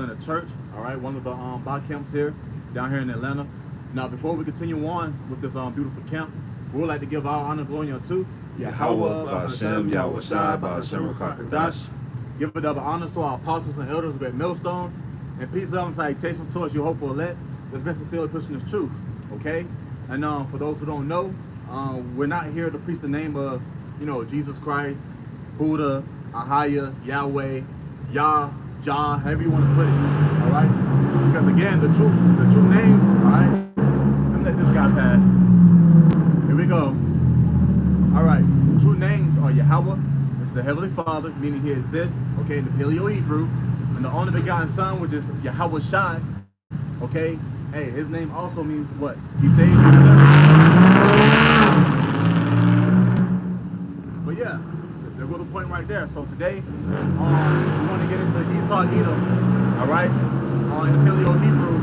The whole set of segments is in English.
in a church, all right, one of the BA camps here, down here in Atlanta. Now, before we continue on with this beautiful camp, we would like to give our honor, glory, to Yahweh, Ba'Hashem, Yahweh Shai, Ba'Hashem, Rakakadash. Give a double honors to our apostles and elders of Great Millstone, and peace, love, and salutations towards you hopeful elect that's been sincerely pushing this truth, okay? And for those who don't know, we're not here to preach the name of, Jesus Christ, Buddha, Ahaya, Yahweh, Yah, Jah, however you want to put it, all right? Because again, the true names, all right? Let me let this guy pass. Here we go. All right, the true names are Yahweh, which is the Heavenly Father, meaning He exists, okay, in the Paleo Hebrew, and the only begotten Son, which is Yahweh Shai, okay? Hey, His name also means what? He saves you. But yeah. There goes the point right there. So today, we're going to get into Esau Edom, all right? In the Paleo Hebrew,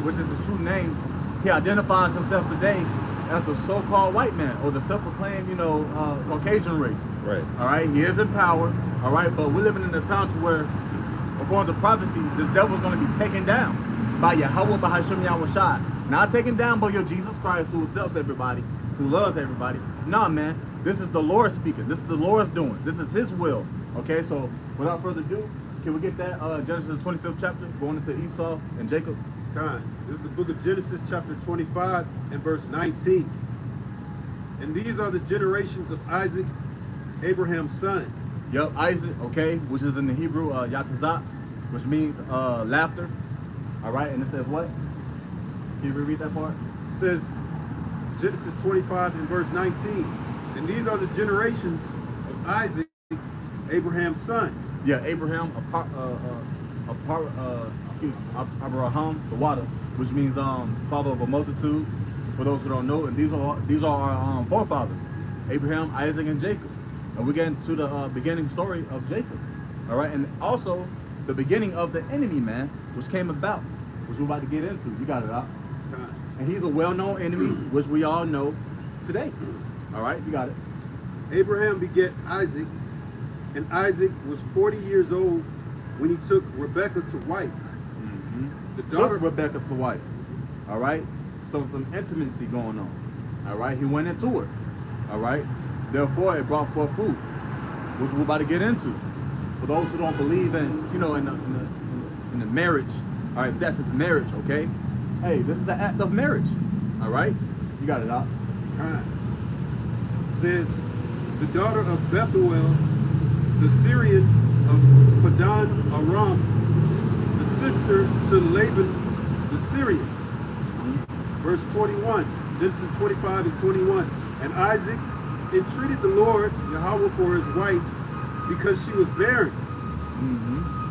which is his true name, he identifies himself today as the so-called white man, or the self-proclaimed, Caucasian race. Right. All right. He is in power. All right. But we're living in a time to where, according to prophecy, this devil is going to be taken down by Yahweh, Ba'Hashem, Yahweh Shai. Not taken down by your Jesus Christ, who accepts everybody, who loves everybody. Nah, man. This is the Lord speaking. This is the Lord's doing. This is His will. Okay, so without further ado, can we get that Genesis 25th chapter, going into Esau and Jacob? This is the book of Genesis chapter 25 and verse 19. And these are the generations of Isaac, Abraham's son. Yep, Isaac, okay, which is in the Hebrew, Yatazak, which means laughter. All right, and it says what? Can you reread that part? It says, Genesis 25 and verse 19. And these are the generations of Isaac, Abraham's son. Yeah, Abraham, Abraham, the water, which means father of a multitude. For those who don't know, and these are our forefathers, Abraham, Isaac, and Jacob. And we get into the beginning story of Jacob. All right, and also the beginning of the enemy, man, which came about, which we're about to get into. You got it out. And he's a well-known enemy, which we all know today. All right, you got it. Abraham begat Isaac, and Isaac was 40 years old when he took Rebekah to wife. The daughter took Rebekah to wife. All right, so some intimacy going on. All right, he went into her. All right, therefore it brought forth food, which we're about to get into. For those who don't believe in, in the marriage, all right, sex is marriage. Okay, hey, this is the act of marriage. All right, you got it out. All right. Says the daughter of Bethuel, the Syrian of Padan Aram, the sister to Laban the Syrian. Verse 21, Genesis 25 and 21. And Isaac entreated the Lord Yahweh for his wife because she was barren.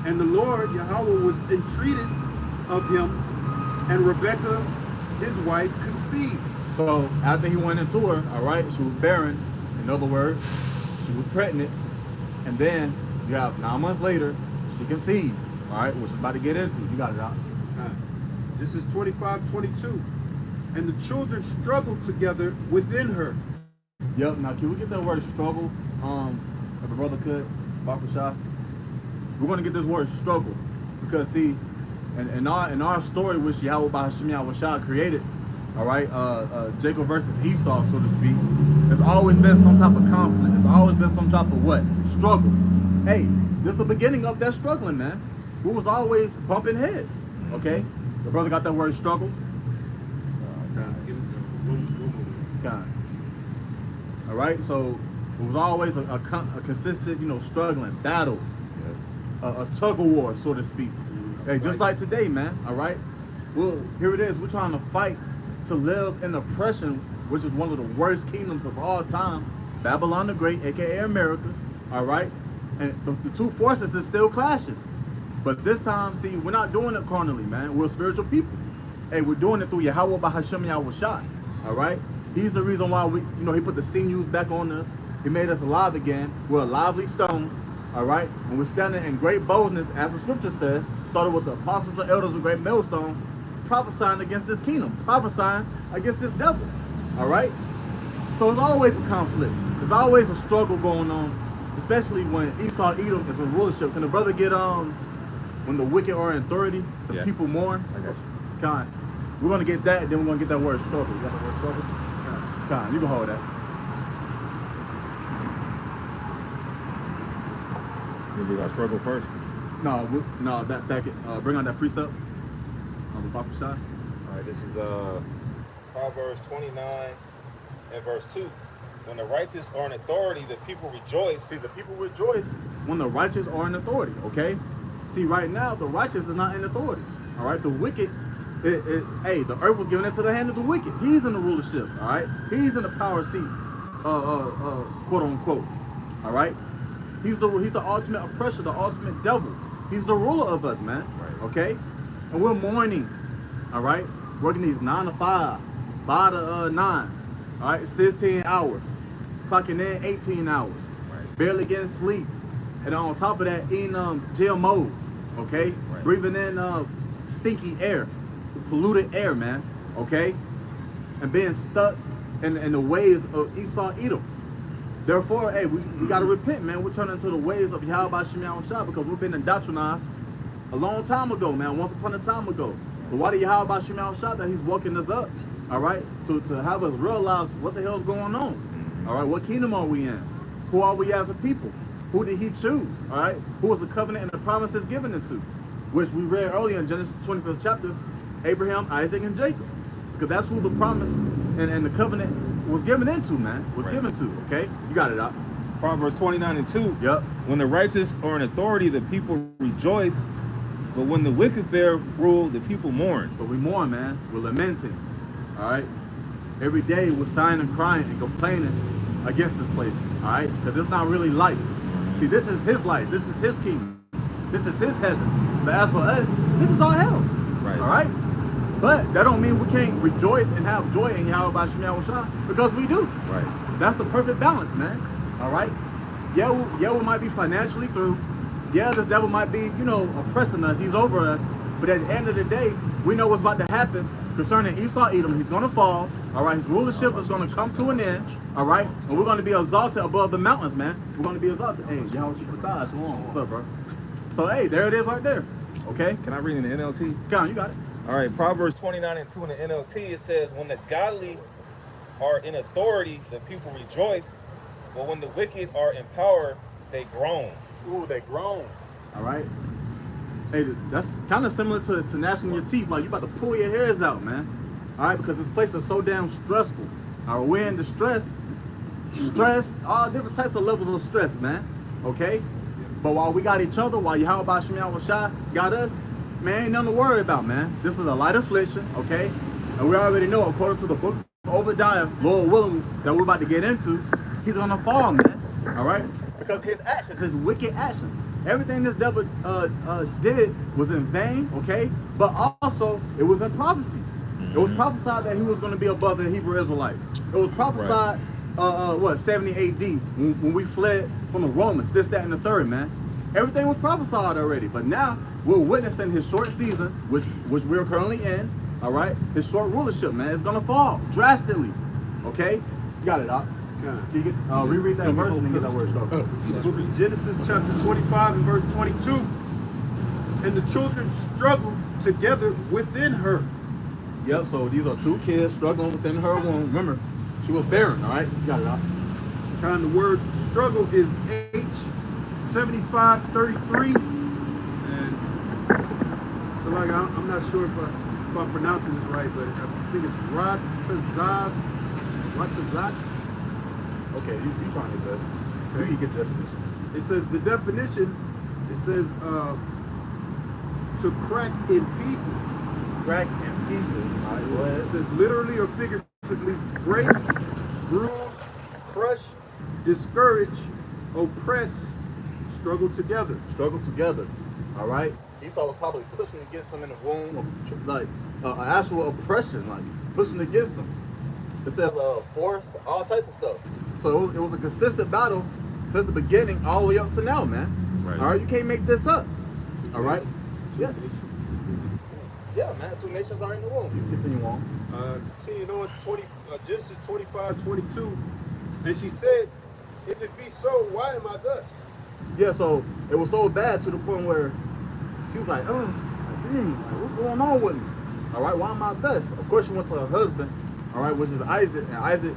And the Lord Yahweh was entreated of him, and Rebekah, his wife, conceived. So after he went into her, all right, she was barren. In other words, she was pregnant. And then you have 9 months later, she conceived. All right, which is about to get into. You got it out. This is 25:22. And the children struggled together within her. Yep. Now, can we get that word struggle? If a brother could, Bakusha. We're going to get this word struggle because see, in our story, which Yahweh Ba'Hashem Yahweh Shai created. All right, Jacob versus Esau, so to speak. There's always been some type of conflict. There's always been some type of what? Struggle. Hey, this is the beginning of that struggling, man. We was always bumping heads. Okay, the brother got that word struggle. God. All right, so it was always a consistent, struggling battle, a tug of war, so to speak. Hey, just like today, man. All right. Well, here it is. We're trying to fight to live in oppression, which is one of the worst kingdoms of all time, Babylon the Great, aka America. All right, and the two forces is still clashing. But this time, see, we're not doing it carnally, man. We're spiritual people. Hey, we're doing it through Yahweh Ba'Hashem Yahweh Shai. All right, He's the reason why we, He put the sinews back on us. He made us alive again. We're lively stones. All right, and we're standing in great boldness, as the scripture says. Started with the apostles and elders of great millstone, prophesying against this kingdom, prophesying against this devil. All right, so it's always a conflict. There's always a struggle going on, especially when Esau Edom is in rulership. Can the brother get when the wicked are in authority, the Yeah. people mourn. I got you. Con, we're gonna get that, then we're gonna get that word struggle. You got the word struggle? Con, you can hold that. We got struggle first. No, no, that second. Bring on that precept. The Papa Shai. All right, this is Proverbs 29 and verse 2. When the righteous are in authority, the people rejoice. See, the people rejoice when the righteous are in authority, okay? See, right now, the righteous is not in authority, all right? The wicked, hey, the earth was given into the hand of the wicked. He's in the rulership, all right? He's in the power seat, quote unquote, all right? He's the ultimate oppressor, the ultimate devil. He's the ruler of us, man, okay? And we're mourning, all right? Working these 9 to 5, 5 to 9, all right? 16 hours, clocking in 18 hours, barely getting sleep. And on top of that, eating GMOs, okay? Breathing in stinky air, polluted air, man, okay? And being stuck in the ways of Esau Edom. Therefore, hey, we got to repent, man. We're turning to the ways of Yahweh Shem Yahushua because we've been indoctrinized a long time ago, man, once upon a time ago. But why did Yahweh Shem Yahushua that he's woken us up, all right, to have us realize what the hell's going on, all right? What kingdom are we in? Who are we as a people? Who did he choose, all right? Who was the covenant and the promises given into? Which we read earlier in Genesis 25th chapter, Abraham, Isaac, and Jacob. Because that's who the promise and the covenant was given into, man. Was given to, okay? You got it out. Proverbs 29 and 2. Yep. When the righteous are in authority, the people rejoice. But when the wicked there rule, the people mourn. So we mourn, man. We're lamenting, all right? Every day we're sighing and crying and complaining against this place, all right? Because it's not really life. See, this is his life. This is his kingdom. This is his heaven. But as for us, this is our hell, all right? But that don't mean we can't rejoice and have joy in Yahweh Shem Yahushua, because we do. Right. That's the perfect balance, man. All right? Yeah, we might be financially through. Yeah, the devil might be, oppressing us. He's over us. But at the end of the day, we know what's about to happen concerning Esau Edom. He's going to fall. All right? His rulership is going to come to an end. All right? And we're going to be exalted above the mountains, man. We're going to be exalted. Hey, Yahweh Shabbat Shalom. What's up, bro? So, hey, there it is right there. Okay? Can I read in the NLT? Come on, you got it. All right, Proverbs 29 and 2 in the NLT, it says, when the godly are in authority, the people rejoice. But when the wicked are in power, they groan. Ooh, they groan. All right? Hey, that's kind of similar to gnashing your teeth. Like, you about to pull your hairs out, man. All right? Because this place is so damn stressful. All right? We're in distress. Stress, all different types of levels of stress, man. Okay? But while we got each other, while Yahweh Shem Yahushua got us, man, ain't nothing to worry about, man. This is a light affliction, okay? And we already know, according to the book of Obadiah, Lord willing, that we're about to get into, he's gonna fall, man. All right? Because his actions, his wicked actions, everything this devil did was in vain, okay? But also, it was in prophecy. It was prophesied that he was gonna be above the Hebrew Israelites. It was prophesied, 70 AD, when we fled from the Romans, this, that, and the third, man. Everything was prophesied already, but now we're witnessing his short season, which we're currently in, all right? His short rulership, man, it's gonna fall drastically, okay? You got it, Doc. Can you get, reread that verse and then get that word started. Book of Genesis chapter 25 and verse 22. And the children struggled together within her. Yep, so these are two kids struggling within her womb. Remember, she was barren, all right? You got it, Doc. Kind of word struggle is H7533. And so like I'm not sure if I'm pronouncing this right, but I think it's Ratazat. Okay, you trying your best. Okay. You get the definition. It says the definition, it says to crack in pieces. Crack in pieces. All right, go ahead. It says literally or figuratively break, bruise, crush, discourage, oppress, struggle together. Struggle together. All right? Esau was probably pushing against them in the womb, like an actual oppression, like pushing against them. It says force, all types of stuff. So it was a consistent battle since the beginning all the way up to now, man. Right. All right? You can't make this up. All right? Yeah. Yeah, man. Two nations are in the womb. You continue on. Continuing on, Genesis 25:22. And she said, if it be so, why am I thus? Yeah, so it was so bad to the point where She was like, oh, dang, like, what's going on with me? All right, why am I blessed? Of course, she went to her husband, all right, which is Isaac, and Isaac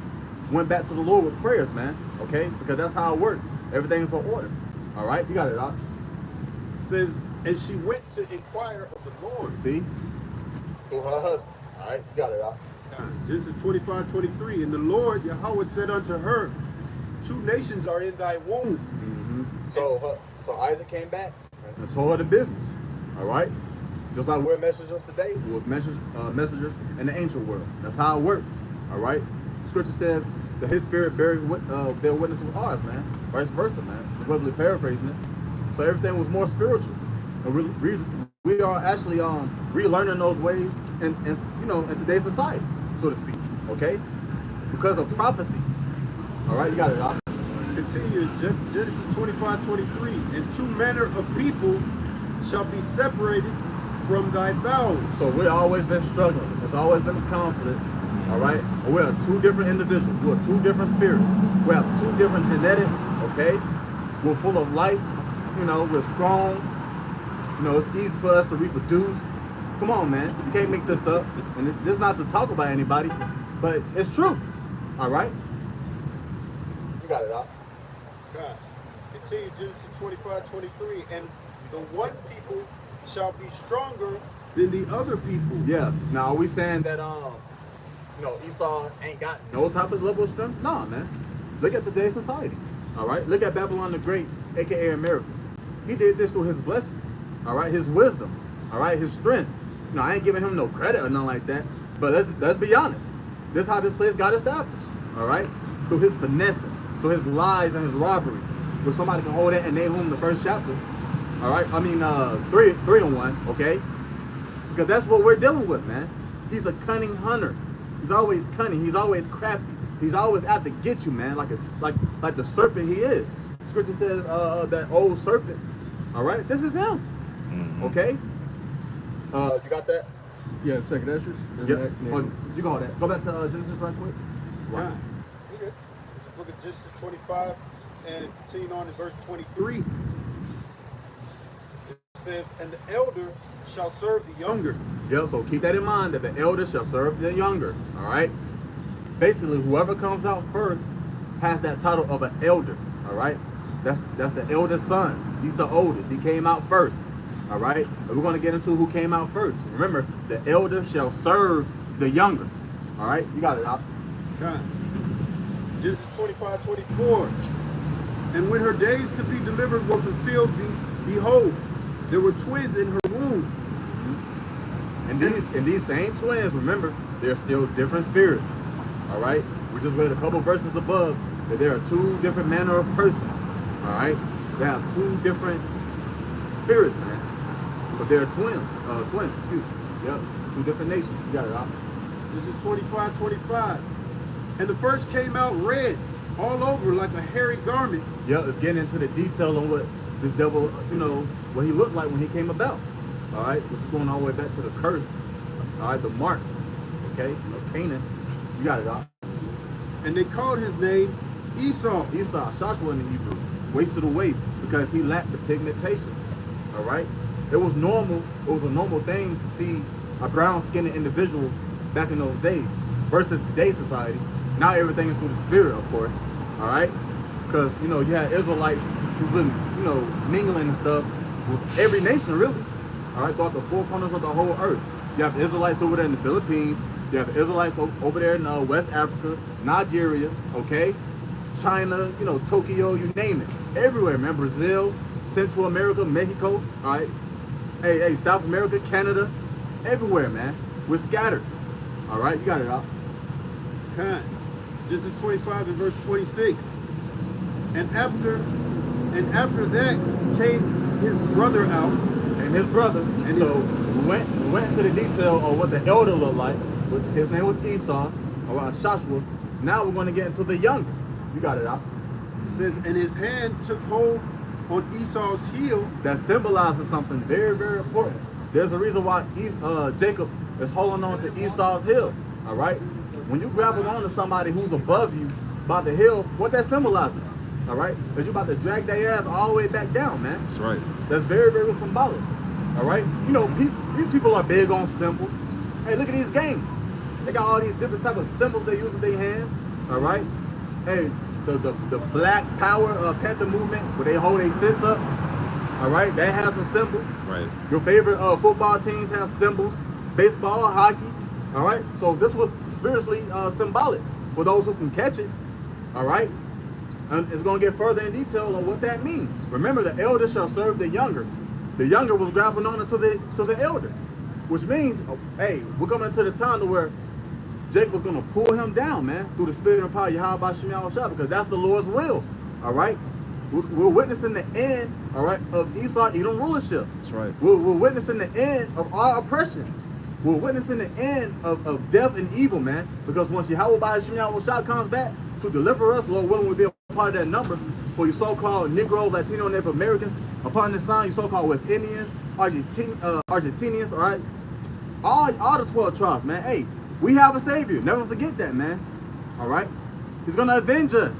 went back to the Lord with prayers, man, okay? Because that's how it works. Everything's in order, all right? You got it, Doc. Says, and she went to inquire of the Lord. See? To her husband, all right? You got it, Doc. Genesis 25:23. And the Lord Yahweh said unto her, 2 nations are in thy womb. So Isaac came back and told her the business, all right? Just like we're messengers today, we're messengers in the ancient world. That's how it works, all right? Scripture says that his spirit bear witness with ours, man. Vice versa, man. Just roughly paraphrasing it. So everything was more spiritual. And we are actually relearning those ways in today's society, so to speak, okay? Because of prophecy. All right, you got it, Doc. Continue, Genesis 25:23. And 2 manner of people shall be separated from thy bowels. So we've always been struggling. There's always been a conflict. All right? We're 2 different individuals. We're 2 different spirits. We have 2 different genetics, okay? We're full of life. You know, we're strong. You know, it's easy for us to reproduce. Come on, man. You can't make this up. And this is not to talk about anybody, but it's true. All right? You got it, Doc. God. Continue, Genesis 25:23. And the one people shall be stronger than the other people. Yeah. Now, are we saying that Esau ain't got no type of level of strength? Nah, man. Look at today's society. All right. Look at Babylon the Great, aka America. He did this through his blessing. All right, his wisdom. All right, his strength. No, I ain't giving him no credit or nothing like that. But let's be honest. This is how this place got established. All right, through his finessing, through his lies and his robberies. Where somebody can hold it and name him the first chapter. All right, I mean 3 and 1. Okay, because that's what we're dealing with, man. He's a cunning hunter. He's always cunning. He's always crafty. He's always out to get you, man, like the serpent he is. Scripture says that old serpent. All right, this is him. Okay. You got that? Yeah, second Esdras. Yep. You got that. Go back to Genesis right quick. Right. Okay. This is the book of Genesis 25 and continue on in verse 23. It says, and the elder shall serve the younger. Yeah, so keep that in mind that the elder shall serve the younger. All right. Basically, whoever comes out first has that title of an elder. All right. That's the eldest son. He's the oldest. He came out first. All right. And we're going to get into who came out first. Remember, the elder shall serve the younger. All right. You got it out. God. Genesis 25:24. And when her days to be delivered were fulfilled, behold, there were twins in her womb. And these same twins, remember, they're still different spirits. All right. We just read a couple verses above that there are 2 different manner of persons. All right. They have 2 different spirits, man. But they're twins, excuse me. Yep. 2 different nations. You got it out. This is 25:25. And the first came out red all over like a hairy garment. Yep, it's getting into the detail on what this devil, what he looked like when he came about. All right, which is going all the way back to the curse. All right, the mark, okay, of Canaan. You got it, out. And they called his name Esau. Esau, Joshua in the Hebrew, wasted away because he lacked the pigmentation. All right, it was normal. It was a normal thing to see a brown-skinned individual back in those days versus today's society. Now everything is through the spirit, of course. All right, because you had Israelites who's been mingling and stuff with every nation, really. All right, throughout the 4 corners of the whole earth. You have Israelites over there in the Philippines. You have Israelites over there in West Africa, Nigeria, okay? China, Tokyo, you name it. Everywhere, man. Brazil, Central America, Mexico, all right? Hey, South America, Canada, everywhere, man. We're scattered. All right, you got it out. Kind. Genesis 25 and verse 26. And after that came his brother out. And his brother. And so we went into the detail of what the elder looked like. His name was Esau, or Joshua. Now we're going to get into the younger. You got it out. It says, and his hand took hold on Esau's heel. That symbolizes something very, very important. There's a reason why Jacob is holding on to Esau's heel. All right? When you grab on to somebody who's above you by the heel, what that symbolizes. All right? Because you're about to drag their ass all the way back down, man. That's right. That's very, very symbolic. All right, you know, these people are big on symbols. Hey, look at these games. They got all these different type of symbols they use with their hands. All right. Hey, the Black Power Panther movement, where they hold their fists up. All right, that has a symbol. Right. Your favorite football teams have symbols. Baseball, hockey. All right. So this was spiritually symbolic for those who can catch it. All right. And it's going to get further in detail on what that means. Remember, the elder shall serve the younger. The younger was grabbing on to the elder, which means, hey, we're coming into the time to where Jacob was going to pull him down, man, through the spirit and power of Yahweh Shem Yahushua, because that's the Lord's will. All right. We're witnessing the end, all right, of Esau Edom rulership. That's right. We're witnessing the end of our oppression. We're witnessing the end of death and evil, man. Because once Yahweh Shem Yahushua comes back to deliver us, Lord willing, we'll be a part of that number. For you so-called Negro, Latino, Native Americans, upon this sign, you so-called West Indians, Argentinians, all right, all the 12 tribes, man. Hey, we have a Savior. Never forget that, man. All right, He's gonna avenge us.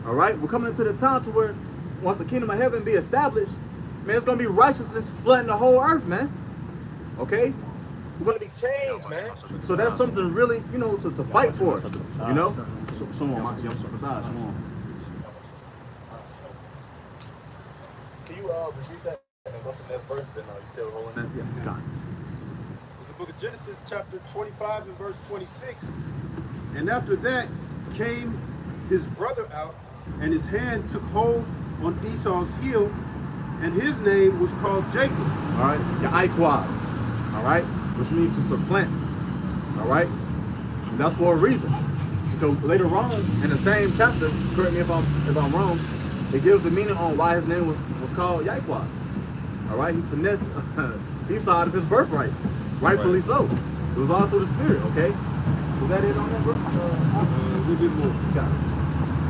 All right, we're coming into the time to where once the kingdom of heaven be established, man, it's gonna be righteousness flooding the whole earth, man. Okay, we're gonna be changed, man. So that's something really, you know, to fight for. You know. Can you repeat that and then go to the next verse? Then you still rolling that? Yeah, got it. It's the book of Genesis, chapter 25 and verse 26. And after that came his brother out, and his hand took hold on Esau's heel, and his name was called Jacob. All right, Yaiquad. All right, which means to supplant. All right, and that's for a reason. So later on in the same chapter, correct me if I'm wrong, it gives the meaning on why his name was called Yaiquad. All right, he finessed Esau out of his birthright, rightfully so. It was all through the spirit. Okay, was that it on that verse? A little bit more. Got it.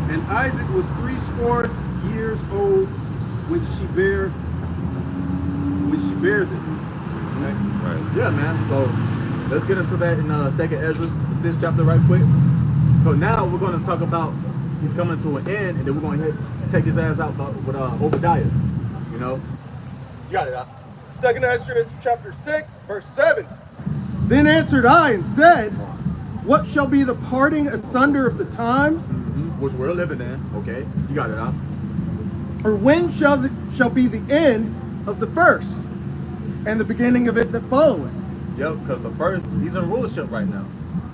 And Isaac was 80 years old when she bare them. Okay? Right. Yeah, man. So let's get into that in 2nd Ezra, the 6th chapter, right quick. So now we're going to talk about he's coming to an end, and then we're going to take his ass out with Obadiah. You know, you got it out. 2nd Ezra chapter 6, verse 7. Then answered I and said, what shall be the parting asunder of the times? Which we're living in. Okay, you got it out. Or when shall be the end of the first, and the beginning of it that followeth? Yep, because the first, he's in rulership right now.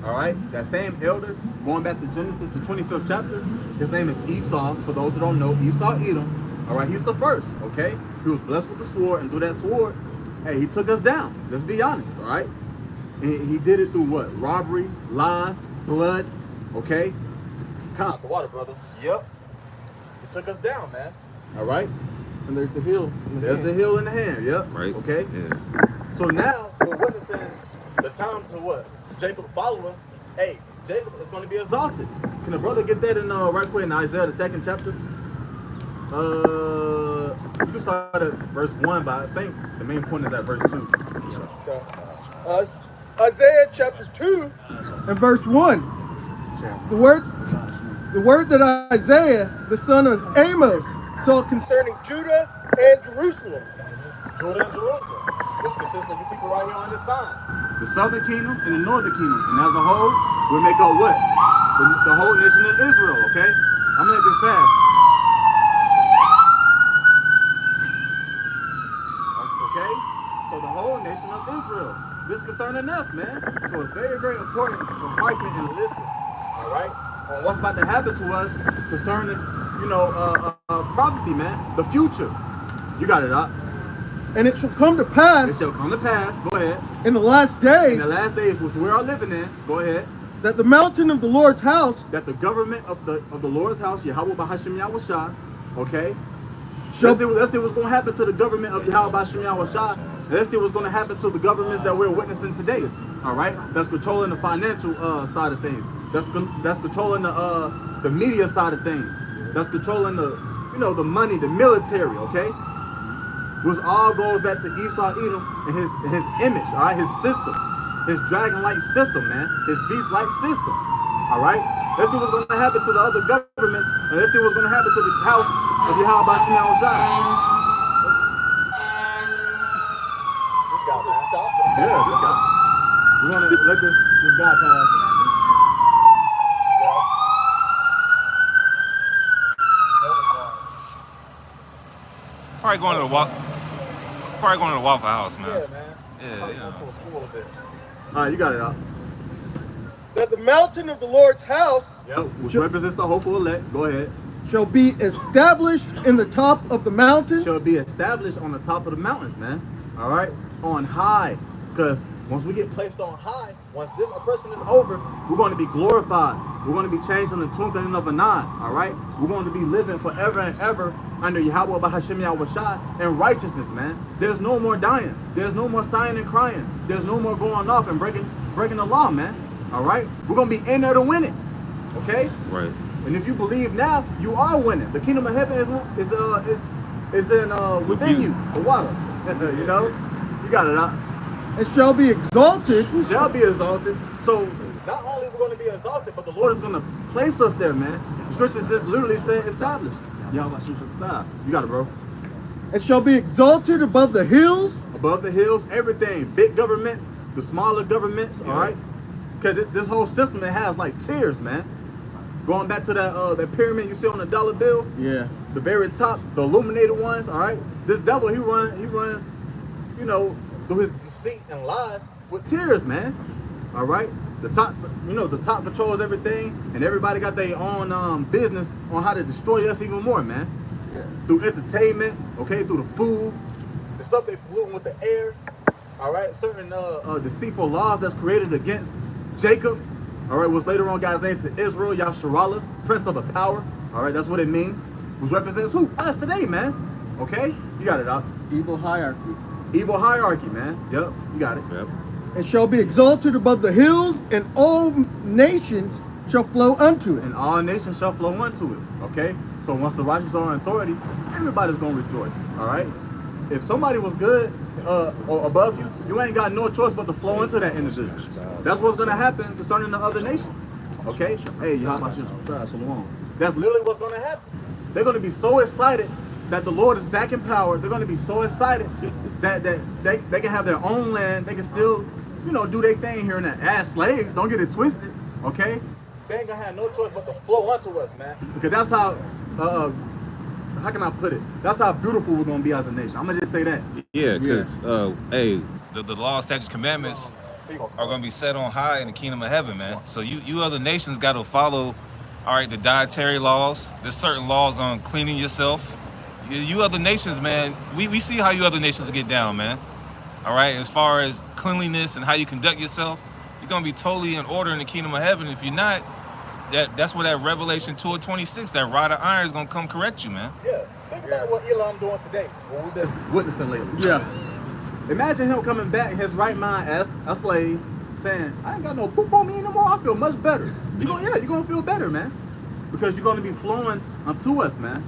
All right, that same elder, going back to Genesis, the 25th chapter, his name is Esau. For those who don't know, Esau Edom. All right, he's the first. Okay, he was blessed with the sword, and through that sword, hey, he took us down. Let's be honest. All right, and he did it through what? Robbery, lies, blood. Okay, come out the water, brother. Yep, he took us down, man. All right. And there's the hill. There's the hill in the hand, yep. Right. Okay. Yeah. So now we're witnessing the time to what? Jacob following. Hey, Jacob is going to be exalted. Can the brother get that in right quick in Isaiah the 2nd chapter? You can start at verse 1, but I think the main point is at verse 2. Isaiah chapter 2 And verse 1. The word that Isaiah, the son of Amos, saw concerning Judah and Jerusalem. Judah and Jerusalem, which consists of you people right here on this side. The southern kingdom and the northern kingdom. And as a whole, we'll make up what? The whole nation of Israel, okay? I'm gonna let this pass. Okay? So the whole nation of Israel. This concerning us, man. So it's very, very important to hearken and listen, all right? On what's about to happen to us concerning, you know, prophecy, man. The future. You got it up. And it shall come to pass. It shall come to pass. Go ahead. In the last In days, the last days, which we are living in. Go ahead. that the mountain of the Lord's house That the government of the Lord's house, Yahweh B'Hashem Yahushua, okay. shall Let's see what's going to happen to the government of Yahweh B'Hashem Yahushua. Let's see what's going to happen to the governments that we're witnessing today. All right. That's controlling the financial side of things. That's controlling the media side of things. That's controlling the money, the military. Okay. Which all goes back to Esau Edom and his image, all right, his system, his dragon-like system, man, his beast-like system, all right. Let's see what's going to happen to the other governments, and let's see what's going to happen to the house of Yahweh B'Hashem Yahushua. We're gonna let this guy pass. Probably going to the Waffle House, man. Yeah, man. Yeah, Probably yeah. going to a school a bit. All right, you got it out. That the mountain of the Lord's house Yep, which represents the hopeful elect. Go ahead. shall be established in the top of the mountains. Shall be established on the top of the mountains, man. All right, on high. Because once we get placed on high, once this oppression is over, we're going to be glorified. We're going to be changed in the twinkling of an eye. All right, we're going to be living forever and ever under Yahweh Bahashim Yahweh Shai in righteousness, man. There's no more dying. There's no more sighing and crying. There's no more going off and breaking the law, man. All right, we're going to be in there to win it. Okay. Right. And if you believe now, you are winning. The kingdom of heaven is in within you. The water. You know, you got it out. It shall be exalted. Shall be exalted. So not only we're going to be exalted, but the Lord is going to place us there, man. Scriptures just literally say established. You got it, bro. It shall be exalted above the hills. Above the hills, everything. Big governments, the smaller governments. All right. Because this whole system, it has like tiers, man. Going back to that pyramid you see on the dollar bill. Yeah. The very top, the illuminated ones, all right? This devil, he runs, you know, through his deceit and lies with tears, man. All right? The top, you know, the top controls everything, and everybody got their own business on how to destroy us even more, man. Yeah. Through entertainment, okay, through the food, the stuff they polluting with the air, all right? Certain deceitful laws that's created against Jacob, all right, which later on got his name to Israel, Yasharallah, Prince of the Power, all right, that's what it means, which represents who? Us today, man, okay? You got it out. Evil hierarchy. Evil hierarchy, man, yep, you got it. Yep. It shall be exalted above the hills, and all nations shall flow unto it. And all nations shall flow unto it, okay? So once the righteous are in authority, everybody's gonna rejoice, all right? If somebody was good or above you, you ain't got no choice but to flow into that individual. That's what's gonna happen concerning the other nations, okay? Hey, that's literally what's gonna happen. They're gonna be so excited that the Lord is back in power. They're gonna be so excited that they can have their own land. They can still, you know, do their thing here and there. As slaves, don't get it twisted, okay? They ain't gonna have no choice but to flow unto us, man. Because that's how can I put it? That's how beautiful we're gonna be as a nation. I'm gonna just say that. Yeah, because hey, the law, statutes, commandments are going to be set on high in the kingdom of heaven, man. So you other nations got to follow, all right, the dietary laws. There's certain laws on cleaning yourself. You other nations, man, we see how you other nations get down, man. All right, as far as cleanliness and how you conduct yourself, you're going to be totally in order in the kingdom of heaven. If you're not, that's where that Revelation 2:26, that rod of iron is going to come correct you, man. Yeah, think about what Elam doing today, what we've been witnessing lately. Yeah. Imagine him coming back in his right mind as a slave, saying, I ain't got no poop on me anymore, I feel much better. You're gonna feel better, man. Because you're gonna be flowing unto us, man.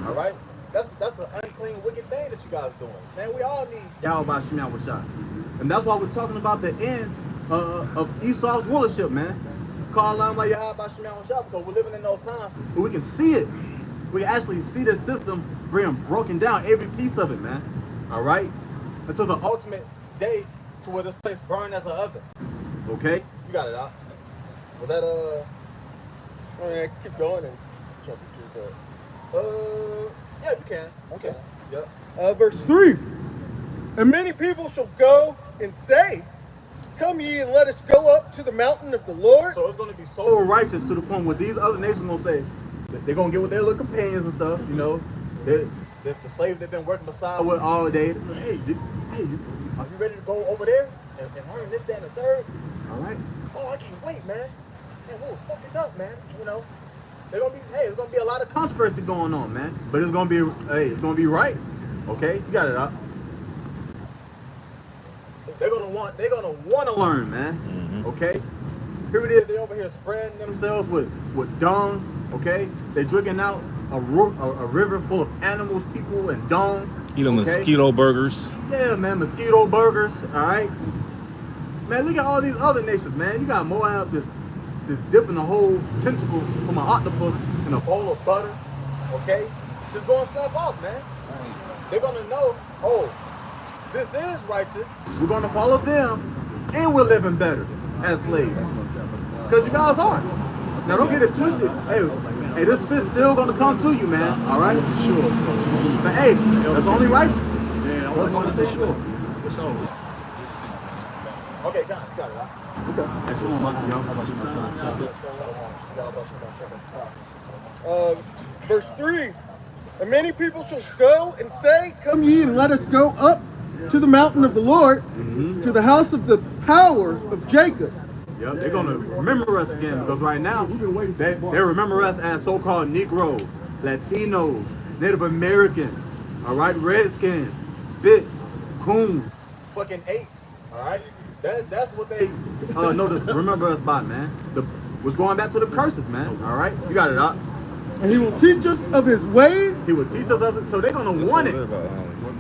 All right? That's an unclean, wicked thing that you guys doing. Man, we all need Yahweh Shem Yahweh Shai. And that's why we're talking about the end of Esau's rulership, man. Call on like Yahweh Shem Yahweh Shai, because we're living in those times where we can see it. We can actually see the system being broken down, every piece of it, man. All right? Until the ultimate day to where this place burned as an oven. Okay? You got it out. Was that Keep going and jump into that. yeah, you can. Okay. Yep. Verse 3. And many people shall go and say, Come ye and let us go up to the mountain of the Lord. So it's going to be so righteous to the point where these other nations going to say, they're going to get with their little companions and stuff, you know. The slaves they've been working beside with all day. Hey, are you ready to go over there and learn this, that, and the third? All right. Oh, I can't wait, man. Man, we was fucking up, man. You know, there's gonna be a lot of controversy going on, man. But it's gonna be right. Okay, you got it up. They're gonna want to learn, man. Mm-hmm. Okay. Here it is. They over here spreading themselves with dung. Okay. They're drinking out a river full of animals, people, and dung. Eat them mosquito burgers. Yeah, man, mosquito burgers. All right. Man, look at all these other nations, man. You got Moab just dipping a whole tentacle from an octopus in a bowl of butter. Okay. Just going slap off, man. They're gonna know, oh, this is righteous. We're gonna follow them. and we're living better as slaves. Because you guys are. Now don't get it twisted. Hey, this fit's still gonna come to you, man. All right. But hey, that's only righteous. Yeah, I want to say sure. For sure. Okay, got it. Okay. Verse 3. And many people shall go and say, come ye and let us go up to the mountain of the Lord, to the house of the power of Jacob. Yep, they're gonna remember us again because right now they remember us as so-called Negroes, Latinos, Native Americans, all right, Redskins, Spits, Coons, fucking apes, all right. That's what they remember us by, man. Was going back to the curses, man. All right, you got it up. And he will teach us of his ways. He will teach us of it, so they're gonna want it.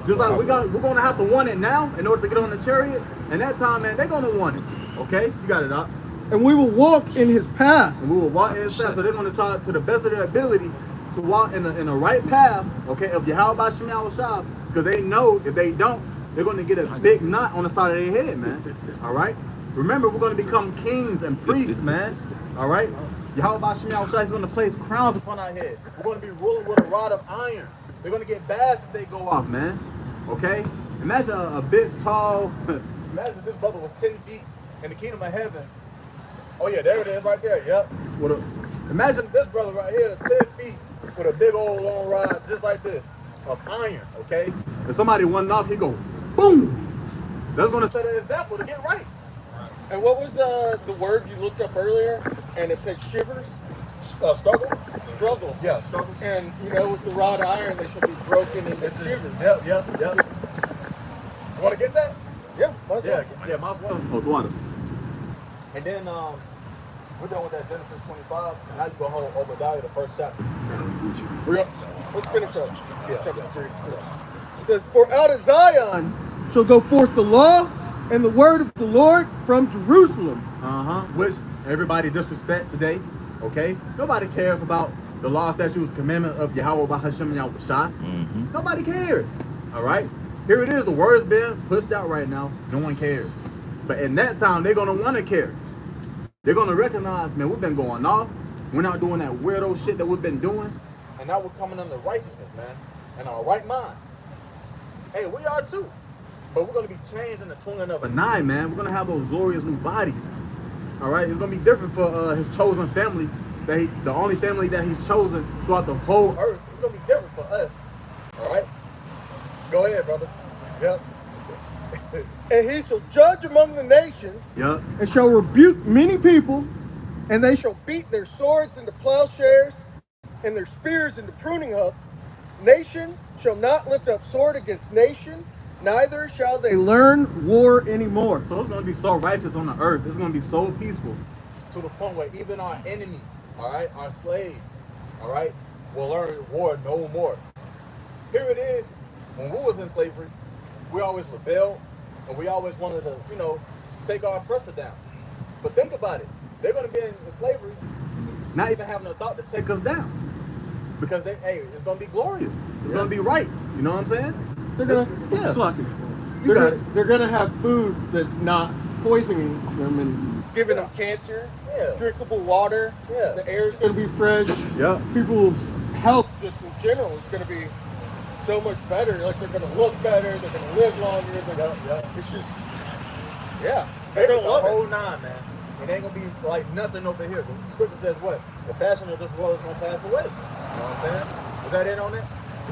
Just like we're gonna have to want it now in order to get on the chariot. And that time, man, they're gonna want it. Okay, you got it up. And we will walk in his path. And we will walk in his path. So they're gonna try to the best of their ability to walk in the right path, okay, of Yahweh Shem Yahushua, because they know if they don't, they're gonna get a big knot on the side of their head, man. All right. Remember, we're gonna become kings and priests, man. All right. Yahweh Shem Yahushua is gonna place crowns upon our head. We're gonna be ruling with a rod of iron. They're gonna get bashed if they go off, man. Okay? Imagine a big, tall, imagine if this brother was 10 feet in the kingdom of heaven. Oh yeah, there it is right there, yep. Imagine this brother right here, 10 feet, with a big old long rod just like this, of iron, okay? If somebody went off, he go, boom! That's gonna set an example to get right. And what was the word you looked up earlier? And it said shivers? Struggle? Struggle. Yeah, struggle. And, with the rod iron, they shall be broken into shivers. Yep. You want to get that? Yeah. Miles one. Oh, water. And then we're done with that Genesis 25. And now you go hold Obadiah, the first chapter. Let's finish up. Chapter 3. It says, for out of Zion shall go forth the law and the word of the Lord from Jerusalem. Which everybody disrespect today. Okay? Nobody cares about the law, statutes, commandment of Yahweh Bahashem Yahushua. Nobody cares. All right? Here it is. The word's being pushed out right now. No one cares. But in that time, they're going to want to care. They're going to recognize, man, we've been going off. We're not doing that weirdo shit that we've been doing. And now we're coming under righteousness, man. And our right minds. Hey, we are too. But we're going to be changed in the twinkling of an eye, man. We're going to have those glorious new bodies. All right, it's gonna be different for his chosen family. The only family that he's chosen throughout the whole earth. It's gonna be different for us. All right, go ahead, brother. Yep. And he shall judge among the nations. Yep. And shall rebuke many people, and they shall beat their swords into plowshares, and their spears into pruning hooks. Nation shall not lift up sword against nation, neither shall they learn war anymore. So it's going to be so righteous on the earth. It's going to be so peaceful to the point where even our enemies, all right, our slaves, all right, will learn war no more. Here it is. When we was in slavery, we always rebelled and we always wanted to, take our oppressor down. But think about it. They're going to be in slavery, not even having a thought to take us down. Because it's going to be glorious. It's going to be right. You know what I'm saying? They're gonna have food that's not poisoning them and giving them cancer. Drinkable water. The air is gonna be fresh. People's health just in general is gonna be so much better. Like they're gonna look better. They're gonna live longer. It's just they're gonna love the whole nine, man. It ain't gonna be like nothing over here. The scripture says what? The fashion of this world is gonna pass away. You know what I'm saying? Is that it on it?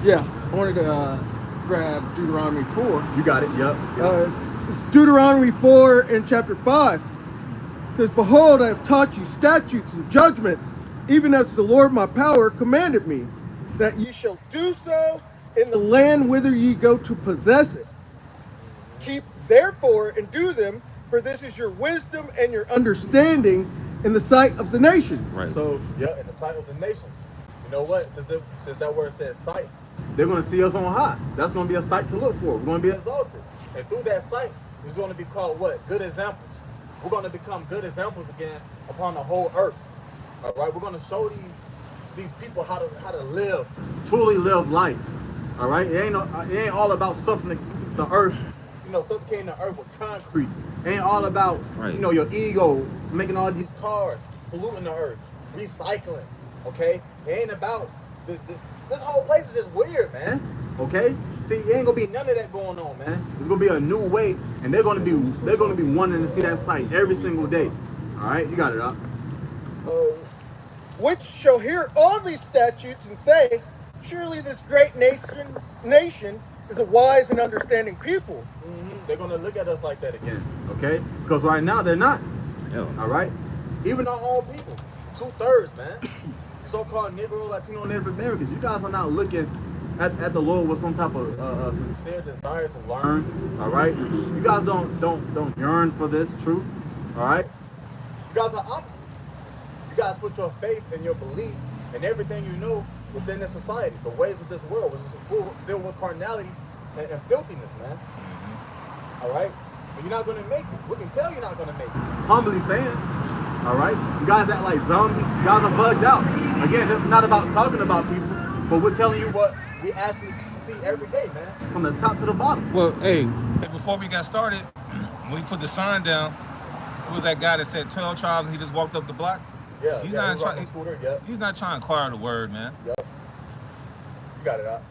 Yeah. I wanted to grab Deuteronomy 4. You got it, yep. It's Deuteronomy 4 in chapter 5. It says, behold, I have taught you statutes and judgments, even as the Lord my power commanded me, that ye shall do so in the land whither ye go to possess it. Keep therefore and do them, for this is your wisdom and your understanding in the sight of the nations. Right. So, in the sight of the nations. You know what? Since that word says sight, they're going to see us on high. That's going to be a sight to look for. We're going to be exalted. And through that sight, it's going to be called what? Good examples. We're going to become good examples again upon the whole earth. All right? We're going to show these people how to live, truly live life. All right? It ain't all about suffering the earth, suffocating the earth with concrete. It ain't all about, Right. your ego, making all these cars, polluting the earth, recycling, okay? It ain't about, this whole place is just weird, man, okay? See, it ain't gonna be none of that going on, man. It's gonna be a new way, and they're gonna be wanting to see that sight every single day. All right, you got it up. Which shall hear all these statutes and say, surely this great nation is a wise and understanding people. They're gonna look at us like that again, okay? Because right now they're not. Hell no. All right, even our own people, 2/3, man. So-called Negro, Latino, Native Americans. You guys are not looking at the Lord with some type of sincere desire to learn. All right, you guys don't yearn for this truth. All right, you guys are opposite. You guys put your faith and your belief and everything you know within this society, the ways of this world, which is filled with carnality and filthiness, man. All right, and you're not gonna make it. We can tell you're not gonna make it. Humbly saying. All right, you guys act like zombies. You guys are bugged out. Again, this is not about talking about people, but we're telling you what we actually see every day, man, from the top to the bottom. Well, hey, before we got started, when we put the sign down, what was that guy that said 12 tribes and he just walked up the block? Yeah, he's yeah, not trying. scooter. Yeah, He's not trying to acquire the word, man. yep. You got it out.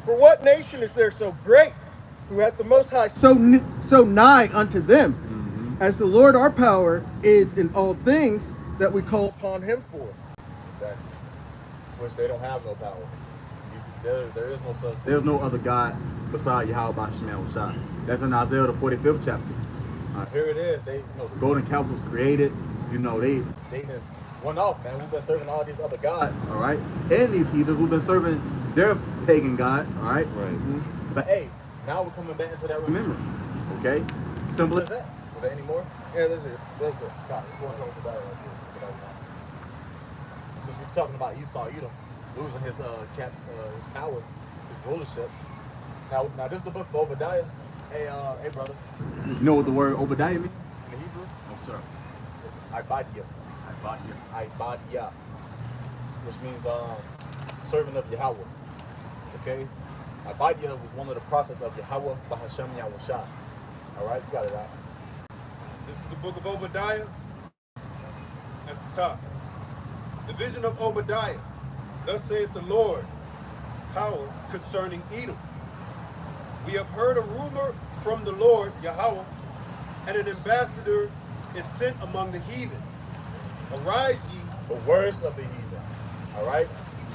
For what nation is there so great, who hath the Most High so nigh unto them, as the Lord our power is in all things that we call upon him for? Exactly. Which they don't have no power. There is no such. There's no other God beside Yahweh Bashman Shah. That's in Isaiah the 45th chapter. Here it is. They, the golden calf was created. They been went off, man. We've been serving all these other gods, all right? And these heathens, we've been serving their pagan gods, all right? Right. But hey, now we're coming back into that remembrance, okay? Simple as that. Was there any more? Yeah, there's it. God, we're going over that right here. Since we're talking about Esau Edom losing his power, his rulership. Now this is the book of Obadiah. Hey brother. You know what the word Obadiah means in the Hebrew? No, sir. Ibadia, which means servant of Yahweh. Okay, Ibadia was one of the prophets of Yahweh Bahashem Yahushua. All right, you got it out. This is the book of Obadiah at the top. The vision of Obadiah. Thus saith the Lord, power concerning Edom. We have heard a rumor from the Lord Yahweh, and an ambassador is sent among the heathen. Arise ye, The worst of the heathen. All right,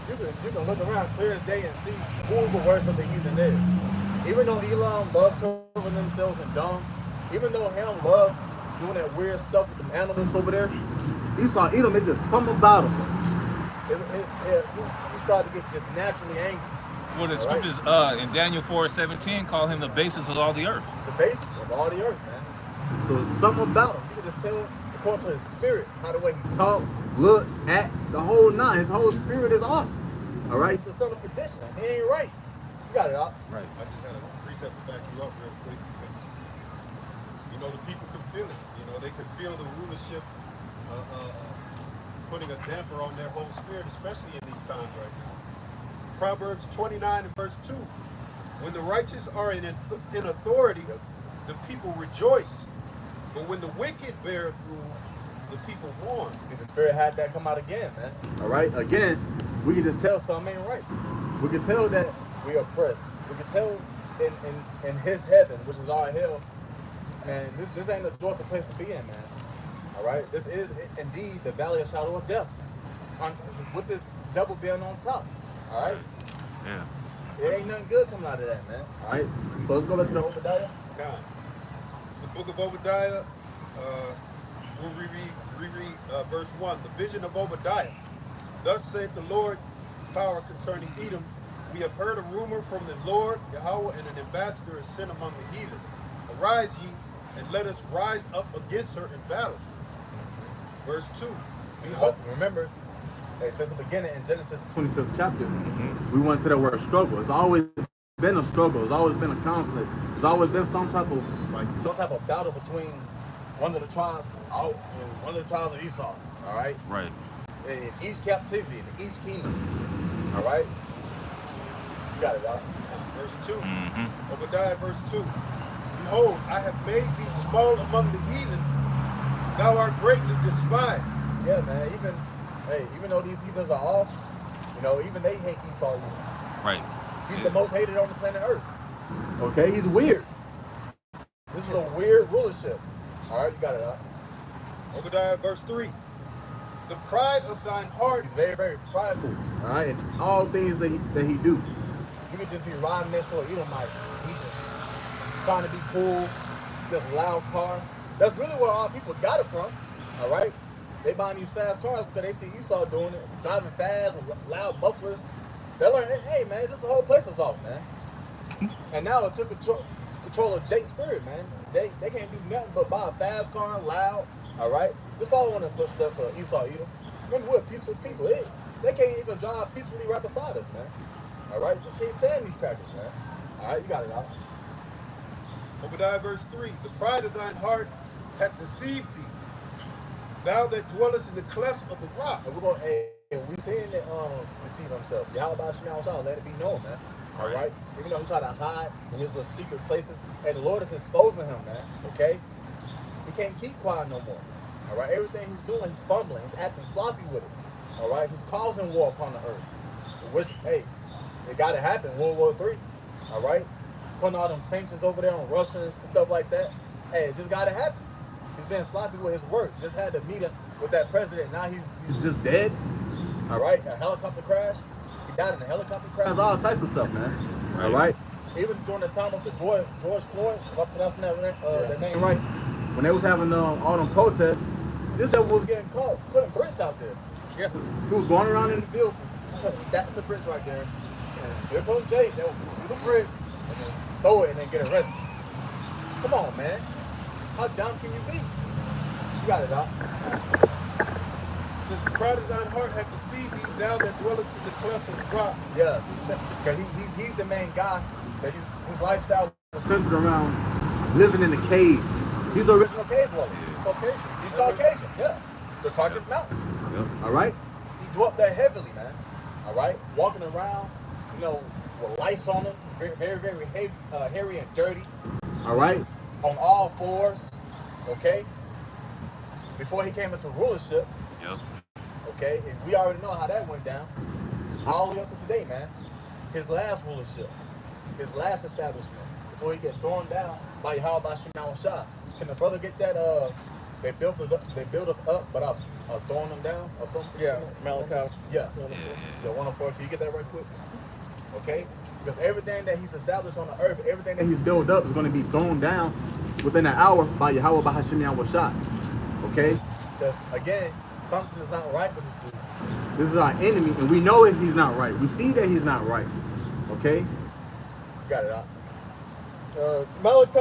you can look around clear as day and see who the worst of the heathen is. Even though Elam loved covering themselves in dung, even though Ham loved doing that weird stuff with them animals over there, Esau Edom, it's just something about them. You start to get just naturally angry. Well, the All right? scriptures in Daniel 4:17 call him the basis of all the earth. It's the basis of all the earth, man. So it's something about him. You can just tell according to his spirit, how the way he talk, look, act, the whole nine. His whole spirit is off. All right? He's the son of perdition. He ain't right. You got it, out. Right. I just had a precept to back you up real quick because, the people could feel it. They could feel the rulership putting a damper on their whole spirit, especially in these times right now. Proverbs 29 and verse 2. When the righteous are in authority, the people rejoice. But when the wicked bear rule, the people mourn. See, the spirit had that come out again, man. All right? Again, we can just tell something ain't right. We can tell that we are oppressed. We can tell in his heaven, which is our hell, man, this ain't a joyful place to be in, man. All right? This is indeed the valley of shadow of death. With this devil being on top. All right? Yeah. It ain't nothing good coming out of that, man. All right? So let's go back to the Obadiah. God. The book of Obadiah, we'll reread verse 1. The vision of Obadiah. Thus saith the Lord, power concerning Edom. We have heard a rumor from the Lord Yahweh, and an ambassador is sent among the heathen. Arise ye, and let us rise up against her in battle. Verse 2. But remember, since the beginning in Genesis 25th chapter, we went to the word struggle. It's always been a struggle. It's always been a conflict. There's always been some type of battle between one of the tribes, one of the tribes of Esau. All right. Right. In each captivity, in each kingdom. All right. You got it, dog. Verse 2. Obadiah, verse 2. behold, I have made thee small among the heathen. Thou art greatly despised. Yeah, man. Even though these heathens are off, even they hate Esau. Right. He's the most hated on the planet Earth. Okay, he's weird. This is a weird rulership. All right, you got it out. Obadiah verse 3. The pride of thine heart. He's very, very prideful. All right, and all things that he do. You could just be riding next to an Edomite. He's just trying to be cool. This loud car. That's really where all people got it from. All right, they buying these fast cars because they see Esau doing it, driving fast with loud mufflers. They learn, hey man, this whole place is off, man. And now it took control of Jake's spirit, man. They can't do nothing but buy a fast car, loud. All right, just follow in the footsteps of Esau, Edom. Remember, we're peaceful people. They can't even drive peacefully right beside us, man. All right, we can't stand these crackers, man. All right, you got it out. Obadiah verse 3. The pride of thine heart hath deceived thee. Thou that dwellest in the clefts of the rock. And we're going, we seeing that deceive himself. Yahweh Shema Shah, let it be known, man. All right? Even though he tried to hide in his little secret places, and the Lord is exposing him, man. Okay? He can't keep quiet no more. All right? Everything he's doing, he's fumbling. He's acting sloppy with it. All right? He's causing war upon the earth. Which, it got to happen. World War III. All right? Putting all them sanctions over there on Russians and stuff like that. Hey, it just got to happen. He's been sloppy with his work. Just had to meet with that president. Now he's just dead. All right? A helicopter crash. He died in a helicopter crash. All types of stuff, man. All right? Even during the time of the George Floyd, if I'm pronouncing that name right, when they was having all them protests, this devil was getting caught putting bricks out there. Yeah. He was going around in the field, putting stacks of bricks right there. And here comes Jay. They would see the brick and then throw it and then get arrested. Come on, man. How dumb can you be? You got it, Doc. Since the pride of thine heart hath deceived thee, thou that dwellest in the clefts of the rock. Yeah, because he's the main guy. That his lifestyle was centered around living in a cave. He's the original cave dweller. Caucasian. He's Caucasian, yeah. The Caucasus Mountains. Yep. All right? He dwelt there heavily, man. All right? Walking around, with lights on him. Very, very, very hairy and dirty. All right? On all fours. Okay? Before he came into rulership. Yep. Okay? And we already know how that went down. All the way up to today, man. His last rulership. His last establishment. Before he get thrown down by Yahweh Shema Shah. Can the brother get that? They built it up, but I've thrown them down or something. Yeah, Malachi. Yeah. 104. Can you get that right quick? Okay. Because everything that he's established on the earth, everything that he's built up is going to be thrown down within an hour by Yahweh Bahashim Shah. Okay. Because again, something is not right with this dude. This is our enemy, and we know that he's not right. We see that he's not right. Okay. You got it out. Malachi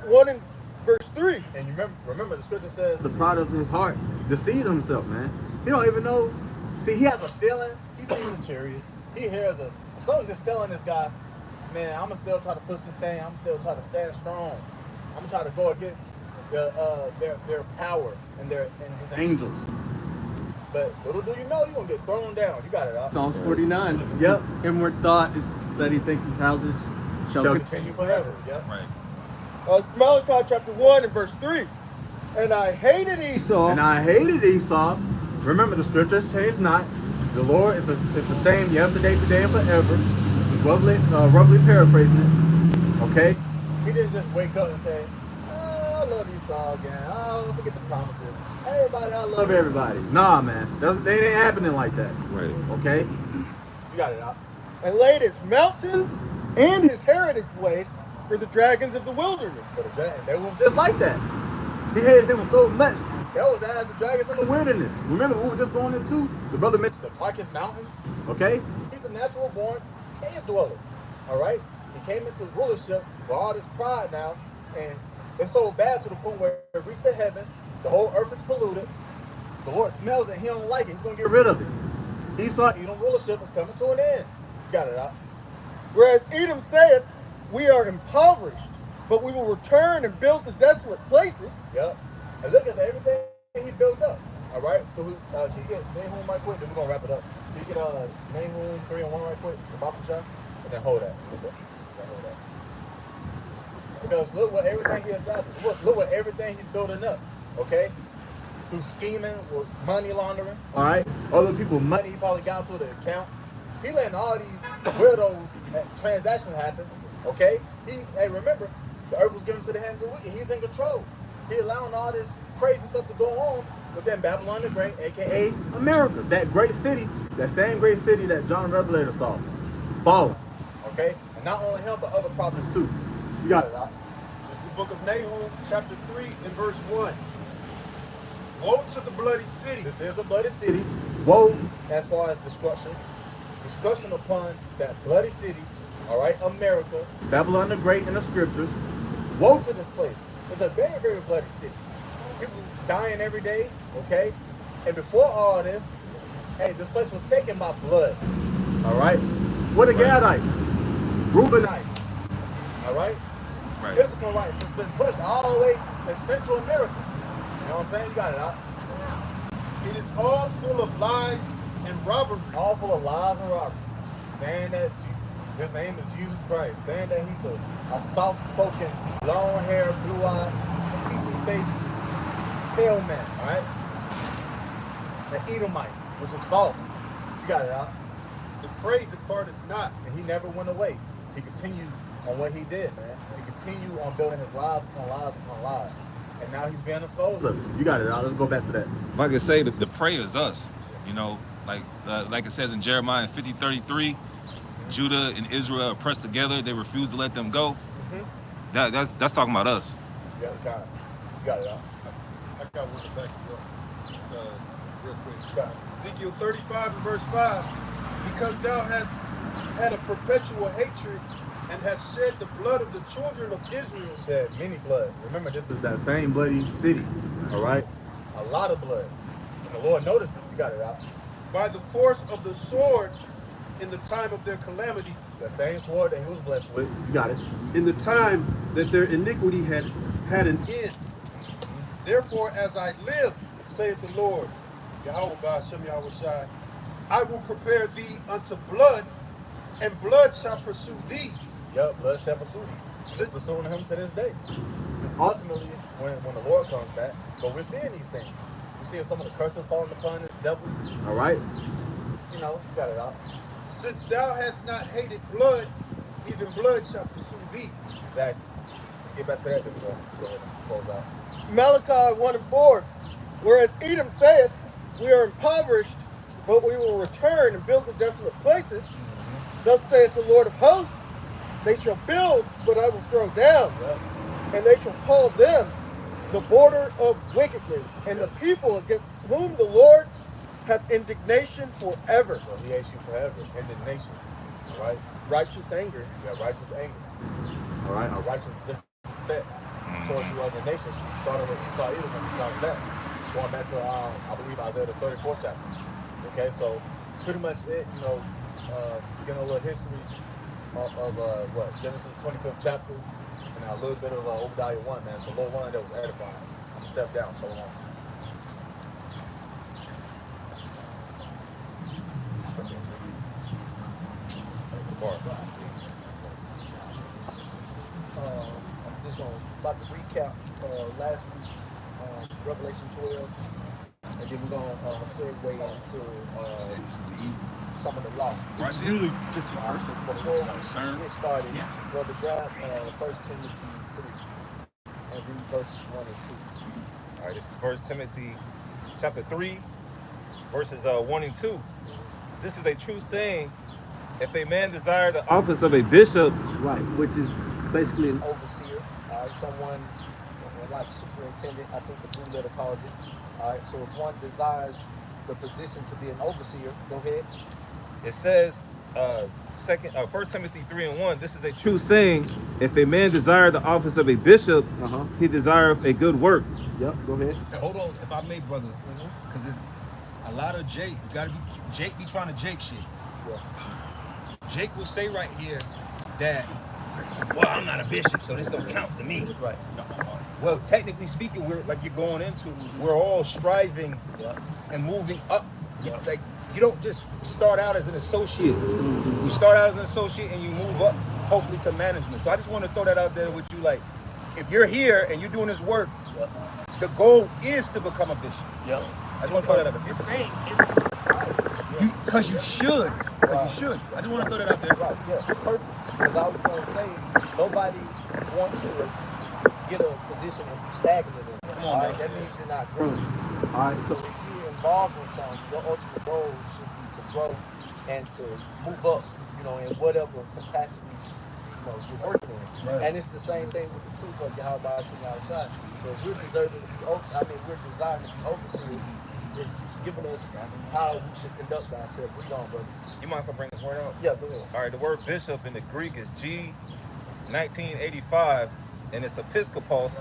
1 and verse 3. And you remember the scripture says the pride of his heart deceived himself, man. He don't even know. See, he has a feeling. He sees the chariots. He hears us. Someone just telling this guy, man, I'm gonna still try to push this thing. I'm still try to stand strong. I'm gonna try to go against their power and his angels. But little do you know, you're gonna get thrown down. You got it out. Psalms 49. Yep. Inward thought is that he thinks his houses shall continue forever. Yep. Right. It's Malachi chapter 1 and verse 3. And I hated Esau. And I hated Esau. Remember, the scriptures change not. The Lord is the same yesterday, today, and forever. He's roughly paraphrasing it. Okay? He didn't just wake up and say, I love Esau again. Oh, forget the promises. Everybody, I love everybody. Nah, man. They ain't happening like that. Right. Okay? You got it out. And laid his mountains and his heritage waste for the dragons of the wilderness. For the dragons. They was just like that. He hated them so much. That was as the dragons in the wilderness. Remember, we were just going into, the brother mentioned the Caucasus Mountains. Okay? He's a natural born cave dweller. All right? He came into rulership with all this pride now, and it's so bad to the point where it reached the heavens. The whole earth is polluted. The Lord smells it. He don't like it. He's going to get rid of it. Esau, Edom rulership is coming to an end. You got it out. Whereas Edom saith, we are impoverished, but we will return and build the desolate places. Yep. And look at everything he built up. All right? So can you get Nahum right quick? Then we're going to wrap it up. Can you get Nahum 3 and 1 right quick? The Bible shot? And then hold that. Okay. Hold that. Because look what everything he established. Look what everything he's building up. Okay? Through scheming, with money laundering. All right? Other people's money he probably got into the accounts. He letting all these weirdos transactions happen. Okay? Hey, remember, the earth was given to the hand of the wicked. He's in control. He allowing all this crazy stuff to go on within Babylon the Great, aka America. That great city, that same great city that John the Revelator saw, fallen. Okay? And not only him, but other prophets too. You got it, Doc. This is the book of Nahum, chapter 3 and verse 1. Woe to the bloody city. This is a bloody city. Woe as far as destruction. Destruction upon that bloody city. All right, America, Babylon the Great in the scriptures. Woe to this place. It's a very, very bloody city. People dying every day, okay? And before all this, hey, this place was taken by blood. All right? What the Gadites? Reubenites. All right? Right. Physical rights has been pushed all the way in Central America. You know what I'm saying? You got it out. It is all full of lies and robbery. All full of lies and robbery. Saying that his name is Jesus Christ. Saying that he's a soft-spoken, long-haired, blue-eyed, peachy-faced, pale man, all right? The Edomite, which is false. You got it out. The prey departed not. And he never went away. He continued on what he did, man. He continued on building his lies upon lies upon lies. And now he's being exposed. Look, you got it out. Let's go back to that. If I could say that the prey is us, you know, like it says in Jeremiah 50:33, Judah and Israel are pressed together. They refuse to let them go. Mm-hmm. That's talking about us. You got it, you got it out. I got one to back you up real quick. Got it. Ezekiel 35 and verse 5. Because thou hast had a perpetual hatred and hast shed the blood of the children of Israel. Shed many blood. Remember, this is that same bloody city. All right? A lot of blood. And the Lord noticed it. You got it out. By the force of the sword in the time of their calamity. That same sword that he was blessed with. You got it. In the time that their iniquity had an end. Therefore, as I live, saith the Lord, Yahweh Ba'ashem Yahweh Shai, I will prepare thee unto blood, and blood shall pursue thee. Yup, blood shall pursue thee. Still pursuing him to this day. And ultimately, when the Lord comes back, but we're seeing these things. We're seeing some of the curses falling upon this devil. All right? You know, you got it out. Since thou hast not hated blood, even blood shall pursue thee. Exactly. Let's get back to that. Then we'll go ahead and close out. Malachi 1 and 4. Whereas Edom saith, we are impoverished, but we will return and build the desolate places. Thus saith the Lord of hosts, they shall build, but I will throw down. And they shall call them the border of wickedness, and the people against whom the Lord hath indignation forever. So he hates you forever. Indignation. All right? Righteous anger. Yeah, righteous anger. All right? A righteous disrespect towards you other nations. Starting with Esau, Edom, and starting that. Going back to, I believe, Isaiah the 34th chapter. Okay, so it's pretty much it. You know, getting a little history of what? Genesis 25th chapter. And a little bit of Obadiah 1, man. So little one that was edifying. I'm going to step down so long. I'm just about to recap last week's Revelation 12, and then we're going to segue into some of the lost. It's really just the first Before we get started, Brother grab 1 Timothy 3 and read verses 1 and 2. All right, this is 1 Timothy chapter 3, verses 1 and 2. This is a true saying, if a man desire the office of a bishop, Right, which is basically an overseer, someone like superintendent, I think the Blue Letter calls it. All right, so if one desires the position to be an overseer, go ahead. it says, 1 Timothy 3 and 1, this is a true saying, if a man desire the office of a bishop, he desireth a good work. Yep, go ahead. Hey, hold on, if I may, brother, because it's a lot of Jake. You gotta be Jake be trying to Jake shit. Yeah. Jake will say right here that, well, I'm not a bishop, so this don't count to me. Right. Well, technically speaking, we're like you're going into, we're all striving and moving up. Like you don't just start out as an associate. You start out as an associate and you move up, hopefully to management. So I just want to throw that out there with you, like if you're here and you're doing this work, the goal is to become a bishop. Yep. I just want to throw that out there. It's saying Because you should. Because you should. I just want to throw that out there. Right, yeah, perfect. Because I was going to say, nobody wants to get a position and be stagnant in it. Come on, All right, man. that means you're not growing. All right, so if you're involved in something, your ultimate goal should be to grow and to move up, you know, in whatever capacity, you know, you're working in. Right. And it's the same thing with the truth of Yahweh Shah. So if we're deserving to be, we're desiring to be overseers. It's giving us how we should conduct ourselves. Read on, brother. You mind if I bring this word out? Yeah, go ahead. All right, the word bishop in the Greek is G1985, and it's episkopos,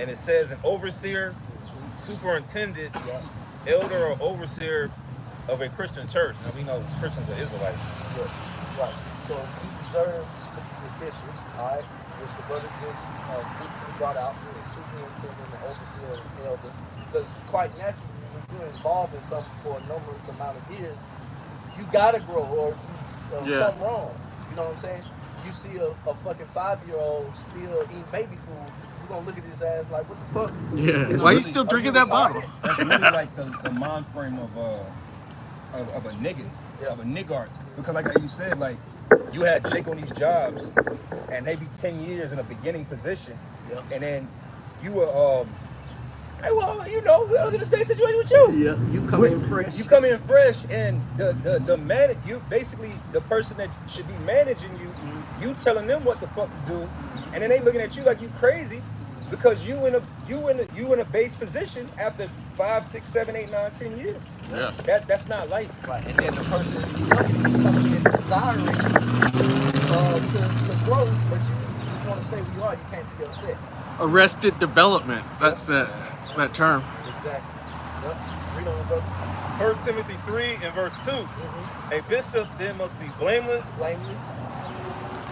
and it says an overseer, superintendent, elder, or overseer of a Christian church. Now we know Christians are Israelites. Yeah, right. So you deserve to be a bishop, all right, which the brother just briefly brought out, the superintendent, the overseer, and elder, because quite naturally, when you're involved in something for a numerous amount of years, you gotta grow or something wrong. You know what I'm saying? You see a fucking 5-year-old still eating baby food, you're gonna look at his ass like, what the fuck? Yeah. It's Why you really- still drinking that bottle? That's really like the mind frame of a nigga, of a niggard. Because like you said, like you had Jake on these jobs, and maybe 10 years in a beginning position, and then you were hey, well, you know, I was in the same situation with you. Yeah, you come in fresh. You come in fresh, and you basically the person that should be managing you, you telling them what the fuck to do, and then they looking at you like you crazy because you in a base position after 5, 6, 7, 8, 9, 10 years. Yeah. That's not life. Right, and then the person coming in desiring to grow, but you just want to stay where you are. You can't be upset. Arrested development. That's that term. Exactly. Yep. Read on, brother. 1 Timothy 3 and verse 2. A bishop then must be blameless, Blameless,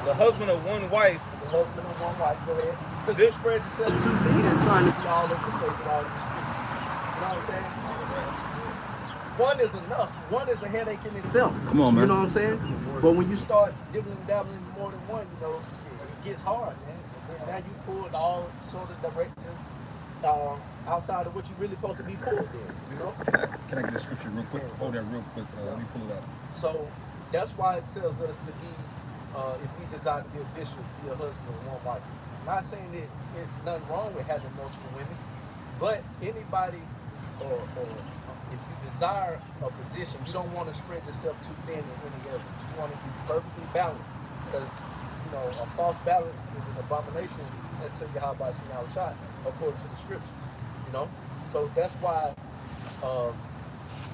the husband of one wife, the husband of one wife. Go ahead. Because you spread yourself too thin and trying to be all over the place with all these things. You know what I'm saying? One is enough. One is a headache in itself. Come on, man. You know what I'm saying? But when you start dibbling and dabbling in more than one, you know, it gets hard, man. And now you pulled all sort of directions outside of what you're really supposed to be pulled in, you know? Can I get a scripture real quick? Hold that real quick. Let me pull it up. So that's why it tells us to be, if we desire to be a bishop, be a husband of one wife. Not saying that there's nothing wrong with having multiple women, but anybody, or if you desire a position, you don't want to spread yourself too thin in any area. You want to be perfectly balanced, because you know a false balance is an abomination unto Yahweh Shah, according to the scriptures. You know, so that's why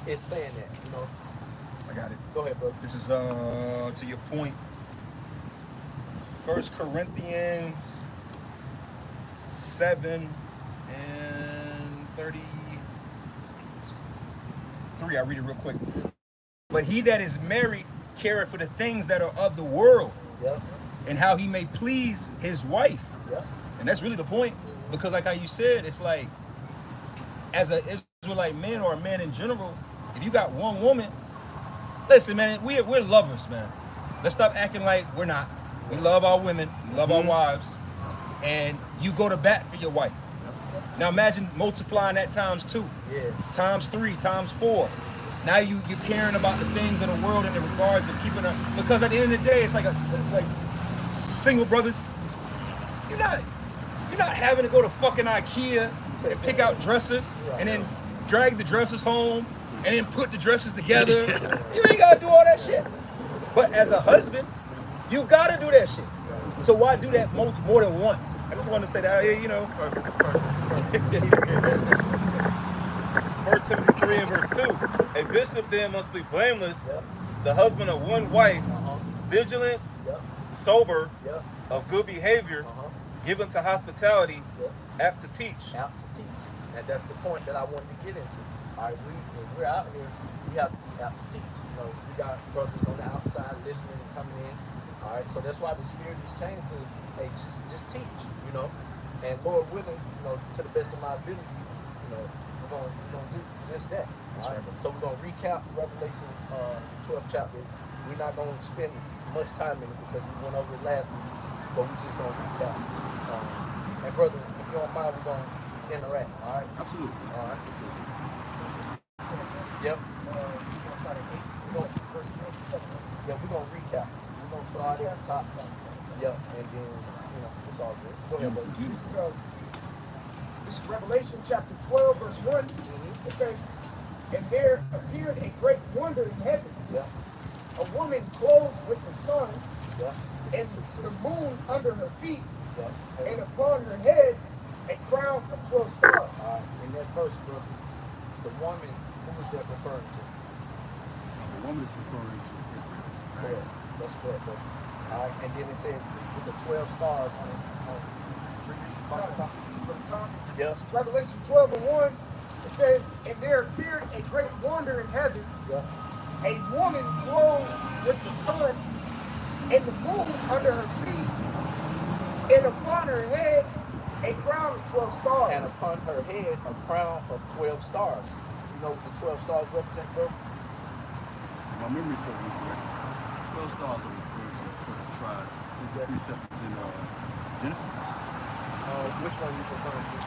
it's saying that. You know. I got it. Go ahead, brother. This is to your point. 1 Corinthians 7 and 33. I'll read it real quick. But he that is married careth for the things that are of the world, and how he may please his wife. And that's really the point. Because like how you said, it's like, as an Israelite man or a man in general, if you got one woman, listen, man, we're lovers, man. Let's stop acting like we're not. We love our women, we love our wives, and you go to bat for your wife. Now imagine multiplying that times 2, times 3, times 4. Now you're caring about the things of the world in the regards of keeping her, because at the end of the day, it's like single brothers. You're not having to go to fucking IKEA and pick out dresses and then drag the dresses home and then put the dresses together. You ain't gotta do all that shit. But as a husband, you gotta do that shit. So why do that more than once? I just want to say that, you know. 1 Timothy 3 and verse 2. A bishop then must be blameless, the husband of one wife, vigilant, sober, of good behavior, given to hospitality, apt to teach. Apt to teach. And that's the point that I wanted to get into. All right, when we're out here, we have to be apt to teach. You know, we got brothers on the outside listening and coming in. All right, so that's why the spirit has changed to, hey, just teach, you know. And Lord willing, you know, to the best of my ability, you know, we're gonna do just that. All right? So we're gonna recap Revelation 12th chapter. We're not gonna spend much time in it because we went over it last week, but we're just gonna recap. And brother, if you don't mind, we're going to interact, all right? Absolutely. All right. Yep. Yeah, we're going to recap. We're going to start at the top. Yep, and then, it's all good. Go ahead, brother. This is Revelation chapter 12, verse 1. It says, and there appeared a great wonder in heaven. Yeah. A woman clothed with the sun, Yeah. and the moon under her feet, Yeah. and upon her head a crown of 12 stars. In that verse, brother, the woman, who was that referring to? The woman is referring to Israel. Correct. That's correct, brother. All right, and then it said with the 12 stars on it. From the top. Yes. Revelation 12 and 1, it says, and there appeared a great wonder in heaven, Yeah. a woman clothed with the sun, and the moon under her feet, and upon her head a crown of 12 stars. And upon her head a crown of 12 stars. You know what the 12 stars represent, bro? My memory serves me correct. 12 stars are referring to 12 tribes. The precept is in Genesis. Which one are you referring to?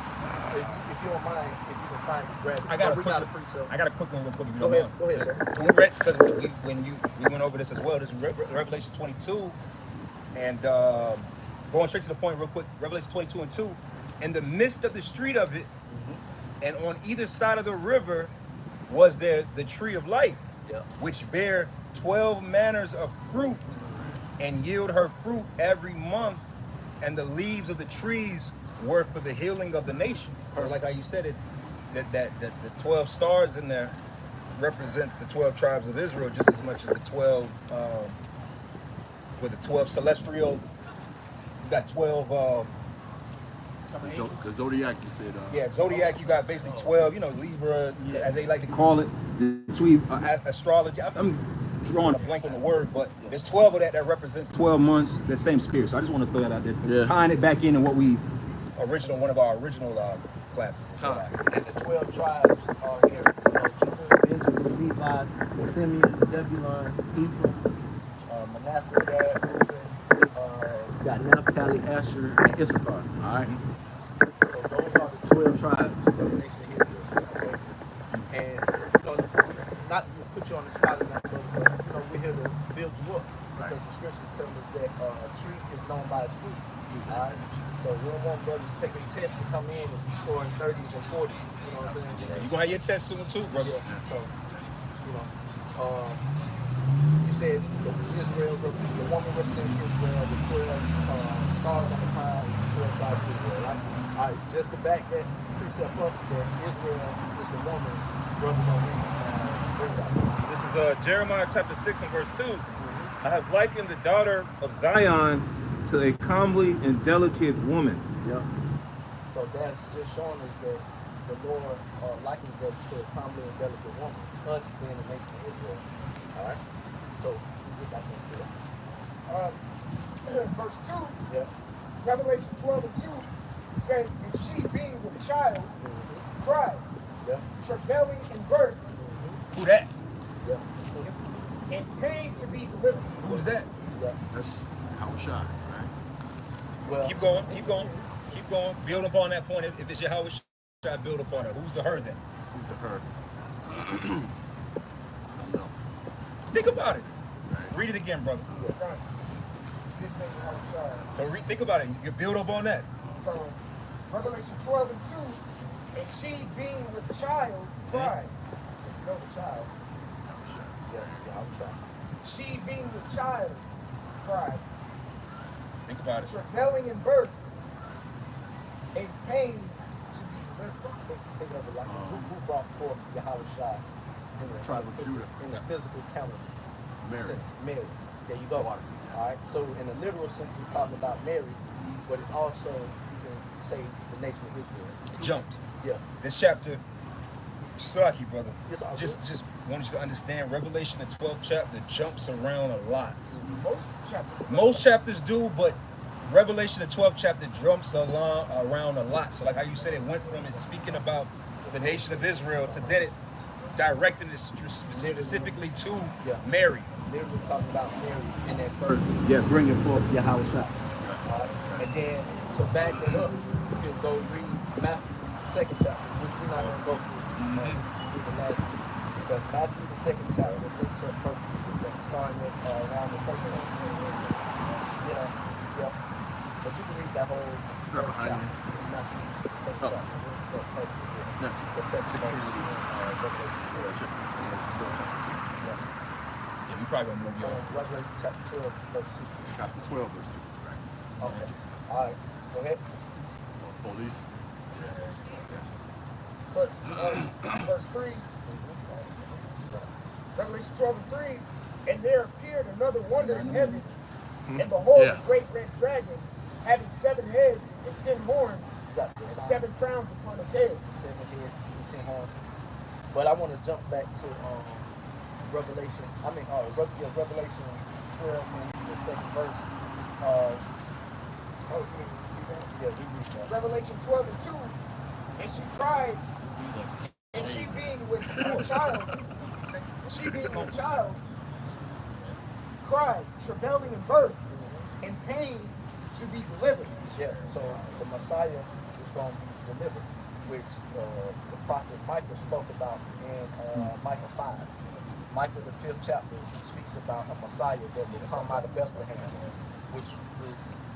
If you don't mind, if you can find it, grab it. I got a we quick, got a precept. I got a quick one real quick. If you Go don't ahead, mind. go ahead, bro. We read, because we went over this as well. This is Revelation 22, and going straight to the point real quick. Revelation 22 and 2. In the midst of the street of it, and on either side of the river, was there the tree of life, which bare 12 manners of fruit, and yield her fruit every month, and the leaves of the trees were for the healing of the nations. So like how you said it, that the 12 stars in there represents the 12 tribes of Israel just as much as the 12 with the 12 celestial. You got 12 The zodiac, you said. yeah, zodiac. You got basically 12. Libra, as they like to call it, the 12 astrology. I'm drawing a blank on the word, but there's 12 of that represents 12 months. The same spirit. So I just want to throw that out there, tying it back into what we one of our original classes. And the 12 tribes are here. Judah, Benjamin, Levi, Simeon, Zebulun, Ephraim, Manasseh, Gad, Reuben, you got Naphtali, Asher, and Issachar. All right. So those are the 12 tribes of the nation of Israel. Okay? And not to put you on the spot, but we're here to build you up because the scripture tells us that a tree is known by its fruit. All right. So we don't want brothers taking tests to come in and scoring 30s and 40s. You know what I'm saying? You're gonna have your test soon too, brother. Yeah. So, you said this is Israel, the woman represents Israel, the 12 stars on the crown, the 12 tribes of Israel, right? All right, just to back that precept up, that Israel is the woman, brother don't bring that. This is Jeremiah chapter 6 and verse 2. I have likened the daughter of Zion to a comely and delicate woman. Yeah. So that's just showing us that the Lord likens us to a comely and delicate woman, us being the nation of Israel. All right. So just like that. Verse 2, Yeah. Revelation 12 and 2, it says, and she being with child, cried, Yeah. travailing in birth, Who that? Yeah. and pain to be delivered. Who's that? Yeah. That's how it shine, right? Well, Keep going. Keep going. Keep going. Build upon that point. If it's Yahweh, try to build upon it. Who's the her then? Who's a her? I don't know. Think about it. Right. Read it again, brother. This ain't how it shines. So think about it. You can build up on that. So, Revelation 12 and 2, and she being with child, cried. So you know the child. yeah, I'm trying. She being with child, cried, Think about it. travailing in birth, and pain to be delivered. Think of it like this. Who brought forth Yahweh Shai in the Tribe of Judah. In the physical calendar Mary. sense? Mary. There you go. All right. So in the literal sense, it's talking about Mary, but it's also, you can say, the nation of Israel. It jumped. Yeah. This chapter, Saki, brother. It's all Just good. wanted you to understand. Revelation, the 12th chapter, jumps around a lot. Most chapters. Most chapters do, but Revelation, the 12th chapter, jumps around a lot. So like how you said, it went from it speaking about the nation of Israel to then it directing it specifically to Mary. Literally talking about Mary in that verse. Yes. Bringing forth Yahweh Shai. And then to back that up, can go read Matthew, the second chapter, which we're not going to go through. Through the last week. But Matthew, the second chapter, links up perfectly with that, starting with around the 13th. Yeah. But you can read that whole third chapter. Matthew, the second chapter, links up perfectly with the second verse in Revelation 12. Yeah, we probably gonna move you on. Revelation chapter 12, verse 2. Chapter 12, verse 2. Right. Okay. All right. Go ahead. Police. But verse 3, Revelation 12 and 3, and there appeared another wonder in heaven, and behold, a great red dragon, having 7 heads and 10 horns, and 7 crowns upon his heads. 7 heads and 10 horns. But I want to jump back to Revelation 12, and the second verse. Revelation 12 and 2, and she cried, and she being with child, cried, travailing in birth, and pain to be delivered. Yeah, so the Messiah is going to be delivered, which the prophet Micah spoke about in Micah 5. Micah, the 5th chapter, speaks about a Messiah that will come out of Bethlehem, which is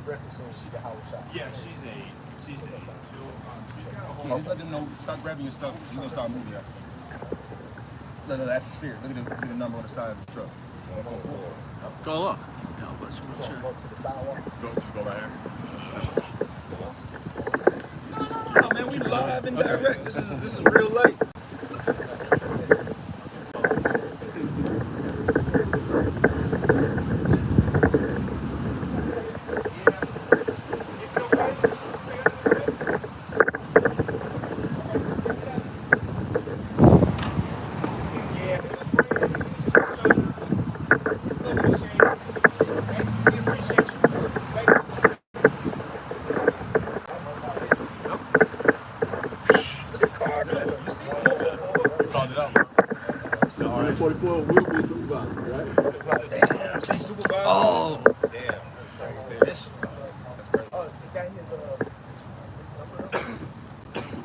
referencing Yahweh. Yeah, she's a. Yeah, just let them know. Start grabbing your stuff. You're gonna start moving. No, that's the spirit. Look at the number on the side of the truck. 144. Go up. Yeah, bless you. Go to the sidewalk. Just go right here. No, man, we live and direct. This is real life.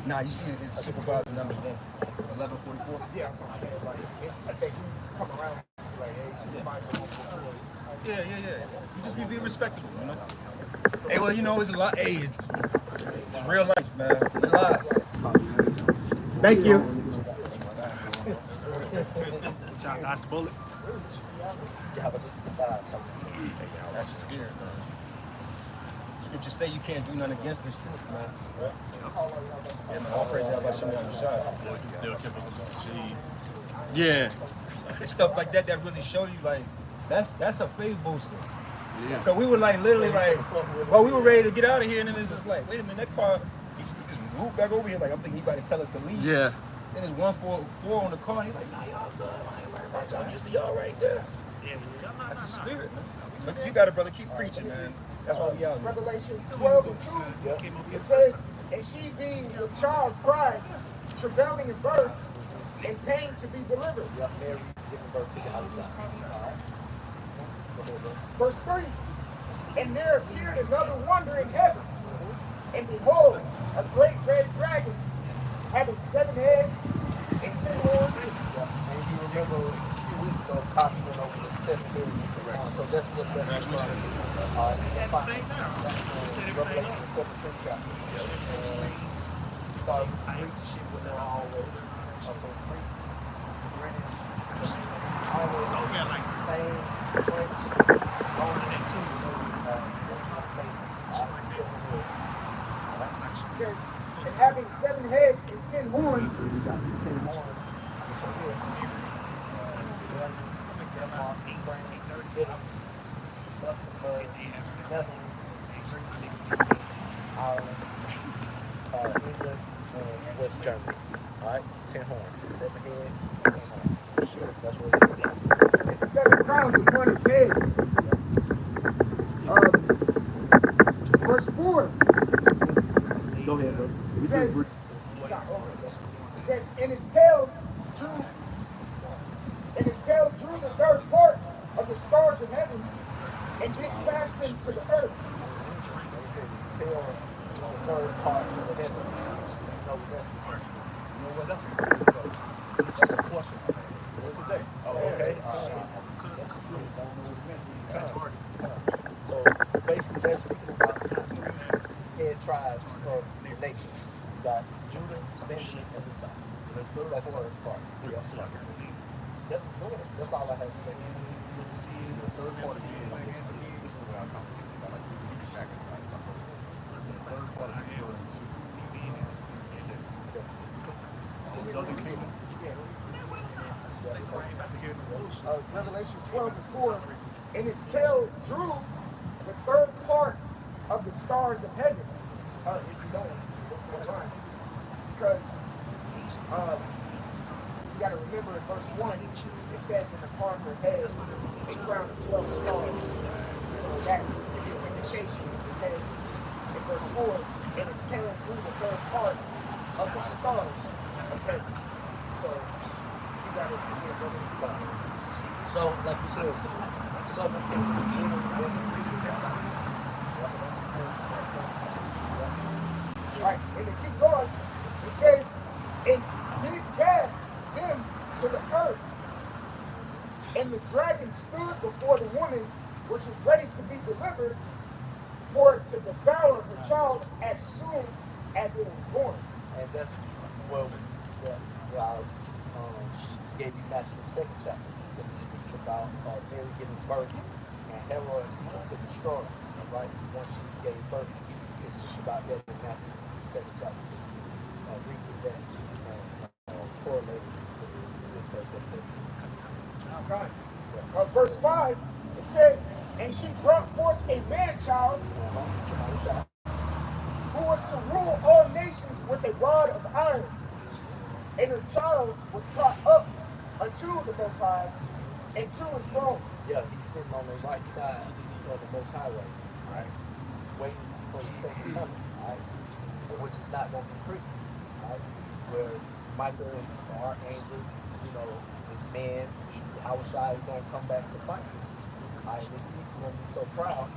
Nah, you see his supervisor number 1144? Yeah, that's what I'm saying. Like, I think you come around, like, hey, supervisor 144. Yeah. You just be respectable, you know? Hey, well, you know, it's a lot. Hey, it's real life, man. We live. Thank you. John dodged the bullet. That's the spirit, man. Scriptures say you can't do nothing against this truth, man. Yeah, man. All praise God, Shem Shah. Boy, he still kept us on. Yeah. It's stuff like that really show you, like, that's a faith booster. Yeah. So we were like literally like, well, we were ready to get out of here, and then it's just like, wait a minute, that car, he just moved back over here. Like, I'm thinking he about to tell us to leave. Yeah. Then there's 144 on the car. He's like, nah, y'all good. I ain't worried about y'all. I'm used to y'all right there. That's a spirit, man. But you got it, brother. Keep preaching, man. That's why we out here. Revelation 12 and 2, it says, and she being with child cried, travailing in birth, and pain to be delivered. Yep, Mary giving birth to Yahweh. All right. Verse 3, and there appeared another wonder in heaven, and behold, a great red dragon, having 7 heads and 10 horns. And you remember a few weeks ago, Poppy went over the 7 heads. So that's what that is. All right. Revelation 17 chapter. Start with Greeks. We're all the way. Also Greeks, British, always Spain, French, Roman, And having 7 heads and 10 horns. Luxembourg, Netherlands, Ireland, England, and West Germany. All right, 10 horns. 7 heads, 10 horns. That's what it is. And 7 crowns upon his heads. Verse 4. Go ahead, bro. It says, and his tail drew the third part of the stars of heaven and did cast them to the earth. They said his tail the third part of the heaven. You know what that's referring to. You know what else? That's a portion of it. What's today? Oh, okay. That's just really don't know what it meant. So basically, they're speaking about the three head tribes of the nation. You got Judah, Benjamin, and Levi. That's the third part. Yep, go ahead. That's all I have to say. The third part of the Southern Kingdom. Revelation 12:4, and its tail drew the third part of the stars of heaven. If you don't, because you got to remember in verse 1, it says in the part of her head, a crown of 12 stars. So that is an indication. It says in verse 4, and its tail drew the third part of the stars of heaven. So you got to remember. So, like you said, Southern Kingdom. Right, and to keep going, it says, and did cast him to the earth. And the dragon stood before the woman, which was ready to be delivered, for to devour her child as soon as it was born. And that's well, I gave you Matthew the second chapter, that he speaks about Mary giving birth and Herod seeking to destroy her. Right? Once she gave birth, it speaks about that in Matthew the second chapter. Read through that and correlate with this verse up there. Okay. Verse 5, it says, and she brought forth a man-child who was to rule all nations with a rod of iron. And her child was caught up unto the Most High and to his throne. Yeah, he's sitting on the right side of the Most High way, right? Waiting for the second coming, right? Which is not going to be quick, right? Where Michael, the archangel, you know, his man, Yahushua is going to come back to fight this beast. Right? This beast is going to be so proud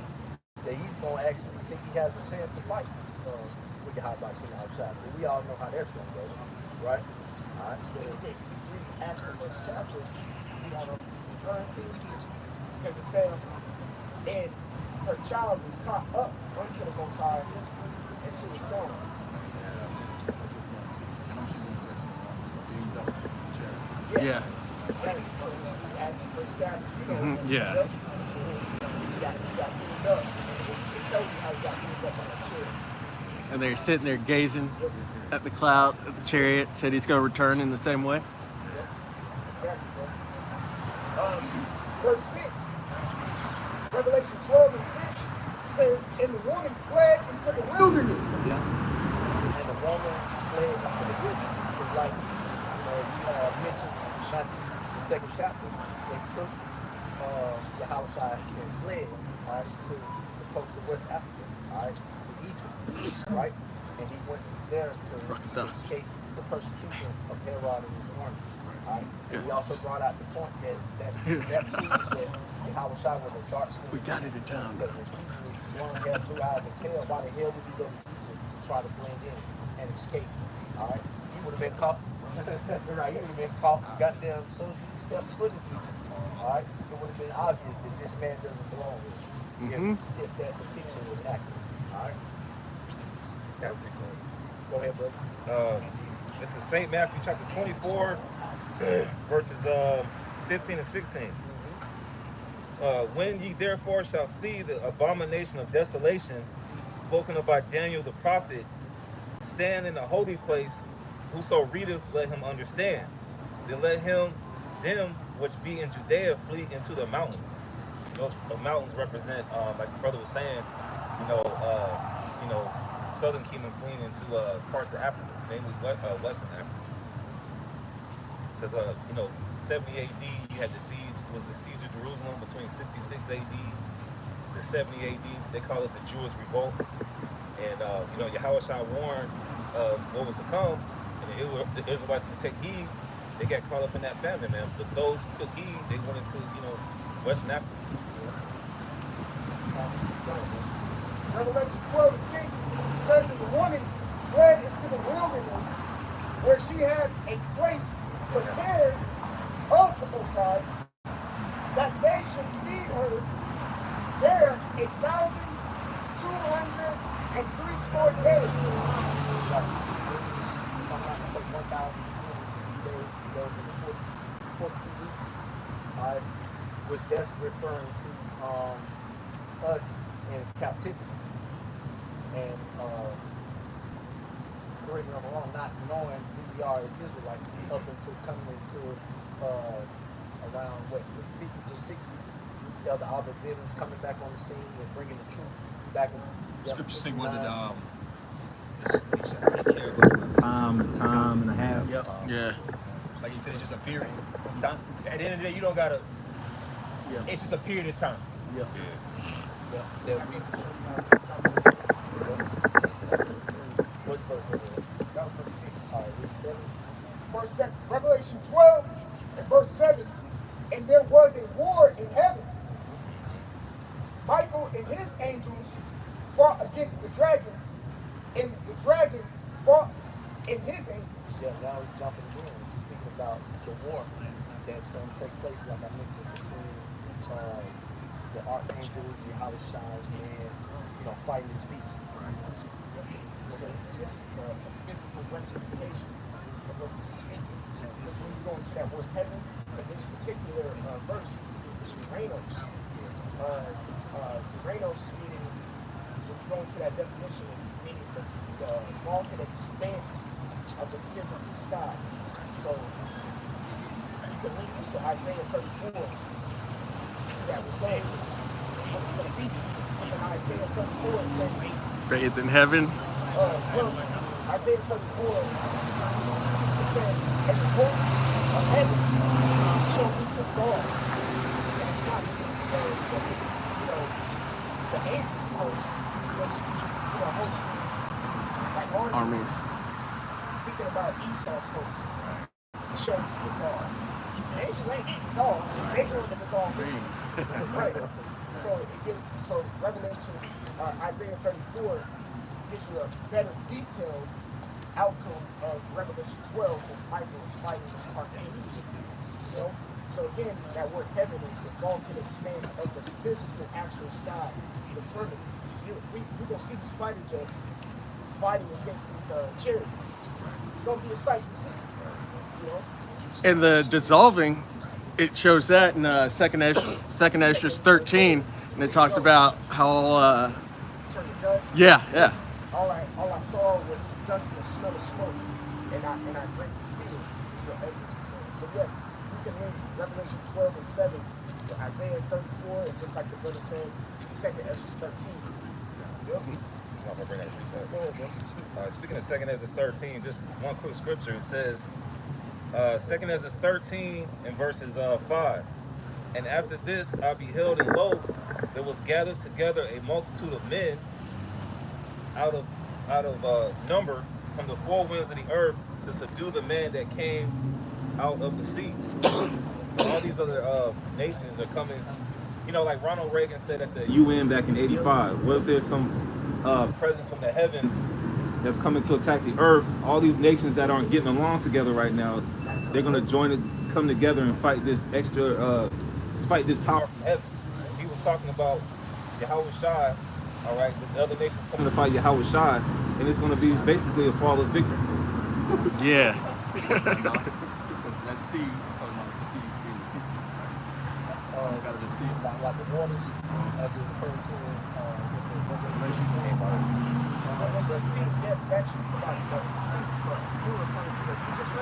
that he's going to actually think he has a chance to fight with Yahushua. But we all know how that's going to go, right? All right. So if you read Acts the first chapter, you got to return to, because it says, and her child was caught up unto the Most High and to his throne. Yeah. Acts the first chapter. You know, Yeah. You got moved up. It tells you how you got moved up on the chair. And they're sitting there gazing at the cloud, at the chariot, said he's going to return in the same way. Verse 6, Revelation 12 and 6 says, and the woman fled into the wilderness. Yeah. And the woman fled into the wilderness. Because like, you know, you mentioned Matthew the second chapter, they took Yahushua and fled, right, to the coast of West Africa, right, to Egypt, right? And he went there to escape the persecution of Herod and his army. Right? And we also brought out the point that proves that Yahushua was a dark skin. We got it in town. Because if you one had blue eyes and tail, why the hell would you go to Egypt to try to blend in and escape? All right? He would have been caught. Right? He would have been caught. Goddamn, as soon as he stepped foot in Egypt. All right? It would have been obvious that this man doesn't belong here. If that depiction was accurate. All right? Go ahead, brother. This is St. Matthew chapter 24, verses 15 and 16. When ye therefore shall see the abomination of desolation spoken of by Daniel the prophet stand in the holy place, whoso readeth, let him understand. Then let them which be in Judea flee into the mountains. Those mountains represent, like the brother was saying, you know, Southern Kingdom fleeing into parts of Africa, mainly Western Africa. Because 70 AD, you had the siege of Jerusalem between 66 AD to 70 AD. They call it the Jewish revolt. And Yahushua warned what was to come, and the Israelites would take heed. They got caught up in that famine, man. But those who took heed, they went into Western Africa. Revelation 12:6 says that the woman fled into the wilderness where she had a place prepared of the Most High, that they should feed her there 1,260 days. Which that's referring to us in captivity. And correct me if I'm wrong, not knowing who we are as Israelites up until coming into around what, the 50s or 60s. The other Albert coming back on the scene and bringing the truth back. Scripture say what did they shall take care of us with time and a half. Yep. Yeah. Like you said, it's just a period. Time. At the end of the day, you don't gotta. Yeah. It's just a period of time. Yeah. Yeah. That we. What verse? That was verse 6. All right, read 7. Verse 7. Revelation 12 and verse 7. And there was a war in heaven. Michael and his angels fought against the dragon, and the dragon fought in his angels. Yeah, now we're jumping in, speaking about the war that's going to take place, like I mentioned, between the archangels, Yahushua, and fighting this beast. So this is a physical representation of what this is speaking. Because when you go into that word heaven, in this particular verse, it's Uranos. Uranos meaning, so you go into that definition, it's meaning the vaulted expanse of the physical sky. So you can link this to Isaiah 34. That was saying what it's going to be. In Isaiah 34, it says, Bathed in heaven. well, Isaiah 34, it says, and the host of heaven shall be dissolved. And it's not speaking of, the angels host, which, host means like armies. Speaking about Esau's host, shall be dissolved. The angels ain't dissolved, they want to dissolve visions. Right. So Revelation, Isaiah 34 gives you a better detailed outcome of Revelation 12 when Michael is fighting with archangels. So again, that word heaven is the vaulted expanse of the physical actual sky, the firmament. We gonna see these fighter jets fighting against these chariots. It's gonna be a sight to see. And the dissolving, it shows that in Second Ezra 13, and it talks about how. Turn to dust. Yeah. All I saw was dust and the smell of smoke, and I greatly feared, is what Ezra was saying. So yes, you can read Revelation 12 and 7, to Isaiah 34, and just like the brother said, 2nd Ezra 13. Yep. I'm gonna bring that to you. Go ahead, bro. Speaking of 2nd Ezra 13, just one quick scripture. It says, 2nd Ezra 13 and verses 5. And after this I beheld, and lo, there was gathered together a multitude of men out of number from the four winds of the earth to subdue the man that came out of the sea. So all these other nations are coming. Like Ronald Reagan said at the UN back in '85. What if there's some presence from the heavens that's coming to attack the earth? All these nations that aren't getting along together right now, they're going to come together and fight this fight this power from heaven. He was talking about Yahushua, all right, the other nations coming to fight Yahushua, and it's going to be basically a flawless victory. Yeah. Let's see. Got to see Like the waters, as you referred to Revelation. Yes, that's about the sea, but you're referring to the just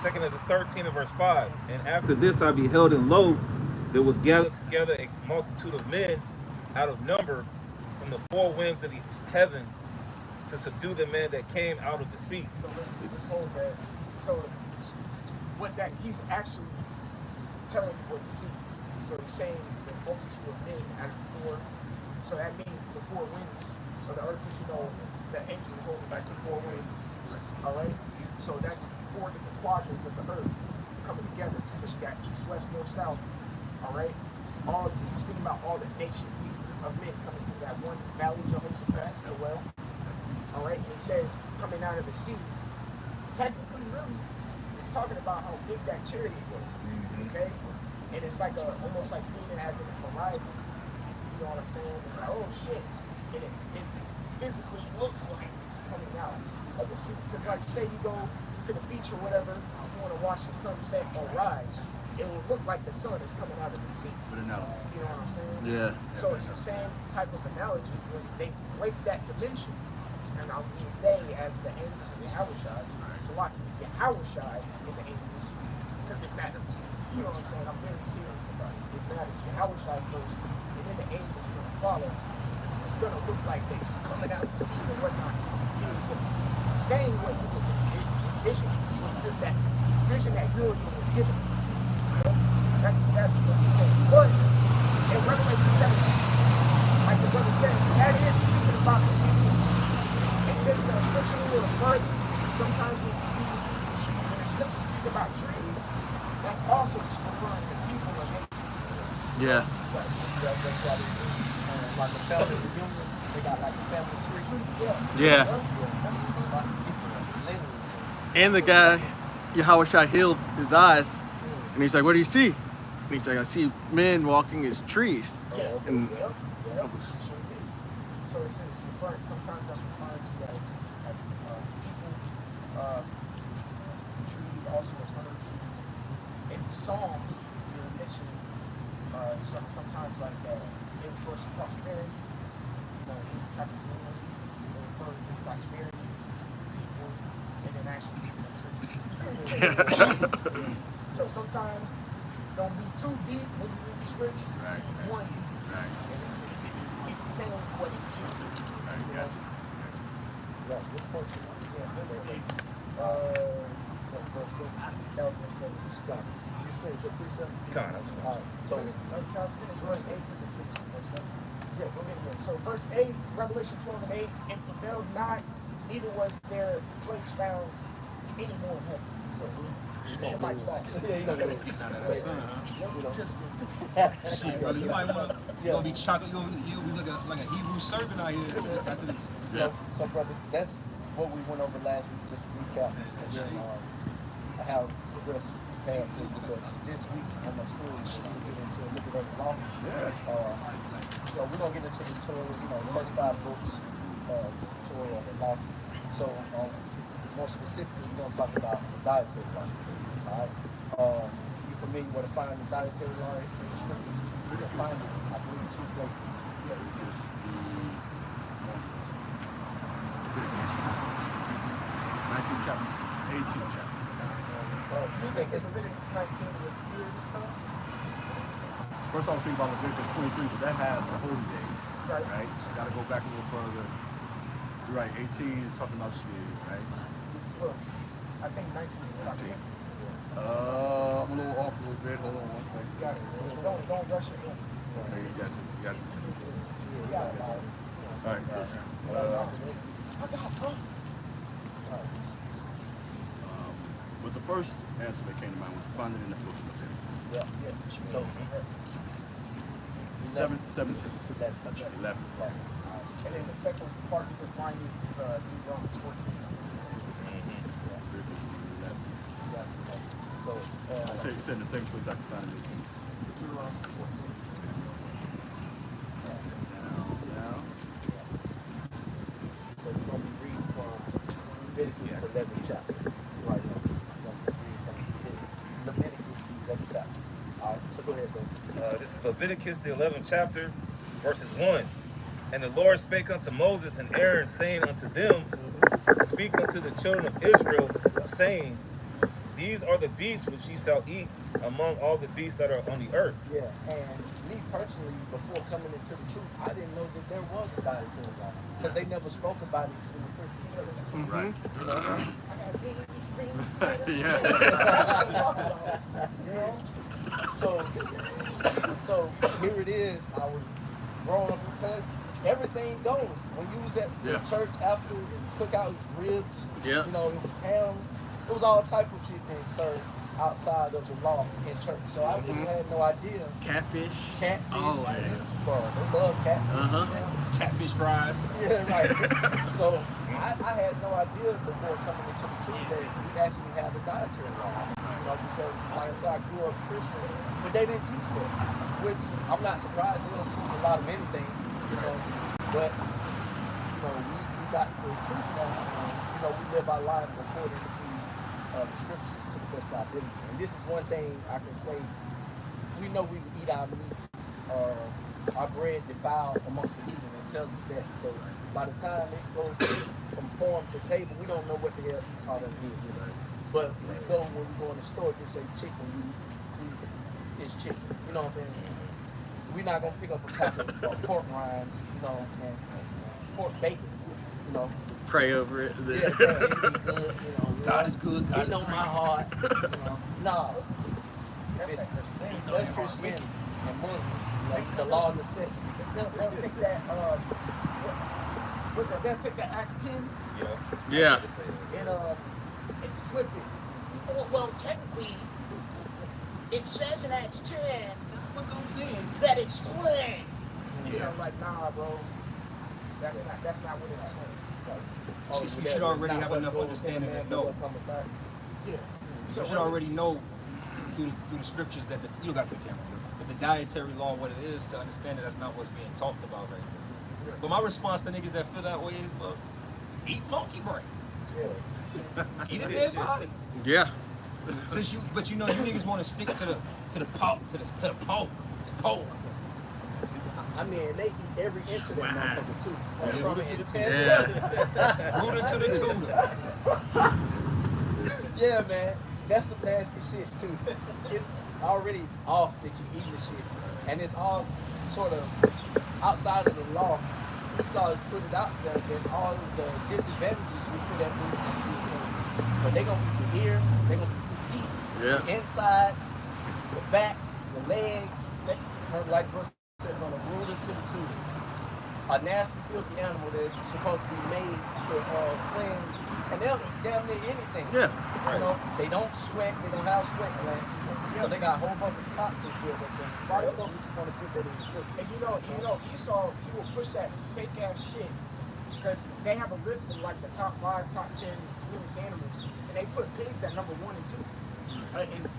2nd Ezra 13 and verse 5. And after this I beheld, and lo, there was gathered together a multitude of men out of number from the four winds of the heaven to subdue the man that came out of the sea. So let's hold that. So what that he's actually telling you what he sees. So he's saying the multitude of men out of the four. So that means the four winds. So the earth, the angel is holding back the four winds. All right. So that's 4 different quadrants of the earth coming together. So you got east, west, north, south. All right. he's speaking about all the nations of men coming to that one valley, Jehoshaphat, the well. All right, it says coming out of the sea. Technically, really, it's talking about how big that chariot was. Okay, and it's like almost like seeing it as a horizon. You know what I'm saying? It's like, oh shit, and it physically looks like it's coming out of the sea. Because like, say you go to the beach or whatever, you want to watch the sunset or rise, it will look like the sun is coming out of the sea. Put it out. You know what I'm saying? Yeah. So it's the same type of analogy when they break that dimension, and I'll mean they as the angels of Yahushai. So like Yahushai in the angels, because it matters. You know what I'm saying? I'm very serious about it. It matters. Yahushai first, and then the angels are gonna follow. It's gonna look like they're just coming out of the sea and whatnot. It's the same way because it's vision. That vision that Uriel was given. That's exactly what he's saying. But in Revelation 17, like the brother said, that is speaking about the people. And just pushing a little further, sometimes when you see when the scriptures speak about trees, that's also referring to people and nature. Yeah. That's why they do. Like the family reunion, they got like a family tree. Yeah. And the guy, Yahushua healed his eyes, and he's like, "What do you see?" And he's like, "I see men walking as trees." And So it's referring, sometimes that's referring to as people, trees, also referring to, in Psalms, you mentioned sometimes like it refers to prosperity, any type of movement, it refers to prosperity, people, and then actually keeping a tree. So sometimes don't be too deep when you read the scripts. Right. One, Right. it's saying what it is. Right. You know? Yeah, this portion. You finish your precept? Kind of. Alright, so finish verse 8 because it finishes verse 7. Yeah, go ahead. So verse 8, Revelation 12 and 8, and prevailed not, neither was their place found any more in heaven. So my fault. Yeah, you know That sun, huh? Just Shit, brother, you might want to. You're gonna be chocolate. You'll be looking like a Hebrew servant out here after this. So brother, that's what we went over last week, just to recap. And then how progressed past it, because this week on my school, we're gonna get into a little bit of the law. So we're gonna get into the Torah, the first 5 books of Torah or the law. So more specifically, we're gonna talk about the dietary law. Alright? You familiar with finding the dietary law in the scriptures? We can find it, I believe, 2 places. Leviticus, the 19th chapter, 18th chapter. you think it's Leviticus 19 with purity stuff? First, I was thinking about Leviticus 23, but that has the holy days, Right. right? So you got to go back a little further. You're right. 18 is talking about shit, right? Look, I think 19 is talking about. I'm a little off a little bit. Hold on one second. You got it. Don't rush your answer. Okay, you got you. You got you. You got it. All right. I got bro. But the first answer that came to mind was funded in the book of Leviticus. Yeah. So 17. 11. And then the second part you can find it Deuteronomy 14. Leviticus 11. So You said in the second place I can find it. Deuteronomy 14. Now. So we're going to be reading from Leviticus 11 chapter. Right now. We're going to be reading from Leviticus 11 chapter. Alright, so go ahead, bro. This is Leviticus, the 11th chapter, verses 1. And the Lord spake unto Moses and Aaron, saying unto them, Speak unto the children of Israel, saying, These are the beasts which ye shall eat among all the beasts that are on the earth. Yeah, and me personally, before coming into the truth, I didn't know that there was a dietary law, because they never spoke about it in the Christian church. Right. You know? You know? So here it is. I was growing up because everything goes. When you was at the church after the cookout, it was ribs. Yeah. You know, it was ham. It was all type of shit being served. outside of the law in church. So I really had no idea. Catfish. Catfish. Oh, yes. Bro, they love catfish. Catfish fries. Yeah, right. So I had no idea before coming into the truth that we actually had the dietary law. You know, because like I said, I grew up Christian, but they didn't teach that. Which I'm not surprised. They don't teach a lot of anything, you know. But you know, we got the truth law. You know, we live our life according to the scriptures to the best of our ability. And this is one thing I can say. We know we eat our meat, our bread defiled amongst the heathen. It tells us that. So by the time it goes from farm to table, we don't know what the hell Esau done did. You know? But when we go in the store, if it say chicken, it's chicken. You know what I'm saying? We're not gonna pick up a pack of pork rinds, you know, and pork bacon, you know. Pray over it. Yeah, bro, it'll be good, you know. God is good. God It is know my heart, you know. No. That's Christianity and Muslim, like the law of necessity. They'll take that, what's that? They'll take that Acts 10 Yeah. and flip it. Well, technically, it says in Acts 10 that it's clean. You know, like, nah, bro. That's not what it's saying. You should already have enough understanding that no. Yeah. You should already know through the scriptures that you don't got to be careful. But the dietary law, what it is, to understand that that's not what's being talked about right now. But my response to niggas that feel that way is, look, eat monkey brain. Eat a dead body. Yeah. But you know, you niggas want to stick to the pork, to the pork. I mean, they eat every inch of that motherfucker too. From the intent. Yeah. Rooted to the tuna. Yeah, man. That's some nasty shit too. It's already off that you eating the shit. And it's all sort of outside of the law. Esau has put it out there that all of the disadvantages we put at when we eat these things. But they're gonna eat the ear, they're gonna eat the feet, the insides, the back, the legs. Like Bruce said, gonna rule it to the tuna. A nasty, filthy animal that's supposed to be made to cleanse, and they'll eat damn near anything. Yeah. You know, they don't sweat, they don't have sweat glands. So they got a whole bunch of toxins built up there. Why the fuck would you want to put that in the system? And you know, Esau, he will push that fake ass shit because they have a list of like the top 5, top 10 cleanest animals, and they put pigs at number 1 and 2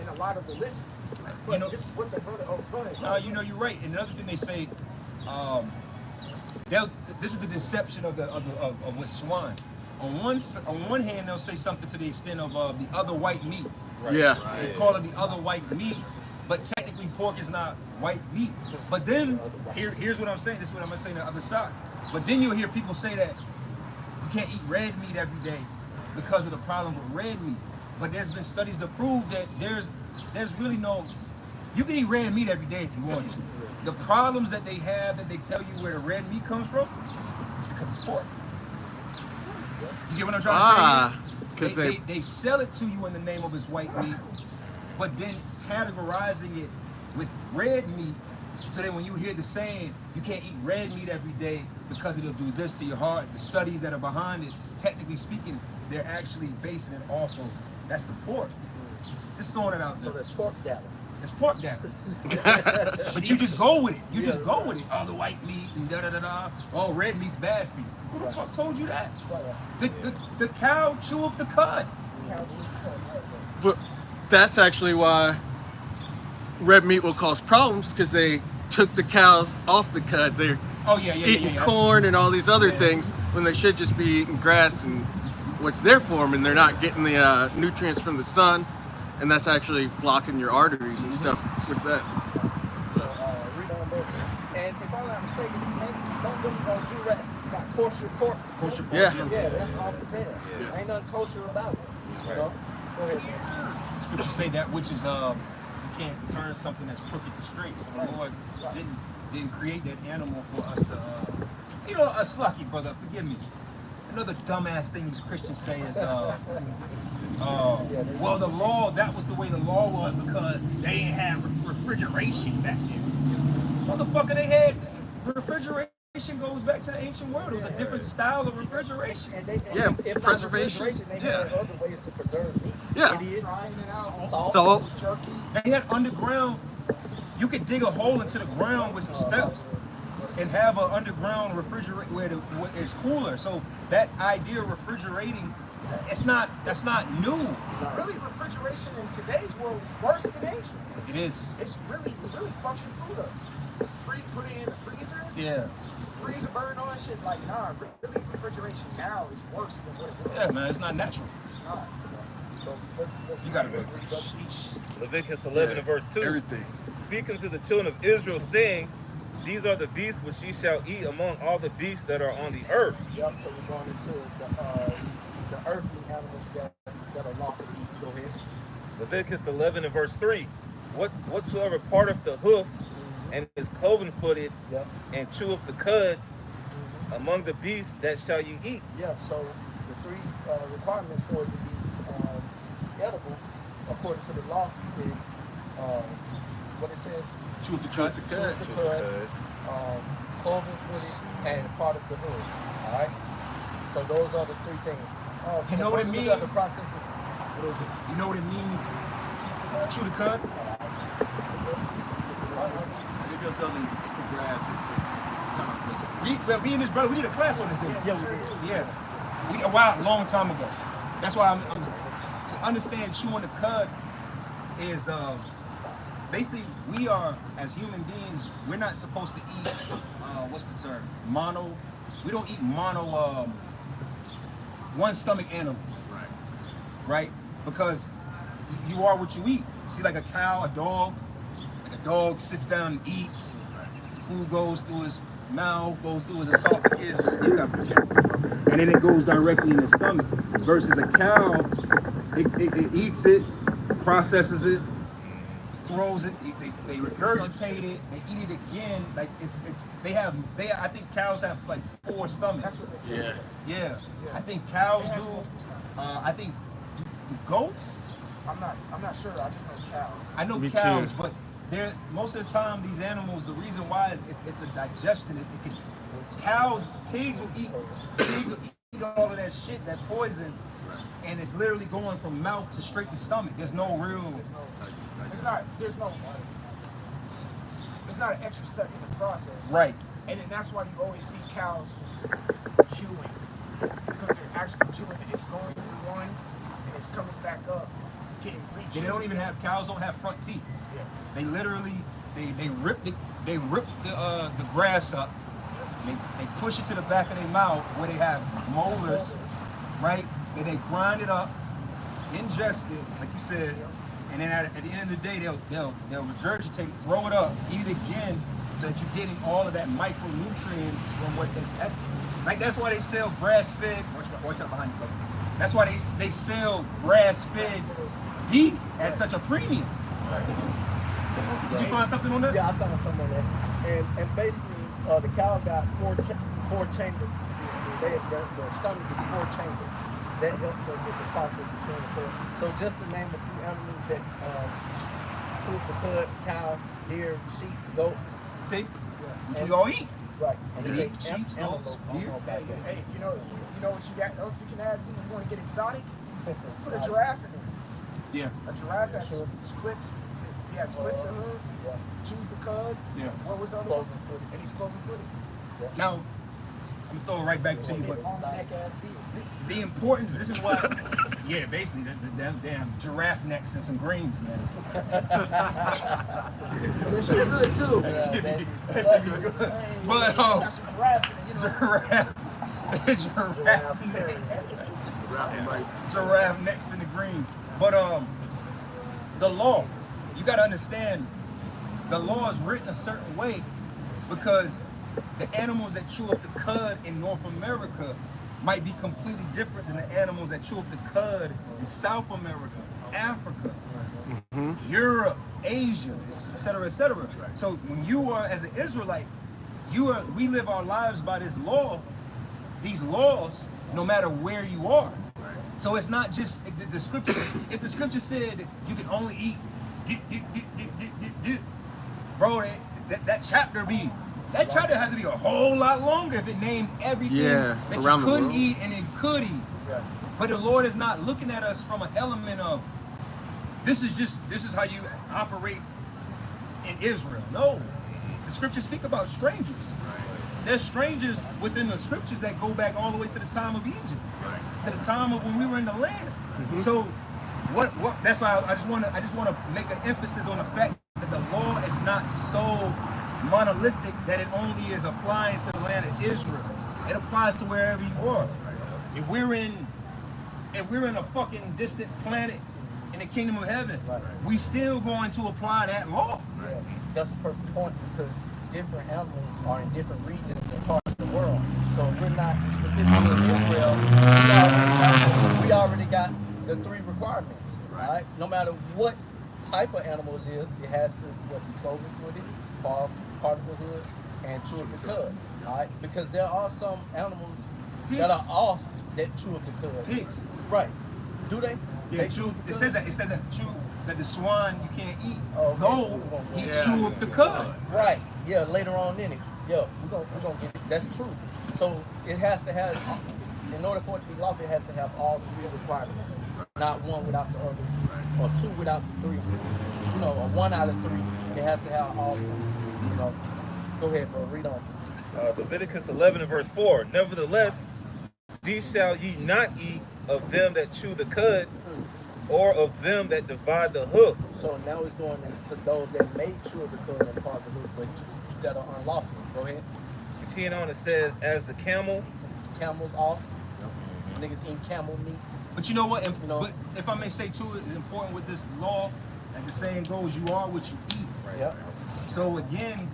in a lot of the lists. But You know- just what the brother, go ahead. You know, you're right. And another thing they say, this is the deception of with swine. On one hand, they'll say something to the extent of the other white meat. Yeah. They call it the other white meat, but technically pork is not white meat. But then here's what I'm saying. This is what I'm saying on the other side. But then you'll hear people say that you can't eat red meat every day because of the problems with red meat. But there's been studies to prove that there's really no. You can eat red meat every day if you want to. The problems that they have, that they tell you where the red meat comes from, is because it's pork. You get what I'm trying to say? They sell it to you in the name of its white meat, but then categorizing it with red meat, so that when you hear the saying, you can't eat red meat every day because it'll do this to your heart, the studies that are behind it, technically speaking, they're actually basing it off of, that's the pork. Just throwing it out there. So there's pork data. It's pork data. But you just go with it. You just go with it. Oh, the white meat and da-da-da-da. Oh, red meat's bad for you. Who the fuck told you that? The cow chew up the cud. But that's actually why red meat will cause problems, because they took the cows off the cud. They're eating corn and all these other things when they should just be eating grass and what's there for them, and they're not getting the nutrients from the sun, and that's actually blocking your arteries and stuff with that. So read on there. And if I'm not mistaken, don't do Jew-Rats. Got kosher pork. Kosher pork. Yeah, that's off his head. Ain't nothing kosher about it. You know? Go ahead, man. Scriptures say that which is you can't turn something that's crooked to straight. So the Lord didn't create that animal for us to you know, a slucky brother, forgive me. Another dumbass thing these Christians say is well, the law, that was the way the law was because they didn't have refrigeration back then. Motherfucker, they had refrigeration. Goes back to the ancient world. It was a different style of refrigeration. And if preservation. They had other ways to preserve meat. Yeah, grinding out Salt. jerky. They had underground. You could dig a hole into the ground with some steps and have an underground refrigerator where it's cooler. So that idea of refrigerating, that's not new. Really, refrigeration in today's world is worse than ancient. It is. It really fucks your food up. Put it in the freezer. Yeah. Freezer burn on shit. Like, nah, really, refrigeration now is worse than what it was. Yeah, man, it's not natural. It's not. So, You gotta go. Leviticus 11 and verse 2. Everything. Speaking to the children of Israel, saying, these are the beasts which ye shall eat among all the beasts that are on the earth. Yep, so we're going into the earthly animals that are lawful to eat. Go ahead. Leviticus 11 and verse 3. Whatsoever parteth the hoof and is cloven-footed Yep. and cheweth the cud among the beasts, that shall you eat. Yeah, so the three requirements for it to be edible, according to the law, is what it says. Chew the cut. Cheweth the cud, cloven-footed, and part of the hood. All right. So those are the three things. You know what it means? The process You know what it means? Chew the cud. It just doesn't eat the grass. We and his brother, we did a class on this, didn't we? Yeah, we did. Yeah. A long time ago. That's why I'm to understand chewing the cud is basically we are, as human beings, we're not supposed to eat what's the term? We don't eat one stomach animals. Right? Because you are what you eat. See, like a cow, a dog, like a dog sits down and eats. Food goes through his mouth, goes through his esophagus, and then it goes directly in the stomach. Versus a cow, it eats it, processes it, throws it, they regurgitate it, they eat it again. Like I think cows have like 4 stomachs. Yeah. I think cows do. I think do goats. I'm not sure. I just know cows. I know cows, but they're most of the time these animals. The reason why is it's a digestion. Pigs will eat all of that shit, that poison, and it's literally going from mouth to straight to stomach. There's no real. It's not an extra step in the process. Right. And then that's why you always see cows just chewing. Because they're actually chewing. It's going through one and it's coming back up, getting reached. They don't even have cows. Don't have front teeth. Yeah. They literally they rip the grass up. They push it to the back of their mouth where they have molars, right? Then they grind it up, ingest it, like you said, and then at the end of the day they'll regurgitate it, throw it up, eat it again, so that you're getting all of that micronutrients from what is like. That's why they sell grass-fed. Watch out behind you, brother. That's why they sell grass-fed beef at such a premium. Did you find something on that? Yeah, I found something on that. And basically, the cow got four chambers. The stomach is 4 chambers. That helps them get the process of chewing the cud. So just to name a few animals that chew the cud: cow, deer, sheep, goats. See? Which we all eat. Right. And We they eat sheep, goats, deer. Hey, you know what you got else you can add when you want to get exotic? Put a giraffe in there. Yeah. A giraffe that splits the hood, chews the cud. Yeah. What was the other one? And he's cloven-footed. Now, I'm gonna throw it right back to you, but Long neck ass deer. the importance, this is why, yeah, basically, the damn giraffe necks and some greens, man. That shit good too. That should be good. But, Got some giraffe in it, giraffe necks and the greens. But, the law, you gotta understand, the law is written a certain way because the animals that chew up the cud in North America might be completely different than the animals that chew up the cud in South America, Africa, Europe, Asia, etc., etc. So when you are, as an Israelite, we live our lives by this law, these laws, no matter where you are. So it's not just the scripture. If the scripture said that you can only eat, bro, that chapter had to be a whole lot longer if it named everything that you couldn't eat and it could eat. But the Lord is not looking at us from an element of this is how you operate in Israel. No, the scriptures speak about strangers. There's strangers within the scriptures that go back all the way to the time of Egypt, to the time of when we were in the land. So, what? That's why I just want to make an emphasis on the fact that the law is not so monolithic that it only is applying to the land of Israel. It applies to wherever you are. If we're in a fucking distant planet in the kingdom of heaven, we still going to apply that law. Yeah, that's a perfect point because different animals are in different regions and parts of the world. So we're not specifically in Israel. We already got the 3 requirements. Right? No matter what type of animal it is, it has to be cloven-footed, part of the hood, and chew of the cud. All right? Because there are some animals that are off that chew of the cud. Pigs. Right. Do they? Yeah, chew. It says that chew that the swan you can't eat. Oh, okay. Though he chew up the cud. Right. Yeah. Later on in it. Yeah. We're gonna get it. That's true. So it has to have. In order for it to be lawful, it has to have all 3 requirements. Not one without the other, or 2 without the 3. You know, or 1 out of 3. It has to have all 3. You know. Go ahead, bro. Read on. Leviticus 11 and verse 4. Nevertheless, these shall ye not eat of them that chew the cud, or of them that divide the hoof. So now it's going into those that may chew the cud and part of the hoof, but that are unlawful. Go ahead. Continuing on, it says, as the camel. Camels off. Niggas eat camel meat. But you know what? But if I may say too, it's important with this law. Like the saying goes, you are what you eat. Right. Yep. So again,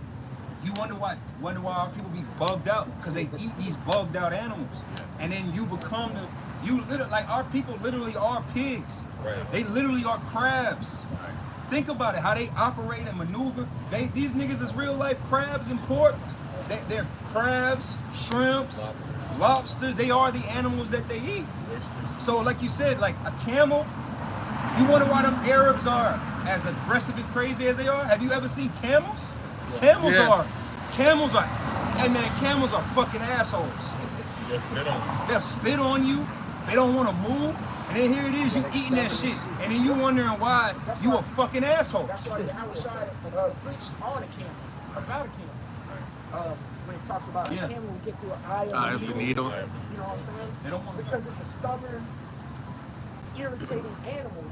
you wonder why our people be bugged out because they eat these bugged out animals, and then you become like our people literally are pigs. Right. They literally are crabs. Right. Think about it, how they operate and maneuver. These niggas is real life crabs and pork. They're crabs, shrimps, lobsters. They are the animals that they eat. So like you said, like a camel, you wonder why them Arabs are as aggressive and crazy as they are? Have you ever seen camels? Camels are, hey man, camels are fucking assholes. They'll spit on you. They don't want to move. And then here it is, you eating that shit. And then you wondering why you a fucking asshole. That's why Yahushua preached on a camel, about a camel. When it talks about a camel will get through an eye of the needle. You know what I'm saying? They don't want because it's a stubborn, irritating animal.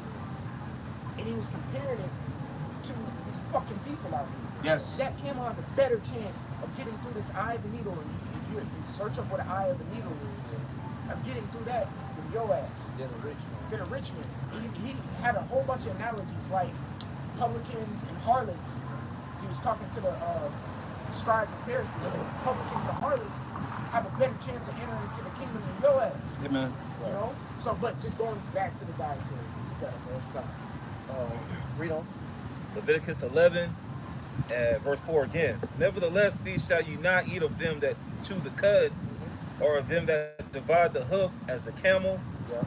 And he was comparing it to these fucking people out here. Yes. That camel has a better chance of getting through this eye of the needle. And if you search up what an eye of the needle is, of getting through that than your ass. Than a rich man. He had a whole bunch of analogies like publicans and harlots. He was talking to the scribes and Pharisees. Publicans and harlots have a better chance of entering into the kingdom than your ass. Yeah, man. You know? So, but just going back to the guy said, read on. Leviticus 11, verse 4 again. Nevertheless, these shall you not eat of them that chew the cud, or of them that divide the hoof as the camel,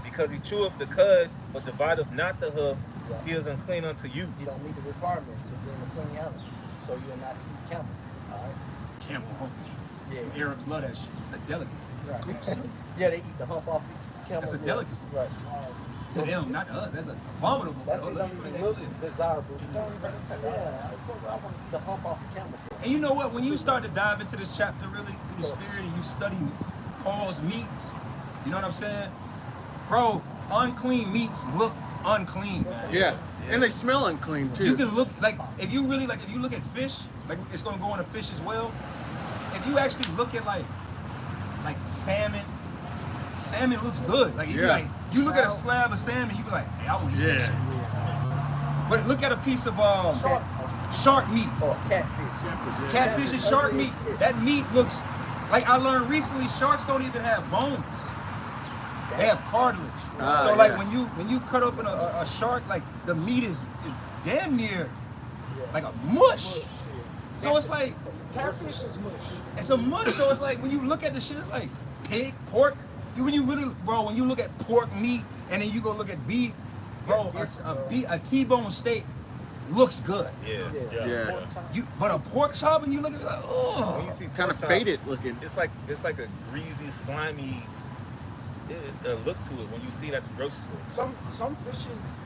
because he cheweth the cud, but divideth not the hoof, he is unclean unto you. You don't meet the requirements of being a clean animal, so you'll not eat camel. All right? Camel hump meat. Yeah. Arabs love that shit. It's a delicacy. Right. Yeah, they eat the hump off the camel. That's a delicacy. Right. To them, not to us. That's abominable. That shit don't even look desirable. I want the hump off the camel. And you know what? When you start to dive into this chapter really through the spirit and you study Paul's meats, you know what I'm saying? Bro, unclean meats look unclean, man. Yeah. And they smell unclean too. You can look like if you look at fish, like it's gonna go into fish as well. If you actually look at like salmon looks good. Like you look at a slab of salmon, you be like, hey, I want to eat that shit. But look at a piece of shark meat. Or catfish. Catfish and shark meat. That meat looks like I learned recently. Sharks don't even have bones. They have cartilage. So like when you cut open a shark, like the meat is damn near like a mush. So it's like catfish is mush. It's a mush. So it's like when you look at the shit, it's like pig, pork. When you look at pork meat and then you go look at beef, bro, a T-bone steak looks good. Yeah. But a pork chop and you look at it like, oh, kind of faded looking. It's like a greasy, slimy look to it when you see it at the grocery store. Some fishes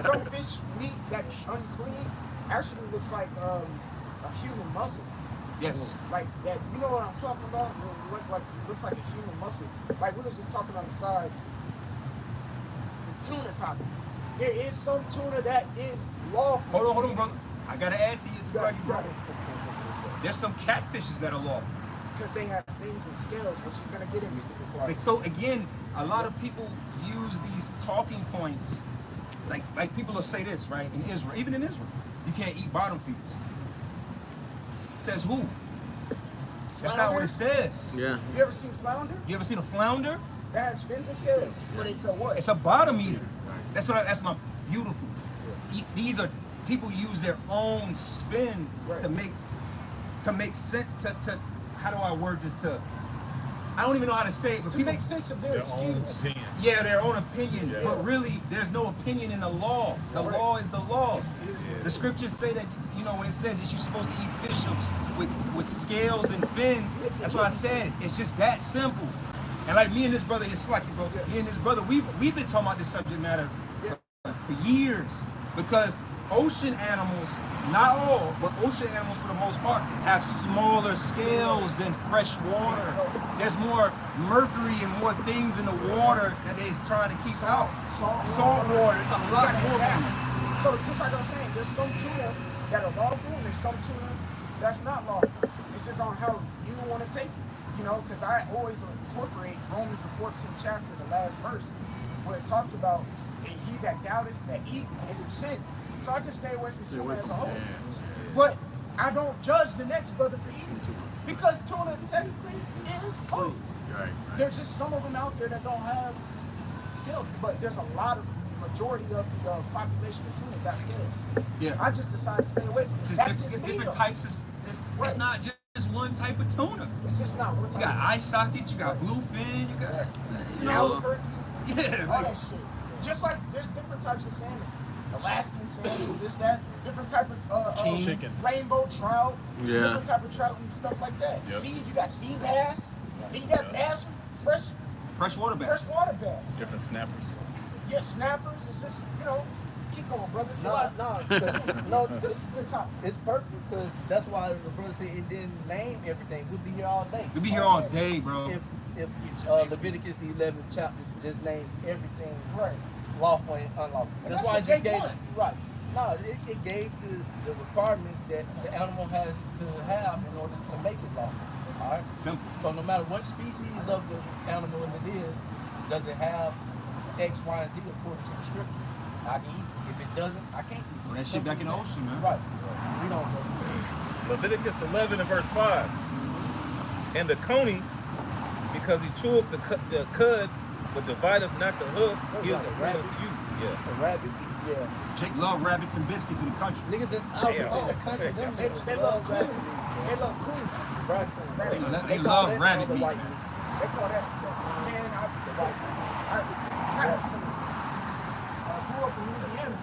Some fish meat that's unclean actually looks like a human muscle. Yes. Like that, you know what I'm talking about? Looks like a human muscle. Like we was just talking on the side. It's tuna topic. There is some tuna that is lawful. Hold on, brother. I gotta add to you, bro. There's some catfishes that are lawful. Because they have fins and scales, which he's gonna get into. Like, so again, a lot of people use these talking points. Like people will say this, right? In Israel, even in Israel, you can't eat bottom feeders. Says who? That's not what it says. Yeah. You ever seen flounder? You ever seen a flounder? That has fins and scales, but it's a what? It's a bottom eater. That's my beautiful. These are people use their own spin to make sense. To how do I word this? I don't even know how to say it, but to make sense of their excuse. Yeah, their own opinion. Yeah. But really, there's no opinion in the law. The law is the law. The scriptures say that, you know, when it says that you're supposed to eat fish with scales and fins, that's what I said. It's just that simple. And like me and this brother, it's like, bro, me and this brother, we've been talking about this subject matter for years, because ocean animals, not all, but ocean animals for the most part, have smaller scales than fresh water. There's more mercury and more things in the water that they're trying to keep out. Salt water, it's a lot more. So just like I was saying, there's some tuna that are lawful and there's some tuna that's not lawful. It's just on how you want to take it. You know, because I always incorporate Romans the 14th chapter, the last verse, where it talks about he that doubteth that eat is a sin. So I just stay away from tuna as a whole. But I don't judge the next brother for eating tuna, because tuna technically is food. Right. There's just some of them out there that don't have scales, but there's a lot of majority of the population of tuna got scales. Yeah. I just decided to stay away from it. That's just different types of. It's not just one type of tuna. It's just not one type. You got eye socket, you got bluefin, you got Albuquerque, yeah, all that shit. Just like there's different types of salmon. Alaskan salmon, this, that, different type of chicken, rainbow trout, Yeah. different type of trout and stuff like that. Yep. Sea, you got sea bass, and you got bass, freshwater bass. freshwater bass. different snappers. Yeah, snappers. It's just, you know, keep going, brother. No, This is a good topic. it's perfect, because that's why the brother said it didn't name everything. We'll be here all day. We'll be here all day, bro. If Leviticus the 11th chapter just named everything Right. lawful and unlawful. And That's why I what just they gave want. it. Right. No, it gave the requirements that the animal has to have in order to make it lawful. All right. Simple. So no matter what species of the animal it is, does it have X, Y, and Z according to the scriptures? I can eat. If it doesn't, I can't eat. Throw that shit back in the ocean, man. Right. We don't know. Leviticus 11 and verse 5. And the coney, because he cheweth the cud, but divideth not the hoof, gives like a a ram rabbit? to you. Yeah. A rabbit, yeah. Jake love rabbits and biscuits in the country. Niggas in the country, them They niggas love cool. rabbit. They love cool. They call love that rabbit the meat. white meat. They call that, man, I kind of grew up in Louisiana.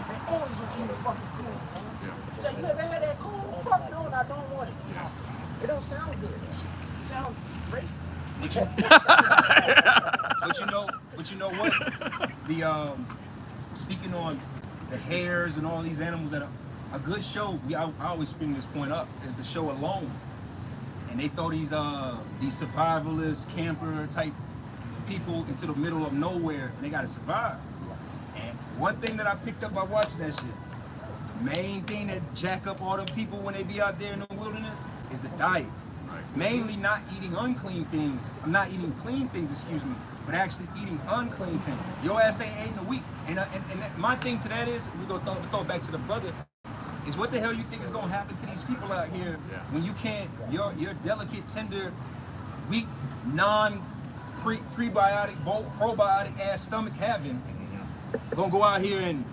They always were eating fucking food, man. Like, you ever had that cool? Fuck no, and I don't want it. It don't sound good. It sounds racist. But you know what? The speaking on the hares and all these animals, that a good show. I always bring this point up, is the show Alone. And they throw these survivalist camper type people into the middle of nowhere, and they gotta survive. And one thing that I picked up by watching that shit, the main thing that jack up all them people when they be out there in the wilderness is the diet. Mainly not eating unclean things. I'm not eating clean things, excuse me, but actually eating unclean things. Your ass ain't ate in a week. And my thing to that is, we go throw it back to the brother, is what the hell you think is gonna happen to these people out here when you can't, your delicate, tender, weak, prebiotic, probiotic ass stomach having, gonna go out here and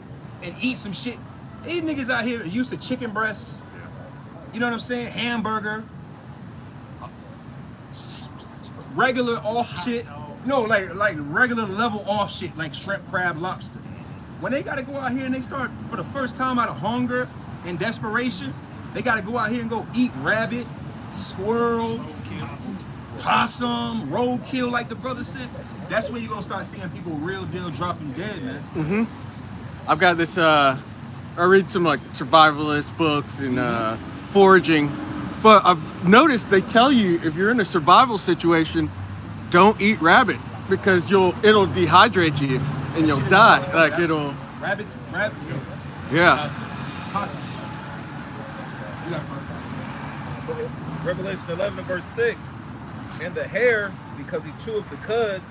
eat some shit. These niggas out here are used to chicken breasts, you know what I'm saying? Hamburger, regular off shit. No, like regular level off shit, like shrimp, crab, lobster. When they gotta go out here and they start, for the first time out of hunger and desperation, they gotta go out here and go eat rabbit, squirrel, possum, roadkill, like the brother said. That's when you're gonna start seeing people real deal dropping dead, man. I've got this, I read some like survivalist books and foraging, but I've noticed they tell you if you're in a survival situation, don't eat rabbit because it'll dehydrate you and you'll die. Like it'll. Rabbit. Yeah. It's toxic. You got it, Revelation 11 and verse 6. And the hare, because he cheweth the cud,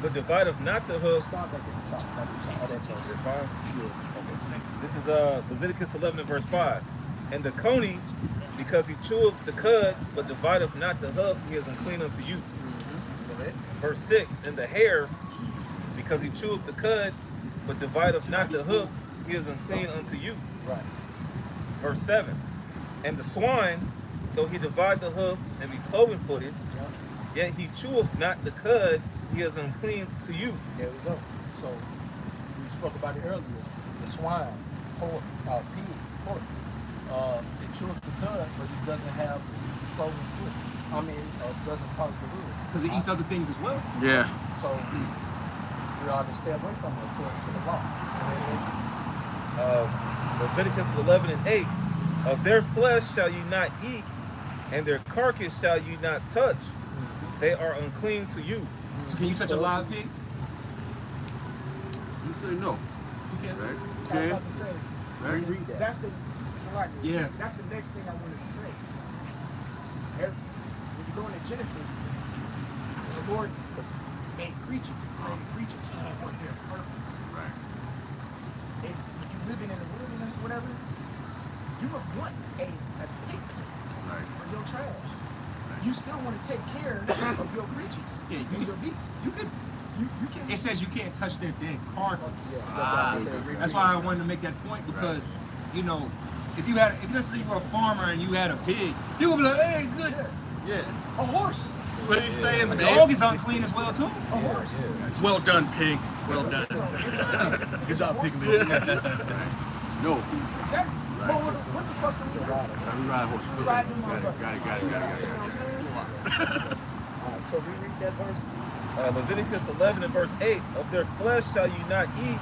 but divideth not the hoof. Stop right there. Oh, that's all. You're fine? This is Leviticus 11 and verse 5. And the coney, because he cheweth the cud, but divideth not the hoof, he is unclean unto you. Verse 6. And the hare, because he cheweth the cud, but divideth not the hoof, he is unclean unto you. Right. Verse 7. And the swine, though he divide the hoof and be cloven-footed, yet he cheweth not the cud, he is unclean to you. There we go. So we spoke about it earlier. The swine, pork, pig, pork. It chews the cud, but it doesn't have cloven foot. Doesn't part the hood. because it eats other things as well. Yeah. So we ought to stay away from it according to the law. Leviticus 11 and 8. Of their flesh shall you not eat, and their carcass shall you not touch. They are unclean to you. So can you touch a live pig? You say no. You can't. Right? I was Okay. about to say, Right? read that. That's the Yeah. That's the next thing I wanted to say. When you go into Genesis, the Lord made creatures, created creatures for their purpose. Right. And when you're living in the wilderness or whatever, you would want a pig Right. for your trash. You still want to take care of your creatures Yeah, and your beasts. You could. You can. It says you can't touch their dead carcass. That's That's why I wanted to make that point because, you know, if let's say you were a farmer and you had a pig, you would be like, hey, good. Yeah. A horse. What are you saying, A man? dog is unclean as well too. A horse. Well done, pig. Well done. Good job, Horse picking can me. eat. No. Exactly. But what the fuck do we do? We ride horses. We ride them Got it. Got it. Got it. Got it. You know what I'm saying? So we read that verse. Leviticus 11 and verse 8. Of their flesh shall you not eat,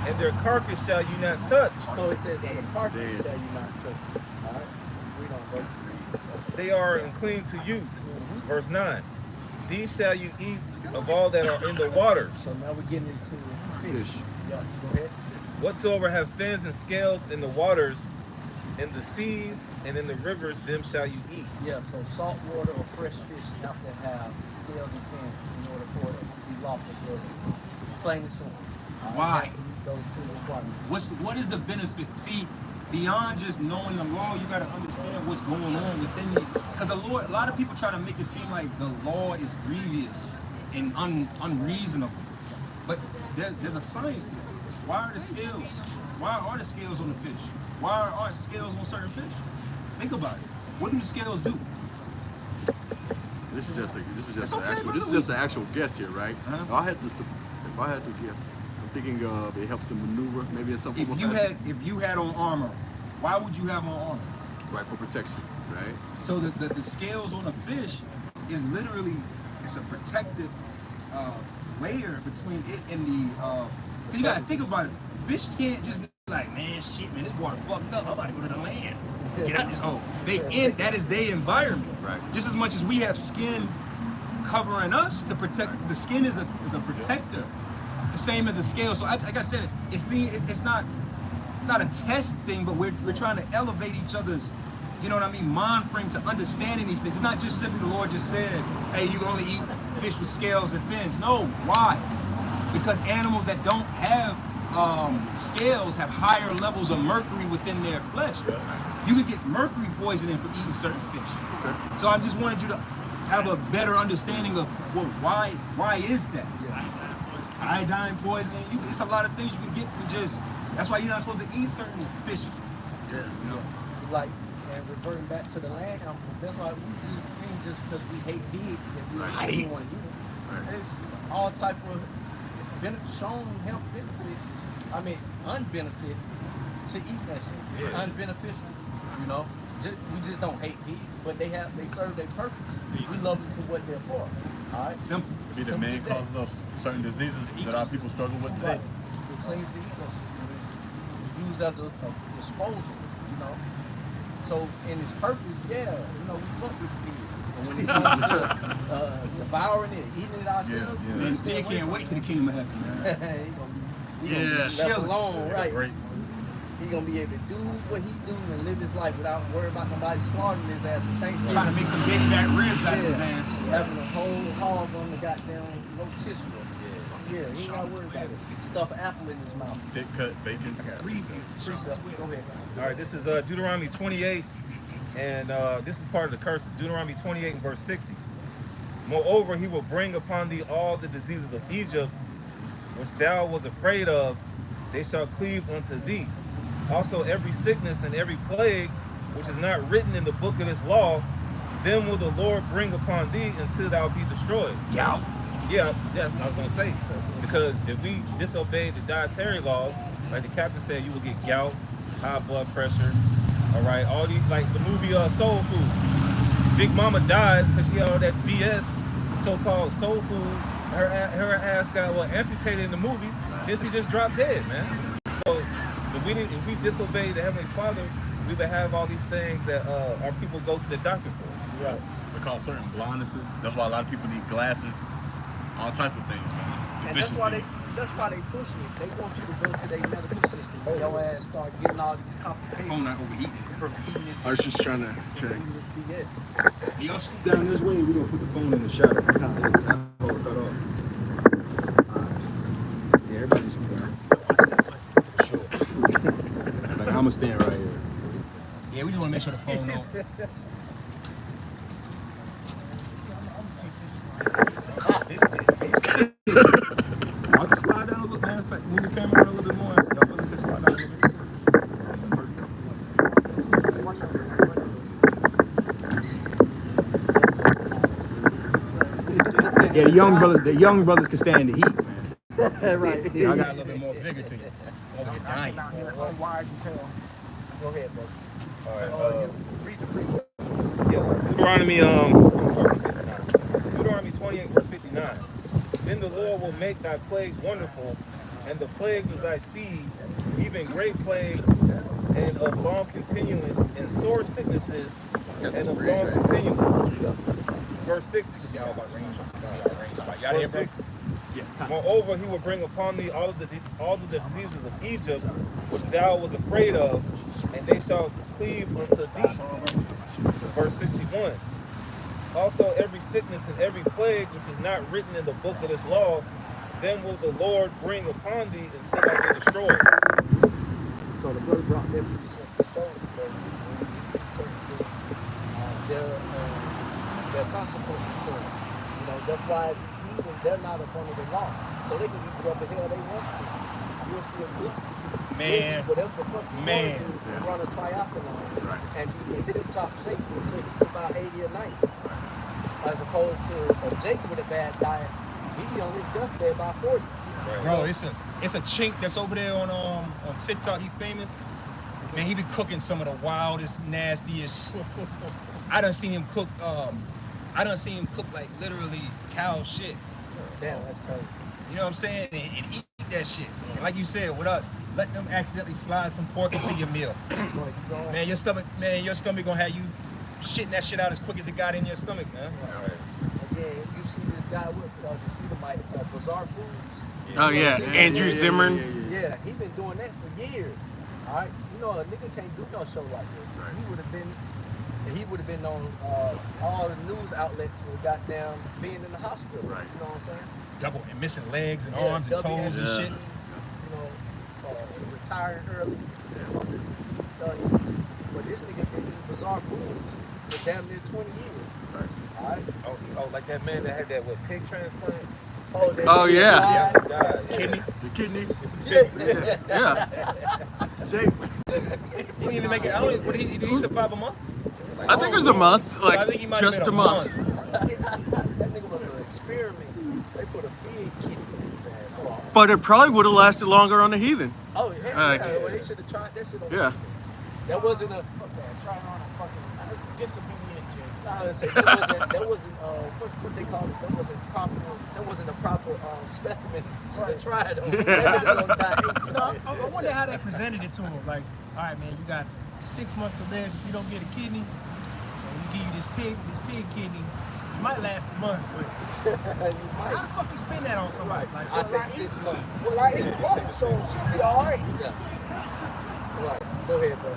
and their carcass shall you not touch. So it says, and the carcass Dead. shall you not touch. All right. We don't go. They are unclean to you. Verse 9. These shall you eat of all that are in the waters. So now we're getting into fish. Fish. Yeah, go ahead. Whatsoever have fins and scales in the waters, in the seas, and in the rivers, them shall you eat. Yeah, so salt water or fresh fish have to have scales and fins in order for it to be lawful for us to eat. Plain and simple. Why? You have to meet those two requirements. What is the benefit? See, beyond just knowing the law, you got to understand what's going on within these. Because the Lord, a lot of people try to make it seem like the law is grievous and unreasonable. But there's a science to it. Why are the scales? Why are the scales on the fish? Why aren't scales on certain fish? Think about it. What do the scales do? This is just It's okay, brother. this is just an actual guess here, right? Uh-huh. If I had to guess, I'm thinking it helps to maneuver. Maybe it's some people If you had on armor, why would you have on armor? right for protection, right? So the scales on a fish is literally, it's a protective layer between it and the. 'Cause you gotta think about it. Fish can't just be like, man, shit, man, this water fucked up. I'm about to go to the land. Get out this hole. That is their environment. Right. Just as much as we have skin covering us to protect. The skin is a protector. The same as the scale. So like I said, it's not a test thing, but we're trying to elevate each other's, you know what I mean, mind frame to understanding these things. It's not just simply the Lord just said, hey, you can only eat fish with scales and fins. No, why? Because animals that don't have scales have higher levels of mercury within their flesh. You can get mercury poisoning from eating certain fish. Okay. So I just wanted you to have a better understanding of, well, why is that? Iodine poisoning, it's a lot of things you can get from just, that's why you're not supposed to eat certain fishes. Yeah. Like, and reverting back to the land animals, that's why we just because we hate pigs that we don't want to eat them. Right. It's all type of shown health benefits. I mean, unbenefit to eat that shit. It's unbeneficial, you know. We just don't hate pigs, but they serve their purpose. We love them for what they're for. All right. Simple. Be the main causes of certain diseases that our people struggle with today. It cleans the ecosystem. It's used as a disposal, you know. So in its purpose, yeah, you know, we fuck with the pig. But when it comes to devouring it, eating it ourselves, Man, the pig can't wait to the kingdom of heaven, man. he gonna be left alone, right? He gonna be able to do what he do and live his life without worrying about nobody slaughtering his ass for Thanksgiving. Trying to make some baby back ribs out of his ass. Having a whole hog on the goddamn rotisserie. Yeah, he ain't gotta worry about it. Stuff apple in his mouth. Thick cut bacon. Precept. Go ahead. All right, this is Deuteronomy 28, and this is part of the curses. Deuteronomy 28 and verse 60. Moreover, he will bring upon thee all the diseases of Egypt, which thou was afraid of, they shall cleave unto thee. Also every sickness and every plague, which is not written in the book of this law, then will the Lord bring upon thee until thou be destroyed. Gout. Yeah, I was gonna say, because if we disobey the dietary laws, like the captain said, you will get gout, high blood pressure. All right, all these, like the movie Soul Food. Big Mama died because she had all that BS, so-called soul food. Her ass got amputated in the movie. Then she just dropped dead, man. So if we disobey the Heavenly Father, we would have all these things that our people go to the doctor for. Right. We call certain blindnesses. That's why a lot of people need glasses. All types of things, man. And that's why they pushing it. They want you to go to their medical system. Your ass start getting all these complications Phone not overheating. from eating it. I was just trying to check. Eating this BS. Y'all scoot down this way, we're gonna put the phone in the shadow. Cut off. Yeah, everybody scoot down. Sure. Like, I'm gonna stand right here. Yeah, we just wanna make sure the phone on. I can slide down a little, matter of fact, move the camera around a little bit more. So y'all brothers can slide down a little bit. Yeah, the young brothers can stand the heat, man. Right. I got a little bit more vigor to you. Over here dying. Wise as hell. Go ahead, bro. All right. Read the precept. Deuteronomy 28 verse 59. Then the Lord will make thy plagues wonderful, and the plagues of thy seed, even great plagues, and of long continuance, and sore sicknesses, and of long continuance. Verse 60. Verse 60. Moreover, he will bring upon thee all of the diseases of Egypt, which thou was afraid of, and they shall cleave unto thee. Verse 61. Also every sickness and every plague which is not written in the book of this law, then will the Lord bring upon thee until thou be destroyed. So the brother brought that precept to show that when you eat certain things, there are consequences to it. You know, that's why these heathens, they're not up under the law. So they can eat whatever the hell they want to. You'll see them do. Man. Whatever the fuck you Man. want to do, run a triathlon. And you get tip-top shape until it's about 80 or 90. As opposed to a Jake with a bad diet, he be on his deathbed by 40. Bro, it's a chink that's over there on TikTok. He famous. Man, he be cooking some of the wildest, nastiest. I done seen him cook like literally cow shit. Damn, that's crazy. You know what I'm saying? And eat that shit. And like you said with us, let them accidentally slide some pork into your meal. Man, your stomach gonna have you shitting that shit out as quick as it got in your stomach, man. Again, you see this guy with this Edomite, Bizarre Foods. Oh yeah, Andrew Zimmern. Yeah, he been doing that for years. All right, you know a nigga can't do no show like this. Right. He would have been on all the news outlets for goddamn being in the hospital. Right. You know what I'm saying? Double and missing legs and arms and toes and shit. You know, retiring early. But this nigga been eating Bizarre Foods for damn near 20 years. Right. All right. Oh, like that man that had that pig transplant. Oh yeah. Kidney. The kidney. Yeah. Jake. He didn't even make it. Did he survive a month? I think it was a month, I think he might have just been a month. That nigga was an experiment. They put a big kidney in his ass. But it probably would have lasted longer on the heathen. Oh yeah. Well, they should have tried that shit on. Yeah. That wasn't a. Trying on a fucking disobedient Jake. I would say that wasn't what they call it. That wasn't a proper specimen to try it on. I wonder how they presented it to him. Like, all right, man, you got 6 months to live. If you don't get a kidney, we give you this pig kidney. You might last a month, but how the fuck you spend that on somebody? Like, I take 6 months. Well, I eat pork, so it should be all right. Yeah. Right. Go ahead, bro.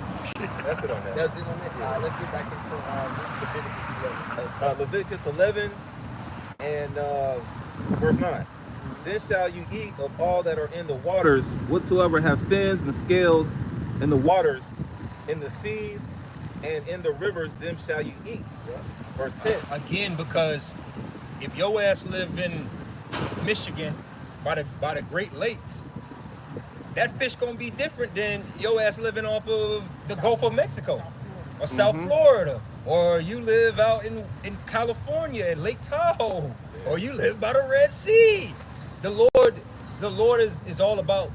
That's it on that. That's it on that. All right, let's get back into Leviticus 11. Leviticus 11 and verse 9. Then shall you eat of all that are in the waters, whatsoever have fins and scales in the waters, in the seas, and in the rivers, them shall you eat. Yeah. Verse 10. Again, because if your ass live in Michigan by the Great Lakes, that fish gonna be different than your ass living off of the Gulf of Mexico or South Florida, or you live out in California at Lake Tahoe, or you live by the Red Sea. The Lord is all about,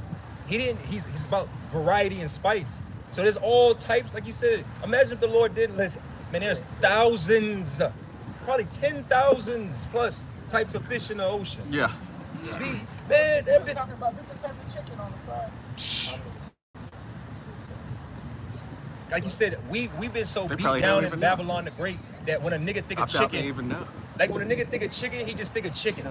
he's about variety and spice. So there's all types, like you said. Imagine if the Lord did list, man, there's thousands, probably 10,000s plus types of fish in the ocean. Yeah. Speed, man, that bit. Talking about different types of chicken on the side. Like you said, we've been so They beat probably down don't in even know. Babylon the Great that when a nigga think I of doubt they chicken, even know. like when a nigga think of chicken, he just think of chicken.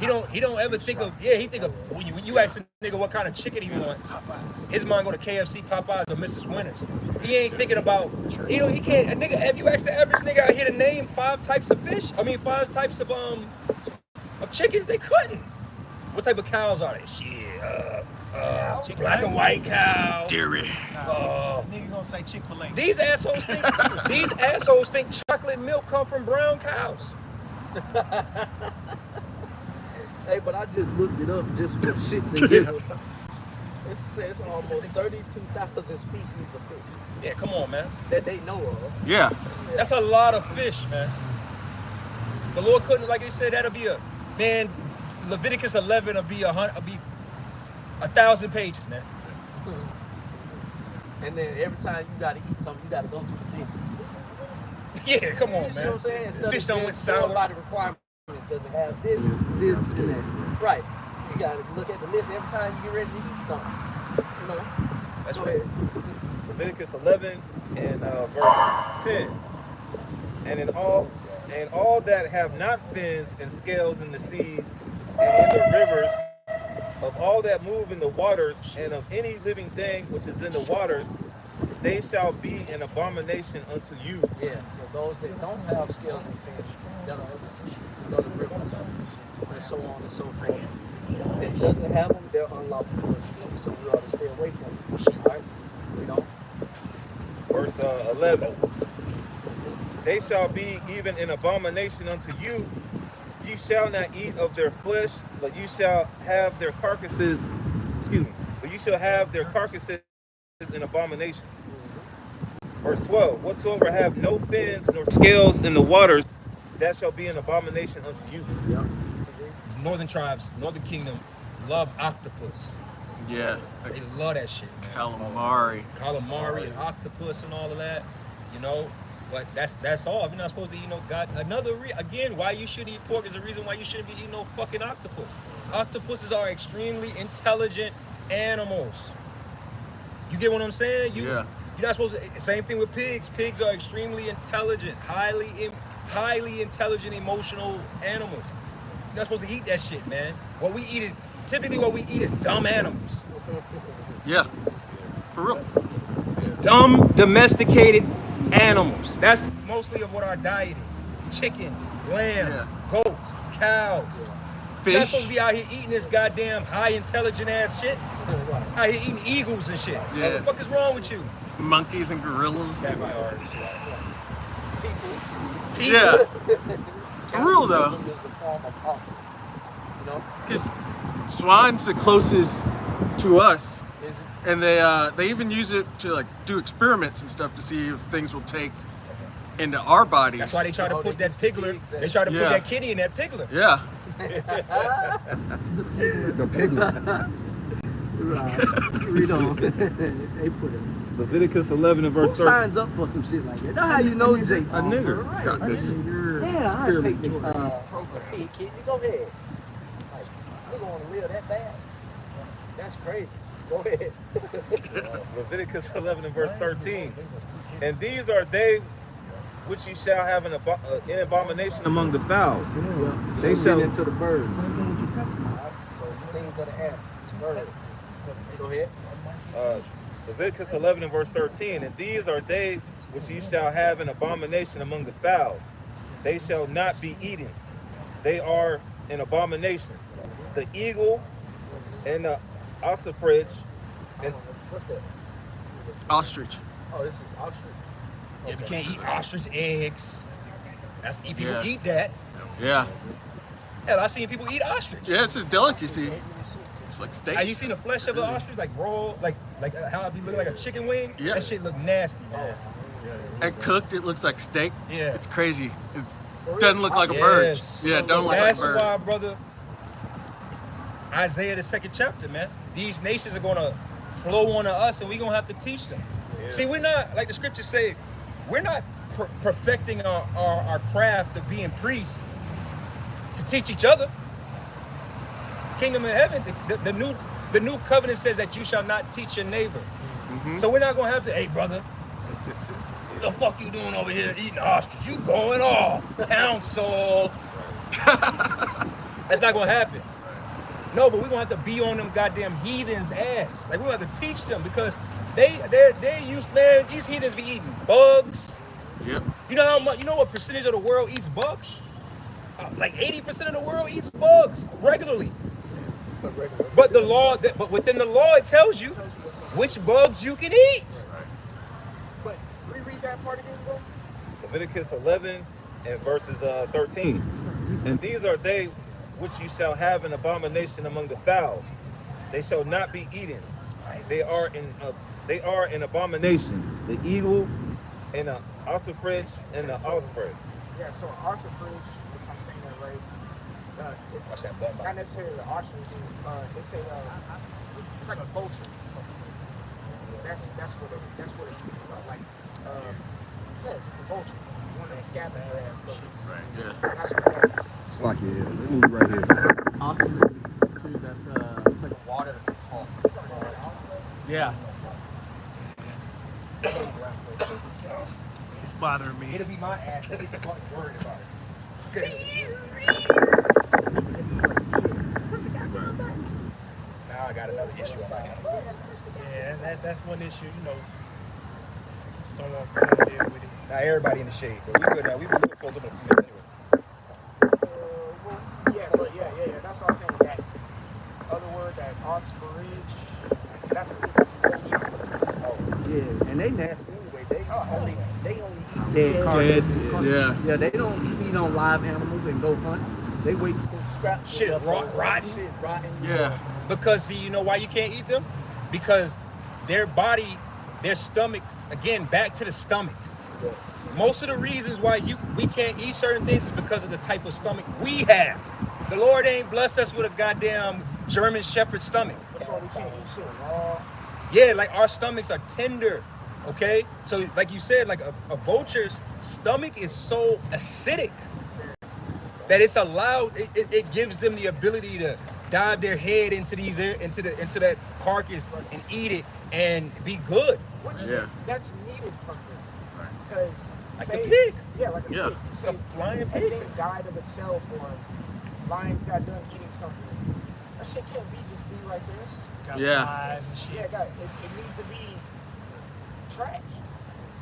He don't ever think of, he think of, when you ask a nigga what kind of chicken he wants, his mind go to KFC, Popeyes, or Mrs. Winters. He ain't thinking about, he can't, a nigga, if you ask the average nigga out here to name 5 types of fish, 5 types of chickens, they couldn't. What type of cows are they? Shit, black and white cow. Dairy. nigga gonna say Chick-fil-A. These assholes think chocolate milk come from brown cows. Hey, but I just looked it up just for shits and giggles. It says almost 32,000 species of fish Yeah, come on, man. that they know of. Yeah. That's a lot of fish, man. The Lord couldn't, like you said, that'll be Leviticus 11 will be 1,000 pages, man. And then every time you gotta eat something, you gotta go through the list. Yeah, come on, You see man. what I'm saying? Instead Fish of don't saying went sour. a lot of requirements. Does it have this, and that? Right. You gotta look at the list every time you get ready to eat something. You know? That's Go right. ahead. Leviticus 11 and verse 10. And all that have not fins and scales in the seas and in the rivers, of all that move in the waters, and of any living thing which is in the waters, they shall be an abomination unto you. Yeah, so those that don't have scales and fins, that are in the sea, the rivers, and so on and so forth. That doesn't have them, they're unlawful for us to eat, so we ought to stay away from them. Right? You know? Verse 11. They shall be even an abomination unto you. Ye shall not eat of their flesh, but you shall have their carcasses, but you shall have their carcasses in abomination. Verse 12. Whatsoever have no fins nor scales in the waters, that shall be an abomination unto you. Yeah. Northern tribes, Northern Kingdom, love octopus. Yeah. They love that shit, man. Calamari. Calamari and octopus and all of that, you know. But that's all. You're not supposed to eat no God. Again, why you shouldn't eat pork is the reason why you shouldn't be eating no fucking octopus. Octopuses are extremely intelligent animals. You get what I'm saying? Yeah. You're not supposed to. Same thing with pigs. Pigs are extremely intelligent, highly intelligent, emotional animals. You're not supposed to eat that shit, man. Typically what we eat is dumb animals. Yeah. For real. Dumb, domesticated animals. That's mostly of what our diet is. Chickens, lambs, goats, cows. You're not supposed to be out here eating this goddamn high intelligent ass shit. Out here eating eagles and shit. Yeah. What the fuck is wrong with you? Monkeys and gorillas. People. Yeah. For real though. Cannibalism is a form of office. You know? Because swine's the closest to us. Is it? And they even use it to like do experiments and stuff to see if things will take into our bodies. That's why they try to put that piglet. They try to put that kitty in that piglet. Yeah. The piglet. Read on. They put it. Leviticus 11 and verse Who 13. signs up for some shit like that? That's how you know Jay. A nigger. Right. Got this. Yeah, I take the hey, kid, you go ahead. Like, you don't want to live that bad? That's crazy. Go ahead. Leviticus 11 and verse 13. And these are they which ye shall have an abomination among the fowls. They shall- get into the birds. So things of the animals, birds. Go ahead. Leviticus 11 and verse 13. And these are they which ye shall have an abomination among the fowls. They shall not be eaten. They are an abomination. The eagle and the ossifrage and What's that? Ostrich. Oh, this is ostrich. Yeah, we can't eat ostrich eggs. That's people Yeah. eat that. Yeah. Hell, I've seen people eat ostrich. Yeah, it's a delicacy. It's like steak. Have you seen the flesh of an ostrich, like raw, like how it be looking like a chicken wing? Yeah. That shit look nasty, man. And cooked, it looks like steak. Yeah. It's crazy. It doesn't look like a bird. Yes. Yeah, it don't look like That's a bird. why, brother, Isaiah the 2nd chapter, man. These nations are gonna flow onto us, and we're gonna have to teach them. Yeah. See, we're not, like the scriptures say, we're not perfecting our craft of being priests to teach each other. Kingdom of heaven, the new covenant says that you shall not teach your neighbor. Mm-hmm. So we're not gonna have to, hey brother, what the fuck you doing over here eating ostrich? You going off, council. That's not gonna happen. No, but we're gonna have to be on them goddamn heathens' ass. Like we're gonna have to teach them because they're used, man. These heathens be eating bugs. Yep. You know how much? You know what percentage of the world eats bugs? Like 80% of the world eats bugs regularly. But the law, but within the law, it tells you which bugs you can eat. But reread that part again, bro. Leviticus 11 and verses 13. And these are they which you shall have an abomination among the fowls. They shall not be eaten. They are an abomination. The eagle and the ossifrage and the osprey. Yeah, so an ostrich, if I'm saying that right, it's Watch that butt, not necessarily an ostrich. It's like a vulture. That's what it's speaking about. Like, yeah, it's a vulture. One of the scavenger ass vultures. Yeah. That's what that is. It's like yeah, let me right here. Ostrich, too, that's it's like a water hawk. Yeah. It's bothering me. It'll be my ass. They'll be fucking worried about it. Okay. Now I got another issue on my hands. Yeah, that's one issue, you know. Don't want to deal with it. Now everybody in the shade, but we good now. We supposed to commit to it. Yeah. That's all I'm saying. That other word, that osprich, that's a vulture. Yeah, and they nasty anyway. They only eat dead carcasses. Yeah. Yeah, they don't feed on live animals and go hunt. They wait till scrap Shit rotten. Shit rotten. Yeah. Because see, you know why you can't eat them? Because their body, their stomach, again, back to the stomach. Yes. Most of the reasons why we can't eat certain things is because of the type of stomach we have. The Lord ain't blessed us with a goddamn German Shepherd stomach. That's why we can't eat shit raw. Yeah, like our stomachs are tender, okay? So like you said, like a vulture's stomach is so acidic that it's allowed, it gives them the ability to dive their head into into that carcass and eat it and be good. Which Yeah. that's needed from them. Because Like the pig. Yeah, like a Yeah. pig. It's Say a flying pig. everything died of itself, or lions got done eating something. That shit can't just be right there. Got Yeah. flies and shit. Yeah, it needs to be trash.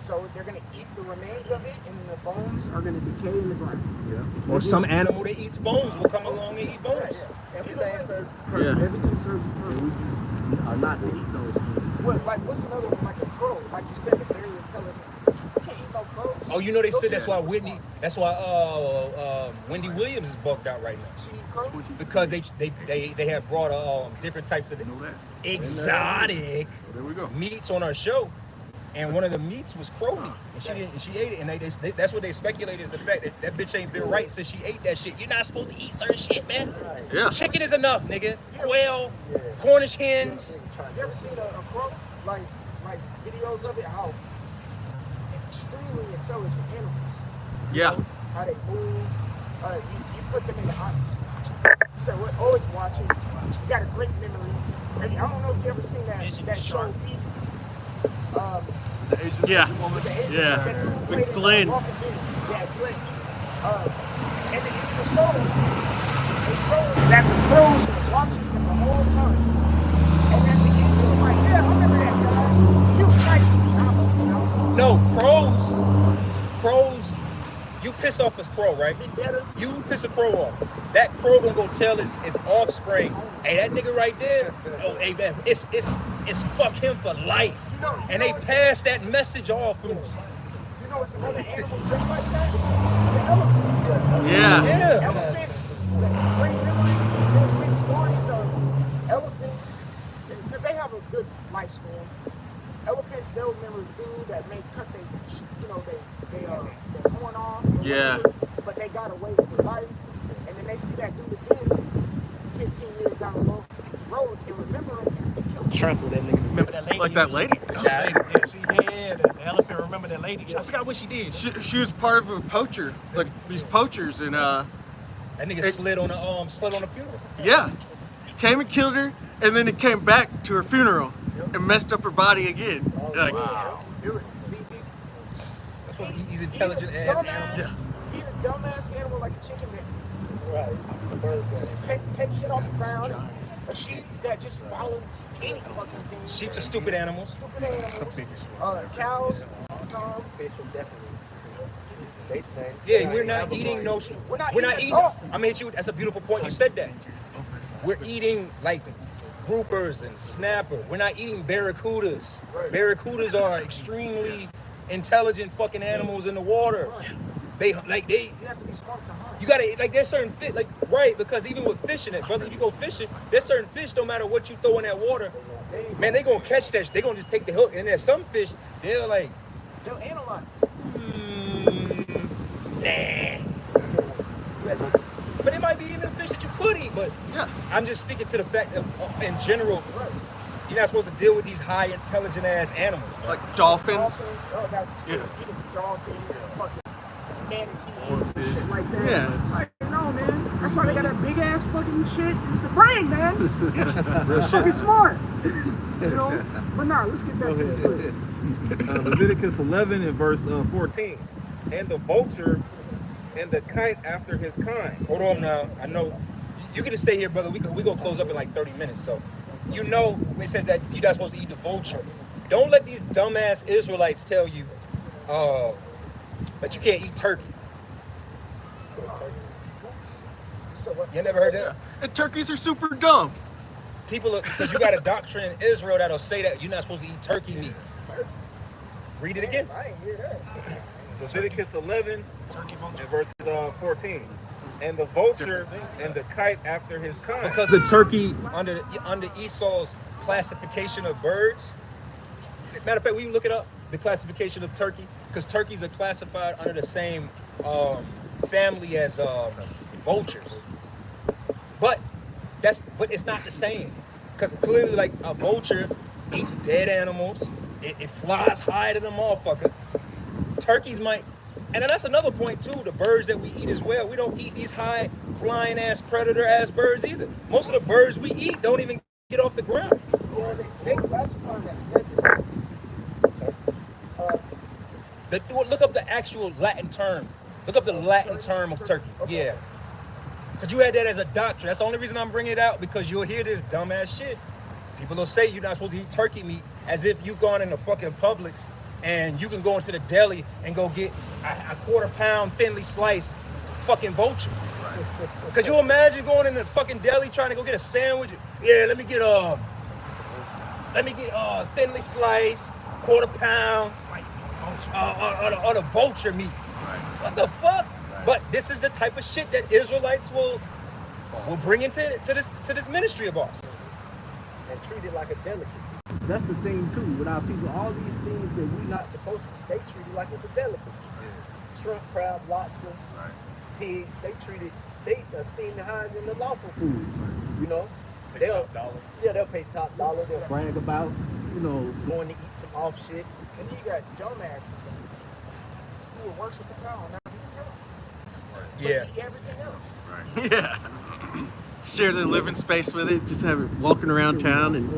So they're gonna eat the remains of it, and the bones are gonna decay in the ground. Yeah. Or some animal that eats bones will come along and eat bones. Everything serves Yeah. Everything serves a purpose. We just are not to eat those things. What's another one? Like a crow. Like you said, a very intelligent. You can't eat no crows. Oh, you know they said that's why Wendy Williams is bugged out right now. She eat crows? Because they have brought different types of You know that? exotic Well, there we go. meats on our show, and one of the meats was crow meat, and she ate it, and they that's what they speculate is the fact that that bitch ain't been right since she ate that shit. You're not supposed to eat certain shit, man. Yeah. Chicken is enough, nigga. Quail, Cornish hens. You ever seen a crow? Like like videos of it, how extremely intelligent animals. Yeah. You know, how they move. You put them in the audience. So we're always watching. You got a great memory. And I don't know if you ever seen that show Beef. The Asian Yeah. woman. Yeah. That dude With played in, Glenn. Walking Dead. Yeah, Glenn. And in the show, they showed that the crows were watching him the whole time. And at the end, he was like, yeah, I remember that guy. He was nice to me. You know? No, crows, you piss off a crow, right? Vendettas. You piss a crow off. That crow gonna go tell its offspring, hey, that nigga right there, oh, hey man, it's fuck him for life. You know, And they pass that message off from. you know it's another animal just like that? The elephant. Yeah. Yeah. Elephant, great memory. There's been stories of elephants, because they have a good lifespan. Elephants, they'll remember the dude that may cut their horn off. Yeah. But they got away with their life. And then they see that dude again 15 years down the road and remember him and kill him. Trample that nigga. Remember that lady? Like that lady? Yeah, the elephant. Remember that lady? I forgot what she did. She was part of a poacher, like these poachers, and That nigga slid on the funeral. yeah, came and killed her, and then it came back to her funeral and messed up her body again. Like, Wow. See, That's what he's intelligent ass animals. He's a dumbass animal like a chicken that just peck shit off the ground. A sheep that just follows any fucking thing. Sheep are stupid animals. Stupid animals. Cows, fish are definitely. Yeah, we're not eating no. We're not eating eating. dolphins. I mean, that's a beautiful point. You said that. We're eating like groupers and snapper. We're not eating barracudas. Barracudas are extremely intelligent fucking animals in the water. You have to be smart to hunt. You gotta, like, there's certain fish, like, right, because even with fishing it, brother, if you go fishing, there's certain fish, no matter what you throw in that water, man, they gonna catch that, they gonna just take the hook, and there's some fish, they're like, They'll analyze. nah. But it might be even fish that you could eat, but yeah, I'm just speaking to the fact of, in general, you're not supposed to deal with these high intelligent ass animals. Man. like dolphins. Oh, that's Yeah. Eating dolphins, fucking manatees, and shit like that. Yeah. Like, no, man. That's why they got that big ass fucking shit. It's the brain, man. Fucking smart. You know? But nah, let's get back to this verse. Leviticus 11 and verse 14. And the vulture and the kite after his kind. Hold on now. I know you can just stay here, brother. We gonna close up in like 30 minutes. So, you know, it says that you're not supposed to eat the vulture. Don't let these dumbass Israelites tell you that you can't eat turkey. You never heard that? And turkeys are super dumb. People, because you got a doctrine in Israel that'll say that you're not supposed to eat turkey meat. Read it again. I ain't hear that. Leviticus 11 and verse 14. And the vulture and the kite after his kind. Because the turkey under Esau's classification of birds. Matter of fact, we can look it up, the classification of turkey, because turkeys are classified under the same family as vultures. But it's not the same, because clearly, like, a vulture eats dead animals. It flies high to the motherfucker. Turkeys might, and that's another point too. The birds that we eat as well, we don't eat these high flying ass predator ass birds either. Most of the birds we eat don't even get off the ground. Yeah, they classify them as residents. Look up the actual Latin term. Look up the Latin term of turkey. Yeah. Because you had that as a doctrine. That's the only reason I'm bringing it out, because you'll hear this dumbass shit. People will say you're not supposed to eat turkey meat as if you've gone into fucking Publix and you can go into the deli and go get a quarter-pound thinly sliced fucking vulture. Could you imagine going in the fucking deli trying to go get a sandwich? Yeah, let me get thinly sliced quarter-pound on a vulture meat. What the fuck? But this is the type of shit that Israelites will bring into this ministry of ours. And treat it like a delicacy. That's the thing too, with our people, all these things that we're not supposed to, they treat it like it's a delicacy. Shrimp, crab, lobster, pigs, they esteem it higher than the lawful foods. You know? They'll pay top dollar. They'll brag about you know, going to eat some off shit. And then you got dumbass who would worship the cow and not eat the cow. But Yeah. eat everything else. yeah. Share the living space with it. Just have it walking around town and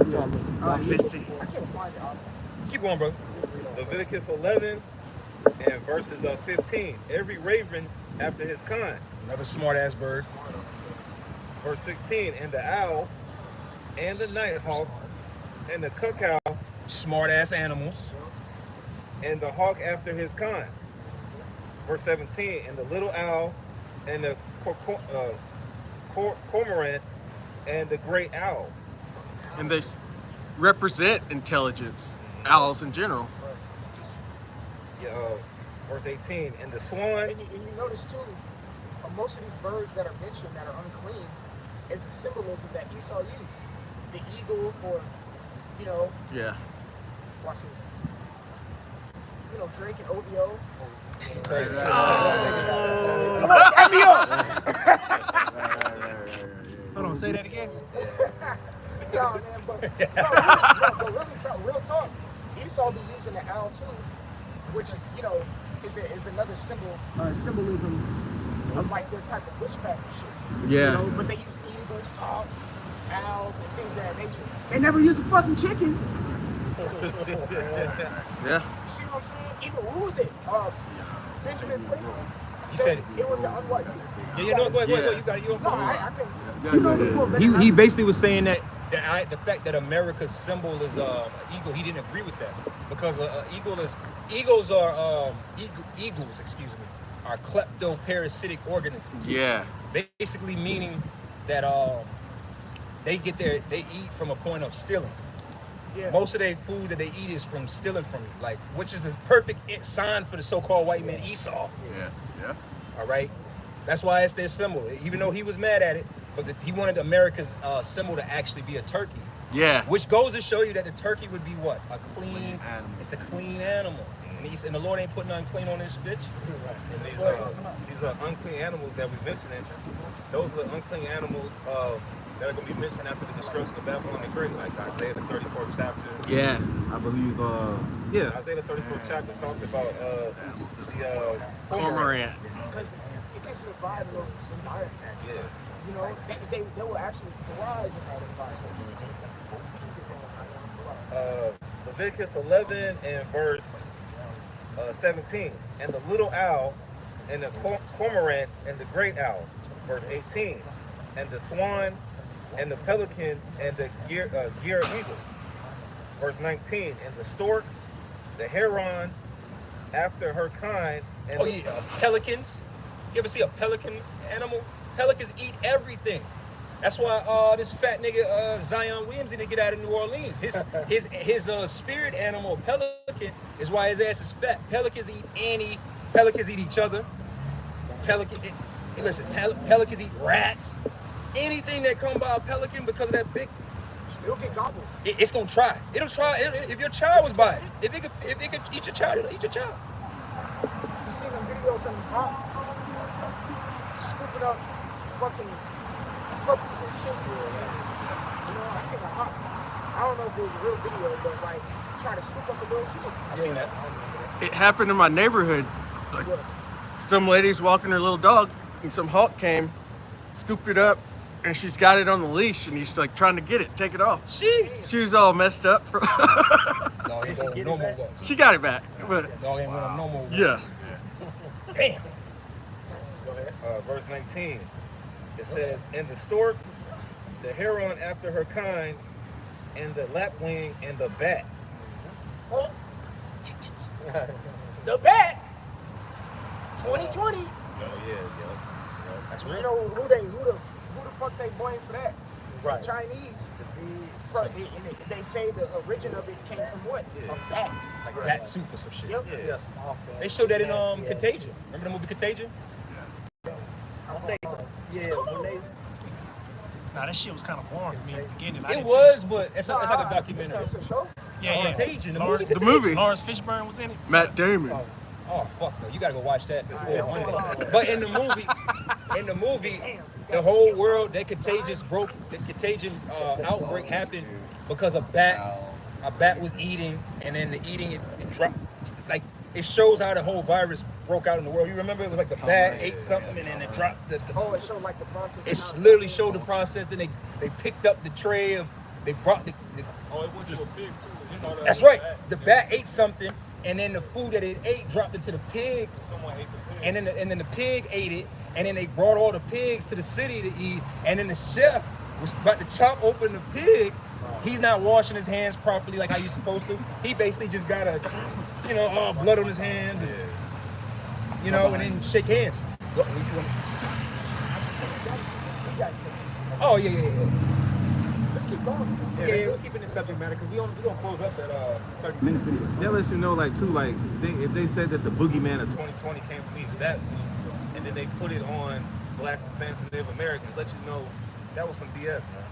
existing. I can't find it. Keep going, bro. Leviticus 11 and verses 15. Every raven after his kind. Another smart ass bird. Verse 16. And the owl and the nighthawk and the cuckoo Smart ass animals. and the hawk after his kind. Verse 17. And the little owl and the cormorant and the great owl. And they represent intelligence, owls in general. Verse 18. And the swan. And you notice too, most of these birds that are mentioned that are unclean is a symbolism that Esau used. The eagle for, you know, Yeah. watch this. You know, Drake and OVO. Come on, add me up. Hold on, say that again. No, man, but real talk. Esau be using the owl too, which, you know, is another symbolism of like their type of witchcraft and shit. Yeah. You know, but they use eagles, hawks, owls, and things of that nature. They never use a fucking chicken. Yeah. You see what I'm saying? Even who was it? Benjamin Franklin. He said it was an unwise. Yeah, you know, go ahead. You got it. No, I couldn't see it. You know the quote, He basically was saying that the fact that America's symbol is an eagle, he didn't agree with that because eagles are kleptoparasitic organisms. Yeah. Basically meaning that they eat from a point of stealing. Yeah. Most of their food that they eat is from stealing from you, like, which is the perfect sign for the so-called white man Esau. Yeah. Yeah. All right, that's why it's their symbol. Even though he was mad at it, but he wanted America's symbol to actually be a turkey. Yeah. Which goes to show you that the turkey would be what? A clean animal. It's a clean animal. And the Lord ain't putting nothing clean on this bitch. And these are unclean animals that we mentioned. Those are the unclean animals that are going to be mentioned after the destruction of Babylon the Great, like Isaiah the 34th chapter. Yeah. I believe, Isaiah the 34th chapter talks about the Cormorant. Because it can survive in those environments. Yeah. You know, they will actually thrive in that environment. Leviticus 11 and verse 17. And the little owl and the cormorant and the great owl. Verse 18. And the swan and the pelican and the gear eagle. Verse 19. And the stork, the heron after her kind. And pelicans. You ever see a pelican animal? Pelicans eat everything. That's why this fat nigga Zion Williams need to get out of New Orleans. His spirit animal, pelican, is why his ass is fat. Pelicans eat each other. Pelicans eat rats. Anything that come by a pelican because of that big, it'll get gobbled. It's gonna try. It'll try. If your child was by it, if it could eat your child, it'll eat your child. You seen them videos of them hawks scooping up fucking puppies and shit. You know, I seen a hawk. I don't know if it was a real video, but like trying to scoop up a little kid. I seen that. It happened in my neighborhood. Like, some lady's walking her little dog, and some hawk came, scooped it up, and she's got it on the leash, and he's like trying to get it, take it off. Jeez. She was all messed up. Dog ain't going no more walks. She got it back, but Dog ain't going no more walks. yeah. Damn. Go ahead. Verse 19. It says, and the stork, the heron after her kind, and the lapwing and the bat. The bat. 2020. Yeah. That's You real. know who the fuck they blame for that? Right. The Chinese. They say the origin of it came from what? A bat. Like bat soup or some shit. Yep. Yeah. They showed that in Contagion. Remember the movie Contagion? I don't think so. Yeah. Nah, that shit was kind of boring for me in the beginning. It was, but it's like a documentary. It's a show? Yeah. Contagion, the Lawrence- movie. The movie. Lawrence Fishburne was in it. Matt Damon. Oh fuck no! You gotta go watch that before Monday. But in the movie, the whole world, that contagion outbreak happened because a bat a bat was eating, and then the eating it dropped. Like it shows how the whole virus broke out in the world. You remember it was like the bat ate something, and then it dropped. Oh, it showed like the process. It literally showed the process. Then they picked up the tray of. They brought the Oh, it went to a pig too. That's right. The bat ate something, and then the food that it ate dropped into the pigs. Someone ate the pig. And then the pig ate it, and then they brought all the pigs to the city to eat. And then the chef was about to chop open the pig. He's not washing his hands properly like how you're supposed to. He basically just got blood on his hands, and, and then shake hands. Oh yeah. Let's keep going. Yeah, we're keeping this subject matter because we're gonna close up at 30 minutes anyway. That lets you know, like, too, like, if they said that the boogeyman of 2020 came from either that suit, and then they put it on Blacks, Hispanics, and Native Americans, let you know that was some BS, man.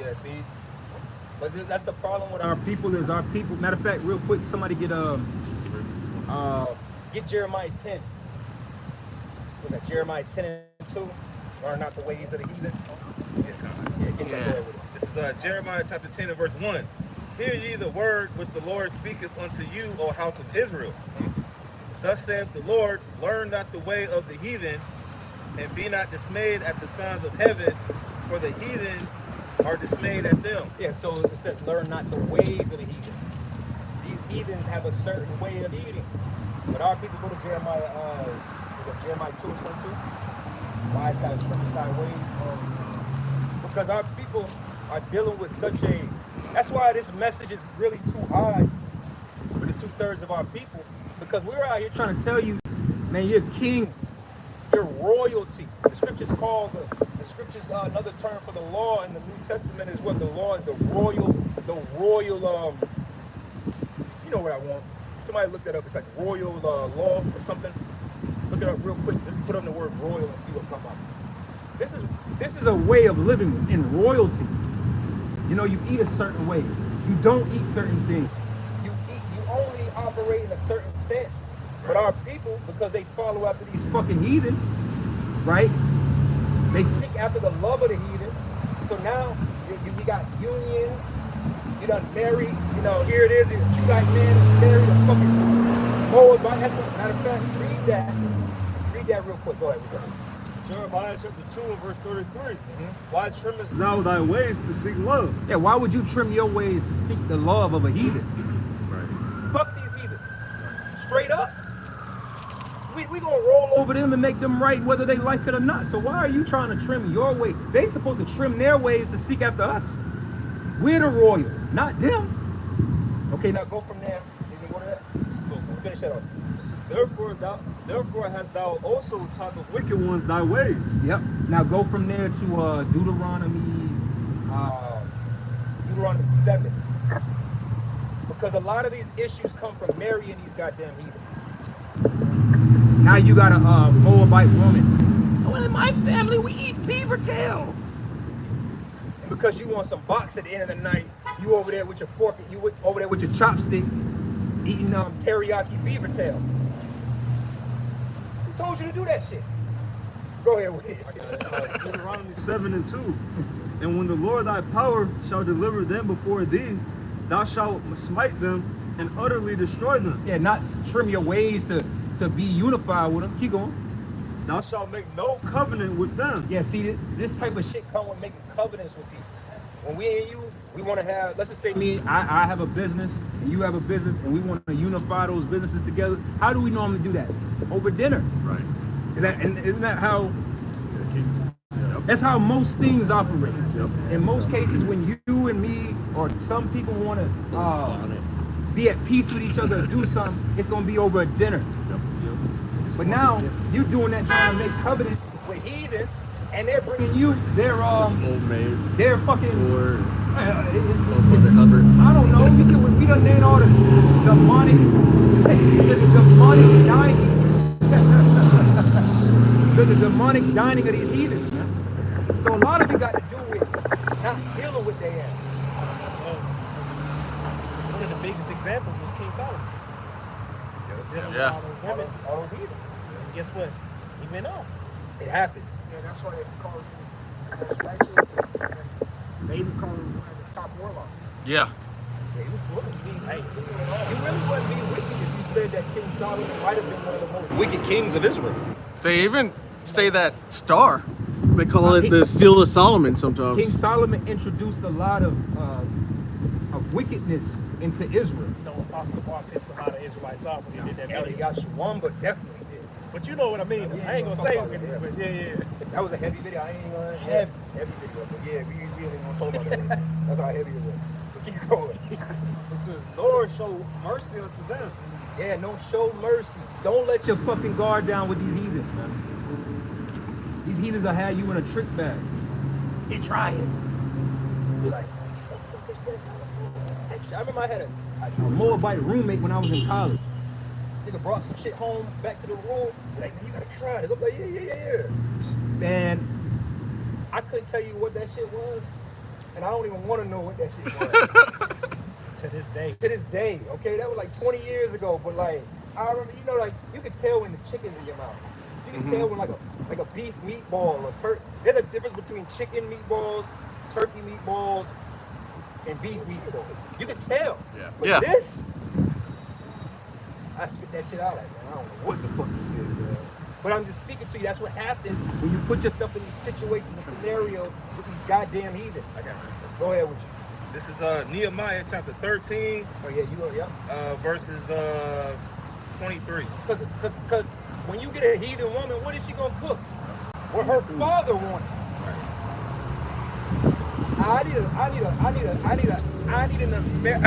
Yeah, see, but that's the problem with our people. Is our people? Matter of fact, real quick, somebody get Jeremiah 10. What's that? Jeremiah 10 and 2. Learn not the ways of the heathen. This is Jeremiah chapter 10 and verse 1. Hear ye the word which the Lord speaketh unto you, O house of Israel. Thus saith the Lord, learn not the way of the heathen, and be not dismayed at the signs of heaven, for the heathen are dismayed at them. Yeah, so it says, learn not the ways of the heathen. These heathens have a certain way of eating. But our people go to Jeremiah 2 and 22. Why is that thy ways? Because our people are dealing with such a... That's why this message is really too high for the 2/3 of our people. Because we're out here trying to tell you, man, you're kings. You're royalty. The scriptures call the scriptures another term for the law in the New Testament is what the law is, the royal, you know what I want. Somebody look that up. It's like royal law or something. Look it up real quick. Just put on the word royal and see what comes up. This is a way of living in royalty. You know, you eat a certain way. You don't eat certain things. You only operate in a certain stance. But our people, because they follow after these fucking heathens, right? They seek after the love of the heathen. So now you got unions. You done married. You know, here it is. A Judite man married a fucking Moabite. That's what, matter of fact, read that. Read that real quick. Go ahead. Jeremiah chapter 2 and verse 33. Why trimmest thou thy ways to seek love? Yeah, why would you trim your ways to seek the love of a heathen? Right. Fuck these heathens. Straight up. We gonna roll over them and make them right whether they like it or not. So why are you trying to trim your way? They supposed to trim their ways to seek after us. We're the royal, not them. Okay, now go from there. Did you go to that? Finish that off. Therefore hast thou also taught the wicked ones thy ways. Yep. Now go from there to Deuteronomy 7. Because a lot of these issues come from marrying these goddamn heathens. Now you got a Moabite woman. Well, in my family, we eat beaver tail. And because you want some box at the end of the night, you over there with your fork, over there with your chopstick, eating teriyaki beaver tail. Who told you to do that shit? Go ahead with it. Deuteronomy 7 and 2. And when the Lord thy power shall deliver them before thee, thou shalt smite them and utterly destroy them. Yeah, not trim your ways to be unified with them. Keep going. Thou shalt make no covenant with them. Yeah, see, this type of shit come with making covenants with people. When we and you, we want to have, let's just say I have a business and you have a business and we want to unify those businesses together. How do we normally do that? Over dinner. Right. Isn't that how, that's how most things operate. Yep. In most cases, when you and me or some people want to be at peace with each other or do something, it's going to be over a dinner. Yep. But now, you're doing that trying to make covenants with heathens, and they're bringing you their Old maid. their fucking Or it's, Hubbard. I don't know. We done named all the demonic dining. the demonic dining of these heathens, man. So a lot of it got to do with not dealing with their ass. One of the biggest examples was King Solomon. Yeah. All those heathens. And guess what? He went off. It happens. Yeah, that's why they call him the most righteous. And they even call him one of the top warlocks. Yeah. Yeah, he was good. You really wouldn't be wicked if you said that King Solomon might have been one of the most wicked kings of Israel. They even say that star. They call it the Seal of Solomon sometimes. King Solomon introduced a lot of wickedness into Israel. You know, Oscar Bar pissed a lot of Israelites off when he did that Ellie video. Yashwamba definitely did. But you know what I mean. I ain't gonna say it, but yeah. That was a heavy video. I ain't gonna heavy video. But yeah, we ain't gonna talk about that. That's how heavy it was. But keep going. It says, Lord, show mercy unto them. Yeah, no, show mercy. Don't let your fucking guard down with these heathens, man. These heathens will have you in a trick bag. They try it. You're like, I remember I had a Moabite roommate when I was in college. Nigga brought some shit home back to the room. Like, man, you gotta try it. I'm like, yeah. Man, I couldn't tell you what that shit was, and I don't even want to know what that shit was. To this day. To this day, okay? That was like 20 years ago, but like, I remember, you know, like, you could tell when the chicken's in your mouth. You can tell when like a beef meatball or turkey. There's a difference between chicken meatballs, turkey meatballs, and beef meatballs. You can tell. Yeah. But this, I spit that shit out like, man, I don't know what the fuck you said, man. But I'm just speaking to you. That's what happens when you put yourself in these situations and scenarios with these goddamn heathens. I got this. Go ahead with you. This is Nehemiah chapter 13. Oh yeah, you go, yeah. Verses 23. Because when you get a heathen woman, what is she gonna cook? What her father wanted. I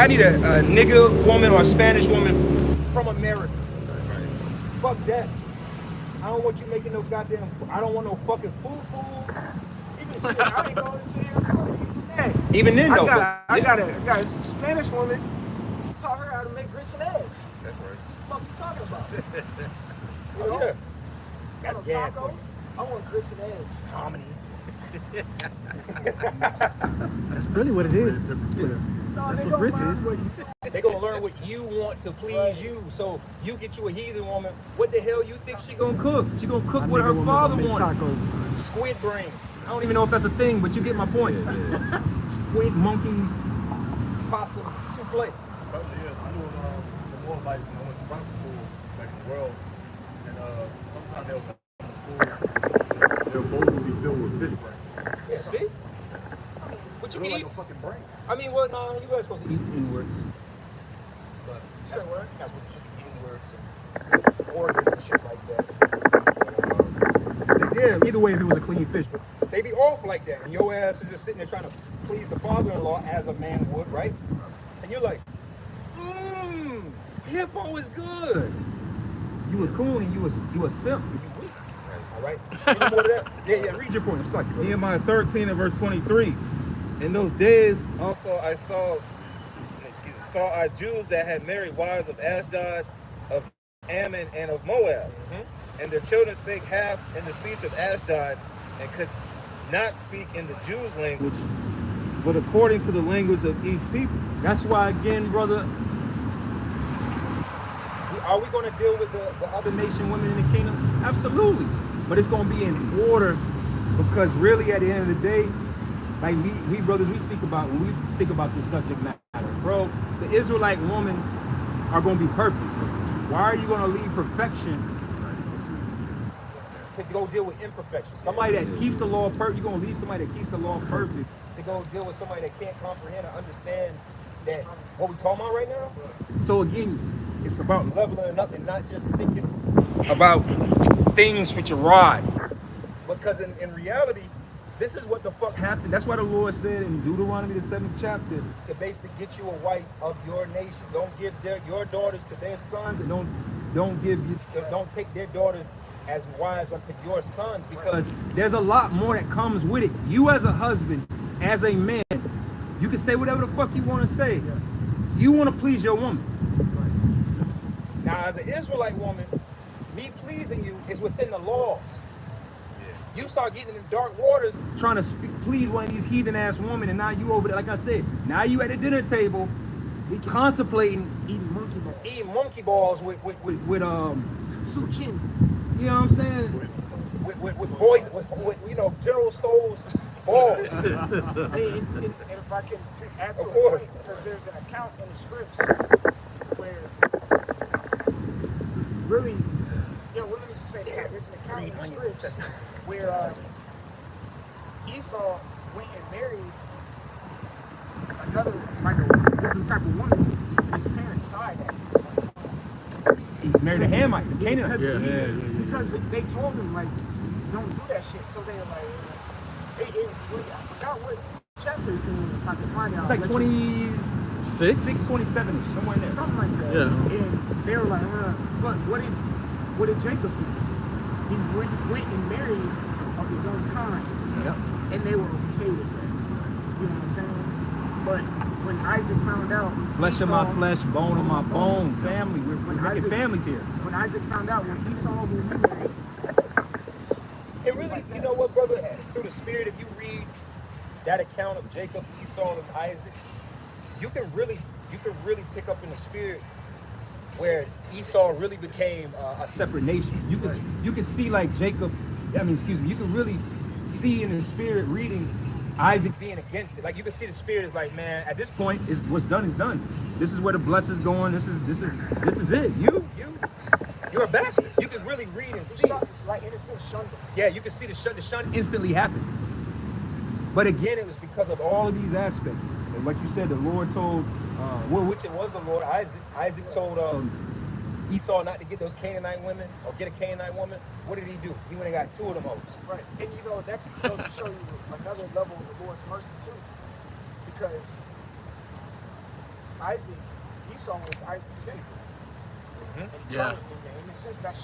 need a nigga woman or a Spanish woman from America. Fuck that. I don't want you making no goddamn. I don't want no fucking food. Even shit, I ain't going to see even then, though. I got a Spanish woman. Taught her how to make grits and eggs. That's right. What the fuck you talking about? You know? Yeah. That's Tacos. tacos. I want grits and eggs. Harmony. That's really what it is. No, That's they what gonna grits learn is. what you They're gonna learn what you want to please you. So you get you a heathen woman. What the hell you think she gonna cook? She gonna cook what her father wanted. Tacos. Squid brain. I don't even know if that's a thing, but you get my point. Squid, monkey, possum, souffle. Probably is. I knew the Moabites when I went to Bible school back in the world, and sometimes they'll come to school, their bowls will be filled with fish brain. Yeah, see? But you It can look eat. like a fucking brain. I mean, well, no, you guys supposed to eat inwards. But say what? that's what you eat inwards and organs and shit like that. Yeah, either way, if it was a clean fish, but they be off like that, and your ass is just sitting there trying to please the father-in-law as a man would, right? And you're like, hippo is good. You a coon and you a simp. You weak. All right. Any more of that? Yeah. Read your point. It's like Nehemiah 13 and verse 23. In those days also I saw I Jews that had married wives of Ashdod, of Ammon, and of Moab. And their children spake half in the speech of Ashdod, and could not speak in the Jews' language, but according to the language of each people. That's why, again, brother, are we going to deal with the other nation women in the kingdom? Absolutely. But it's going to be in order, because really at the end of the day, like we brothers, we speak about, when we think about this subject matter, bro, the Israelite women are going to be perfect. Why are you going to leave perfection to go deal with imperfection? Somebody that keeps the law perfect, you're going to leave somebody that keeps the law perfect to go deal with somebody that can't comprehend or understand that what we're talking about right now? So again, it's about leveling up and not just thinking about things with your rod. Because in reality, this is what the fuck happened. That's why the Lord said in Deuteronomy the 7th chapter, to basically get you a wife of your nation. Don't give your daughters to their sons, and don't take their daughters as wives unto your sons, because there's a lot more that comes with it. You as a husband, as a man, you can say whatever the fuck you want to say. You want to please your woman. Now, as an Israelite woman, me pleasing you is within the laws. You start getting in the dark waters trying to please one of these heathen ass women, and now you over there, like I said, now you at the dinner table contemplating eating monkey balls with Suchin. You know what I'm saying? With boys, with you know, General Soul's Pause. And if I can add to Of a course. point, because there's an account in the scripts where really, well, let me just say that there's an account in the scripts where Esau went and married another, like a different type of woman. His parents side at. He married a Hamite, the Canaanite. Because they told him, like, don't do that shit. So they were like, I forgot what chapter it's in, if I can find it. It's like 26, 27, somewhere in there. Something like that. Yeah. And they were like, but what did Jacob do? He went and married of his own kind. Yep. And they were okay with that. You know what I'm saying? But when Isaac found out, Flesh of my flesh, bone of my bone, family. We're making Isaac- families here. when Isaac found out, when Esau, who he married, It really, you know what, brother? Through the spirit, if you read that account of Jacob, Esau, and Isaac, you can really pick up in the spirit where Esau really became a Separate nation. You can see like Jacob. I mean, excuse me. You can really see in the spirit reading Isaac being against it. Like you can see the spirit is like, man, at this point is what's done is done. This is where the blessing's going. This is it. You're a bastard. You can really read and see. like innocent shunned him. Yeah, you can see the shun Instantly happened. But again, it was because of all of these aspects. And like you said, the Lord told, which it was the Lord Isaac. Isaac told Esau not to get those Canaanite women or get a Canaanite woman. What did he do? He went and got 2 of them hoes. Right. And you know, that's goes to show you another level of the Lord's mercy too. Because Esau was Isaac's favorite. And he tried, and in a sense that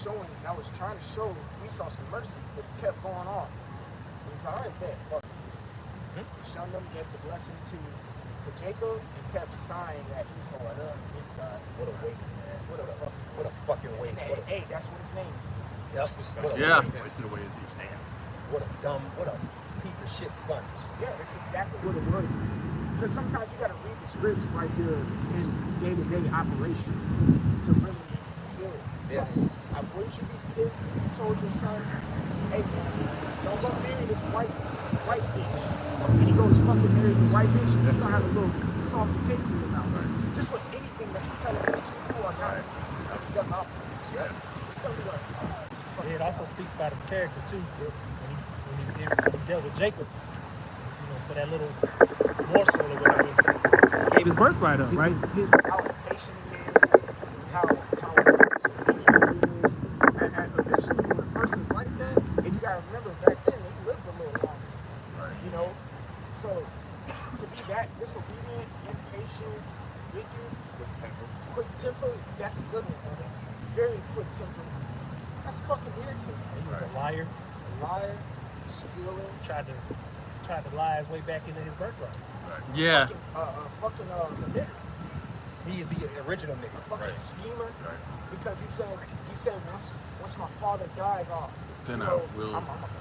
was trying to show Esau some mercy, but it kept going on. He was like, all right, bet, fuck it. Shunned them, gave the blessing to Jacob, and kept sighing at Esau. Like, this guy, What a waste, man. What a fucking waste. hey, that's what his name is. Yep. Wasted away his name. What a piece of shit son. Yeah, that's exactly what it was. Because sometimes you gotta read the scripts like you're in day-to-day operations to really feel it. Yes. Like, wouldn't you be pissed if you told your son, hey man, don't go marry this white bitch. And he goes fucking marries a white bitch, you're gonna have a little salty taste in your mouth. Right? Just with anything that you tell him to do or not, he does opposite. Yeah. It's gonna be like, It also speaks about his character too. When he dealt with Jacob, you know, for that little morsel or whatever, gave his birthright up, right? How patient he is, how disobedient he is, and eventually when a person's like that, and you gotta remember back then they lived a little longer. Right. You know? So to be that disobedient, impatient, wicked, quick temper, that's a good one, man. Very quick temper. That's fucking irritating. he was a liar. Stealing. Tried to lie his way back into his birthright. Yeah. Fucking the nigger. He is the original nigga. A fucking schemer. Because he said once my father dies off, Then I'm gonna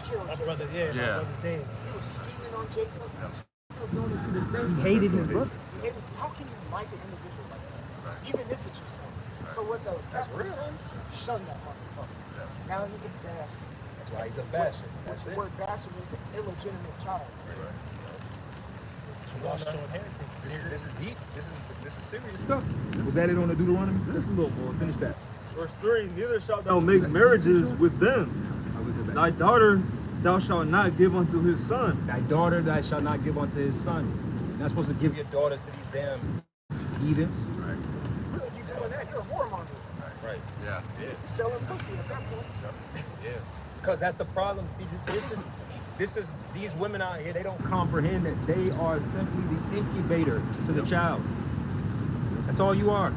kill My Jacob. brother, my brother's dead. He was scheming on Jacob. He's still doing it to this day. He hated his brother. How can you like an individual like that? Even if it's your son. So what the Catholic son? Shun that motherfucker. Now he's a bastard. That's why he's a bastard. Which the word bastard means an illegitimate child. He lost your inheritance. This is deep. This is serious stuff. Was that it on the Deuteronomy? Listen, little boy, finish that. Verse 3, neither shalt thou make marriages with them. Thy daughter thou shalt not give unto his son. Thy daughter thou shalt not give unto his son. You're not supposed to give Your daughters to these damn. heathens. If you're doing that, you're a whoremonger. Right. Yeah. You're selling pussy at that point. Yeah. Because that's the problem. See, this is these women out here. They don't Comprehend that they are simply the incubator to the child. That's all you are.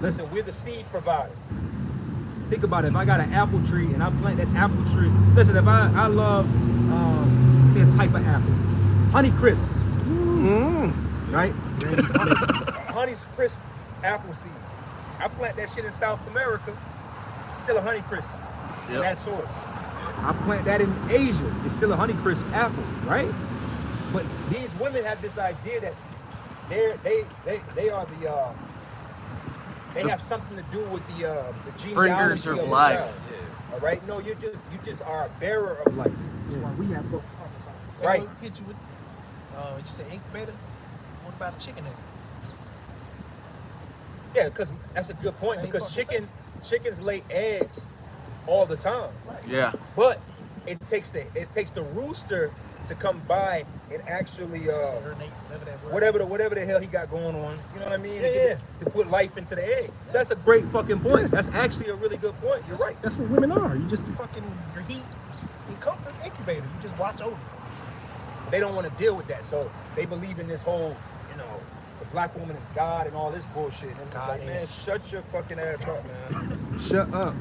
listen. We're the seed provider. Think about it. If I got an apple tree and I plant that apple tree, listen. If I love a type of apple, Honey Crisp, right? Honey's crisp apple seed. I plant that shit in South America. Still a Honey Crisp. Yep. That sort. I plant that in Asia. It's still a Honey Crisp apple, right? But these women have this idea that they are the they have something to do with the genealogy Springers of the life. child. All right, no, you just are a bearer of life. That's why we have both fathers on. They Right. will hit you with, you say incubator. What about a chicken egg? Yeah, because that's a good point. Same Because fucking chickens lay eggs all the time. Yeah. But it takes the rooster to come by and actually Serenade, whatever that word whatever the hell he got going on. You know what I mean? Yeah. To put life into the egg. So that's a great fucking point. That's actually a really good point. You're right. That's what women are. You just your heat and comfort incubator. You just watch over. They don't want to deal with that, so they believe in this whole, the black woman is God and all this bullshit. And it's just like, man, shut your fucking ass up, man. Shut up.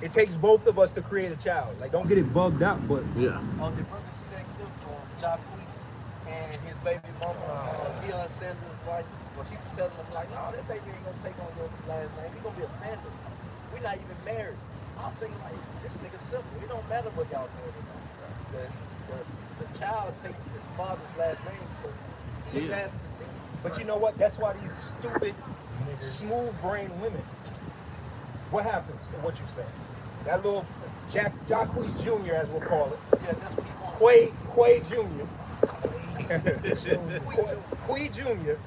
It takes both of us to create a child. Like, don't get it bugged out, but Yeah. On the brother see that clip on Jacquees and his baby mama, Deion Sanders' wife, well, she was telling him, like, no, that baby ain't gonna take on your last name. He gonna be a Sanders. We're not even married. I'm thinking, like, this nigga simple. It don't matter what y'all doing. The child takes the father's last name because he has to see. But you know what? That's why these stupid, smooth-brained women. What happens to what you say? That little Jacquees Jr., as we'll call it. Yeah, that's what he wants. Quay Jr. Quay Jr.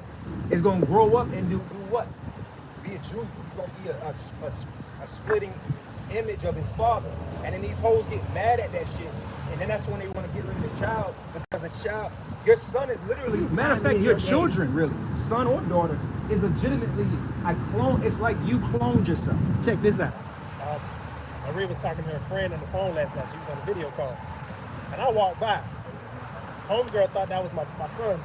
is going to grow up and do what? Be a junior. He's going to be a splitting image of his father. And then these hoes get mad at that shit. And then that's when they want to get rid of the child, because the child, your son is literally, matter of fact, your children, really, son or daughter, is legitimately it's like you cloned yourself. Check this out. Marie was talking to her friend on the phone last night. She was on a video call. And I walked by. Homegirl thought that was my son.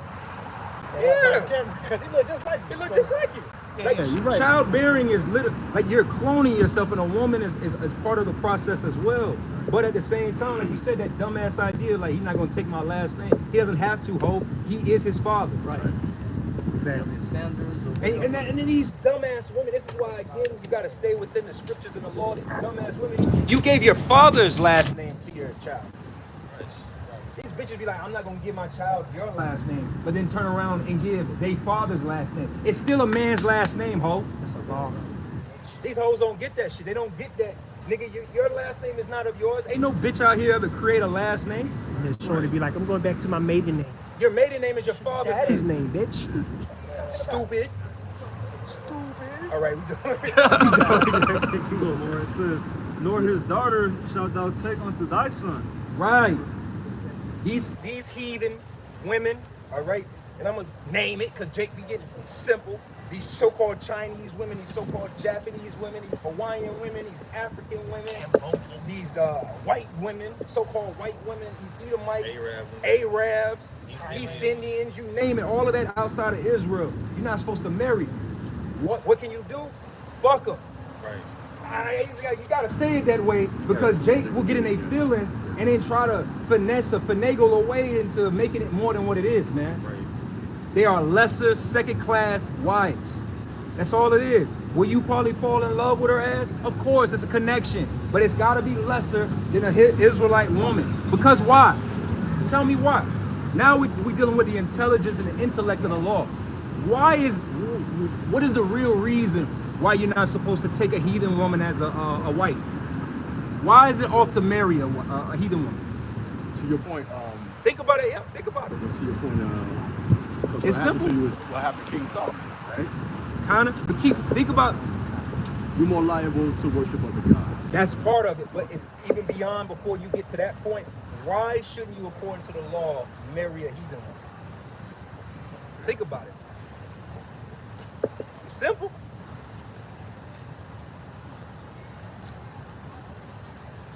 Yeah. Because he looked just like you. It looks just like you. Like, Yeah, you're right. Childbearing is literally like you're cloning yourself, and a woman is part of the process as well. But at the same time, like you said, that dumbass idea, like he's not gonna take my last name. He doesn't have to, Hope. He is his father. Right. Exactly. Sanders or And then these dumbass women, this is why, again, you got to stay within the scriptures and the law. These dumbass women, you gave your father's last name to your child. These bitches be like, I'm not going to give my child your last name, but then turn around and give their father's last name. It's still a man's last name, ho. That's a loss. These hoes don't get that shit. They don't get that. Nigga, your last name is not of yours. Ain't no bitch out here ever create a last name. And it's short to be like, I'm going back to my maiden name. Your maiden name is your father's Daddy's name. name, bitch. Stupid. All right, we Where it says, nor his daughter shalt thou take unto thy son. Right. These heathen women, all right, and I'm gonna name it because Jake be getting simple. These so-called Chinese women, these so-called Japanese women, these Hawaiian women, these African women, these white women, so-called white women, these Edomites, Arabs, East Indians, you name it, all of that outside of Israel. You're not supposed to marry. What can you do? Fuck them. Right. You gotta say it that way because Jake will get in their feelings and then try to finesse or finagle a way into making it more than what it is, man. Right. They are lesser, second-class wives. That's all it is. Will you probably fall in love with her ass? Of course, it's a connection, but it's gotta be lesser than an Israelite woman. Because why? Tell me why. Now we're dealing with the intelligence and the intellect of the law. What is the real reason why you're not supposed to take a heathen woman as a wife? Why is it off to marry a heathen woman? To your point, think about it, yeah, think about it. to your point, because It's what happened simple. to you is what happened to King Saul, right? Kinda, but think about, You're more liable to worship other gods. that's part of it, but it's even beyond before you get to that point. Why shouldn't you, according to the law, marry a heathen woman? Think about it. It's simple.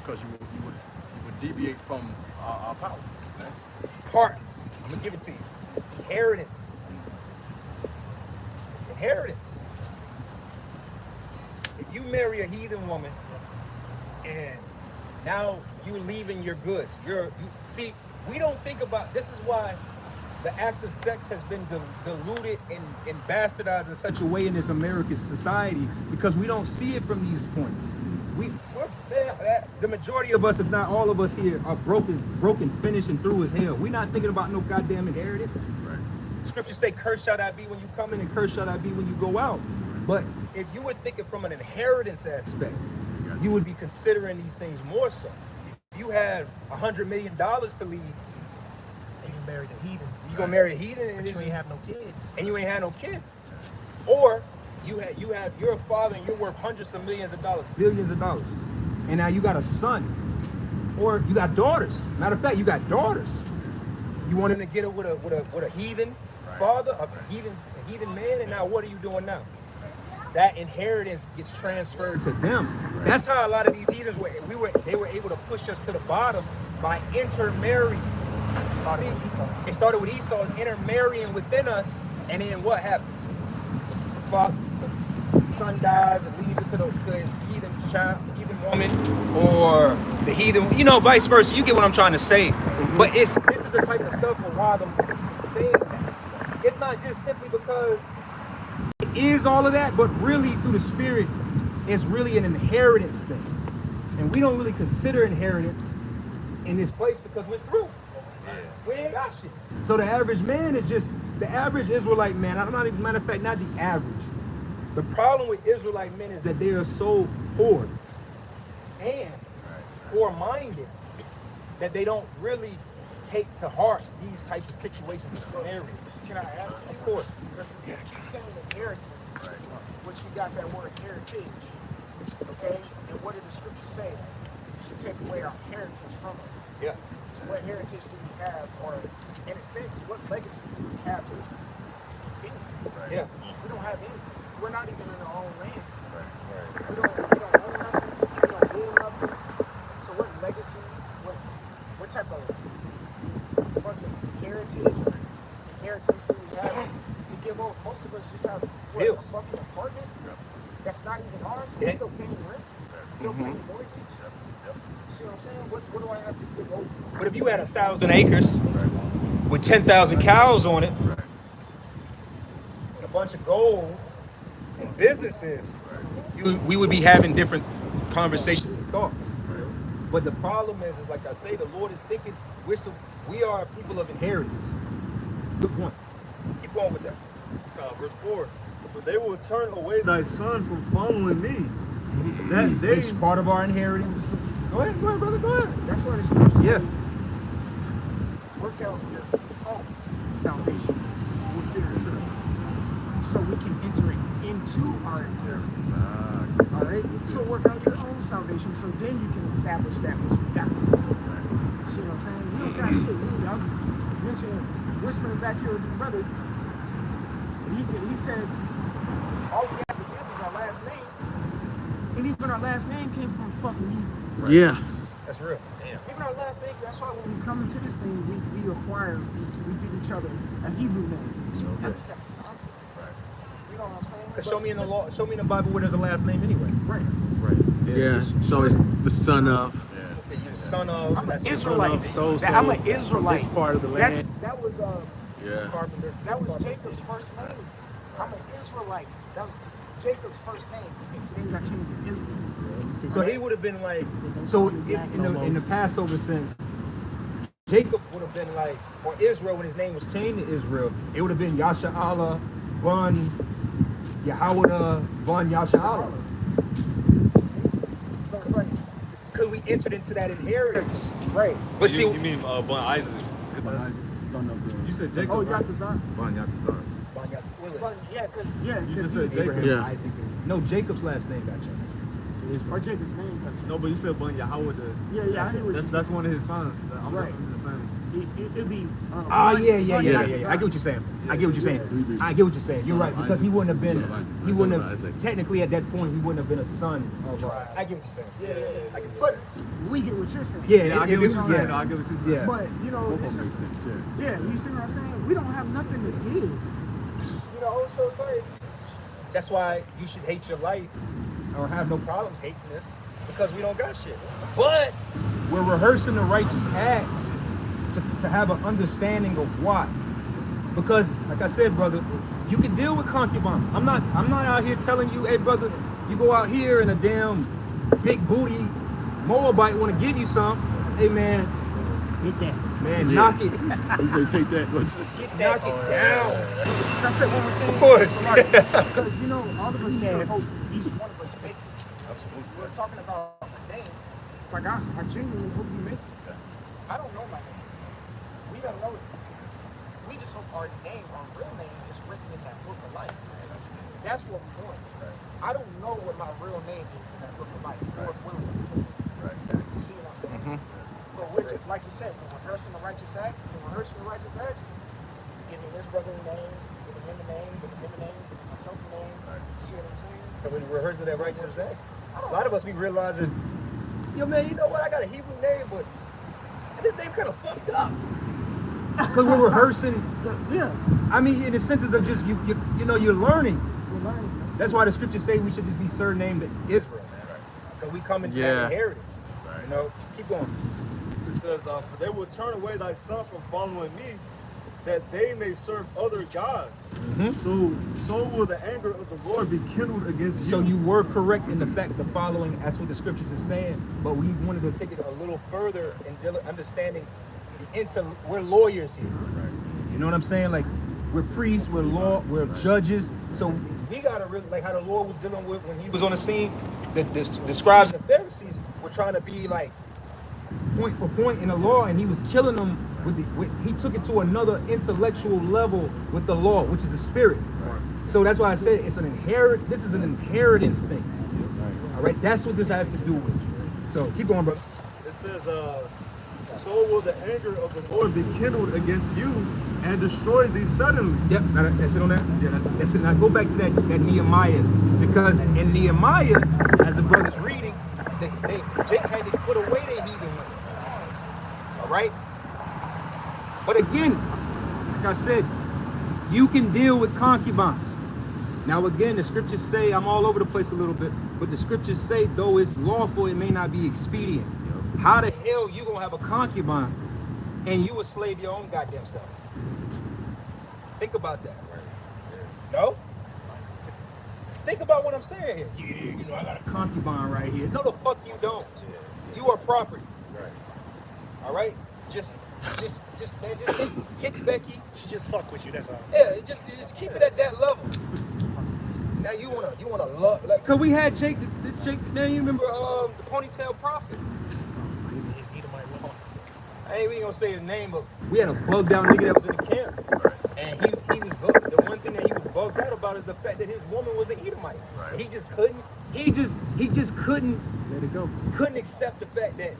Because you would deviate from our power. Right? Part. I'm gonna give it to you. Inheritance. If you marry a heathen woman and now you're leaving your goods, see, we don't think about, this is why the act of sex has been diluted and bastardized in such a way in this American society because we don't see it from these points. The majority of us, if not all of us here, are broken, finished, and through as hell. We're not thinking about no goddamn inheritance. Right. Scriptures say, "Curse shall I be when you come in, and curse shall I be when you go out." But if you were thinking from an inheritance aspect, you would be considering these things more so. If you had $100 million to leave, gonna marry the heathen. You gonna marry a heathen and But you ain't have no kids. you ain't had no kids. Or you're a father and you're worth hundreds of millions of dollars, billions of dollars, and now you got a son, or you got daughters. Matter of fact, you got daughters. You want him to get it with a heathen father, a heathen man, and now what are you doing now? That inheritance gets transferred to them. That's how a lot of these heathens they were able to push us to the bottom by intermarrying. It started with Esau intermarrying within us, and then what happens? The son dies and leaves it to his heathen child, heathen woman, or the heathen, vice versa. You get what I'm trying to say. But this is the type of stuff where why I'm saying that. It's not just simply because it is all of that, but really through the spirit, it's really an inheritance thing. And we don't really consider inheritance in this place because we're through. We ain't got shit. So the average man is just the average Israelite man. I'm not even, matter of fact, not the average. The problem with Israelite men is that they are so poor and poor-minded that they don't really take to heart these types of situations and scenarios. Can I ask? Of course. Because you keep saying inheritance, which you got that word heritage. Okay? And what did the scripture say? You should take away our heritage from us. Yeah. So what heritage do we have, or in a sense, what legacy do we have to continue? Yeah. We don't have anything. We're not even in our own land. We don't own nothing. We don't do nothing. So what legacy, what type of fucking heritage or inheritance do we have to give over? Most of us just have a fucking apartment that's not even ours. We're still paying rent. Still paying mortgage. See what I'm saying? What do I have to give over? But if you had 1,000 acres with 10,000 cows on it, and a bunch of gold and businesses, we would be having different conversations and thoughts. But the problem is like I say, the Lord is thinking we are people of inheritance. Good point. Keep going with that. Verse 4. But they will turn away thy son from following me. That they It's part of our inheritance. Go ahead, brother, go ahead. That's where the scripture Yeah. says, work out your own salvation with fear and trembling, so we can enter into our inheritance. All right? So work out your own salvation, so then you can establish that which we got. See what I'm saying? We don't got shit. I was mentioning, whispering back here with your brother. He said, all we have to give is our last name. And even our last name came from fucking Hebrew. Right. Yeah. That's real. Damn. Even our last name, that's why when we come into this thing, we acquire, we give each other a Hebrew name. At least that's something. Right. You know what I'm saying? Show me in the law. Show me in the Bible where there's a last name anyway. Right. Right. Yeah, so it's the son of. Okay, you're the son of. I'm an that's Israelite. I'm an Israelite. This part of the land. That was Yeah. Carpenter. that was Jacob's first name. I'm an Israelite. That was Jacob's first name. His name got changed to Israel. So he would have been like. So in the Passover sense, Jacob would have been like, or Israel when his name was changed to Israel, it would have been Yasha'Allah, Bun Yahweh, Bun Yasha'Allah. So it's like, Because we entered into that inheritance. right. But see, You mean Bun Isaac? You said Jacob. Oh, right? Yatzazar. Bon Yatzazar. But yeah, You because just said Jacob. Abraham, Yeah. Isaac. No, Jacob's last name got changed. or Jacob's name got changed. No, but you said Bon Yahweh. Yeah, I hear what That's one of his sons. Right. I'm just saying. It'd be. Yeah. I get what you're saying. I get what you're saying. I get what you're saying. You're right, because he wouldn't have been. He wouldn't have. Technically, at that point, he wouldn't have been a son of. I get what you're saying. Yeah. I get what you're But we get what you're saying. Yeah, I get what you're saying. I get what you're saying. Yeah. But you know, Both it's of them just, make sense, yeah, you see what I'm saying? We don't have nothing to give. You know, so it's like, That's why you should hate your life or have no problems hating this, because we don't got shit. But we're rehearsing the righteous acts to have an understanding of why. Because, like I said, brother, you can deal with concubines. I'm not out here telling you, hey, brother, you go out here and a damn big booty Moabite want to give you some. Hey, man, get that. Man, knock it. You say take that, but Knock it down. I said one more thing. Of course. Because, you know, all of us here hope each one of us make it. We're talking about a name. Like, I genuinely hope you make it. I don't know my name. We don't know it. we just hope our name, our real name, is written in that book of life. That's what we want. I don't know what my real name is in that book of life. Lord willing, it's in it. You see what I'm saying? But we're just, like you said, we're rehearsing the righteous acts. We're rehearsing the righteous acts. Giving this brother a name, giving him a name, giving him a name, giving myself a name. You see what I'm saying? So when we're rehearsing that righteous act, a lot of us be realizing, yo man, you know what? I got a Hebrew name, but this name kind of fucked up. Because we're rehearsing. Yeah. I mean, in the senses of just you know, you're learning. We're learning. That's why the scriptures say we should just be surnamed Israel, man. Because we come into that inheritance. You know, keep going. It says, for they will turn away thy son from following me, that they may serve other gods. So will the anger of the Lord be kindled against you. So you were correct in the fact of following, that's what the scriptures are saying, but we wanted to take it a little further in understanding we're lawyers here. You know what I'm saying? Like, we're priests, we're judges. So we gotta really, like how the Lord was dealing with when he was on the scene, the scribes and the Pharisees were trying to be like point for point in the law, and he was killing them he took it to another intellectual level with the law, which is the spirit. So that's why I said this is an inheritance thing. All right, that's what this has to do with. So keep going, brother. It says, so will the anger of the Lord be kindled against you and destroy thee suddenly. Yep, that's it on that? Yeah, that's it. Now go back to that Nehemiah, because in Nehemiah, as the brother's reading, Jake had to put away their heathen women. All right? But again, like I said, you can deal with concubines. Now again, the scriptures say, I'm all over the place a little bit, but the scriptures say, though it's lawful, it may not be expedient. How the hell you gonna have a concubine and you a slave your own goddamn self? Think about that. No? Think about what I'm saying here. Yeah, you know, I got a concubine right here. No, the fuck you don't. You are property. All right? Just hit Becky. She just fuck with you, that's all. Yeah, just keep it at that level. Now you wanna love, like, cause we had Jake, man, you remember the ponytail prophet? I ain't even gonna say his name, but we had a bugged out nigga that was in the camp, and he was bugged. The one thing that he was bugged out about is the fact that his woman was an Edomite. Right. He just couldn't let it go. Couldn't accept the fact that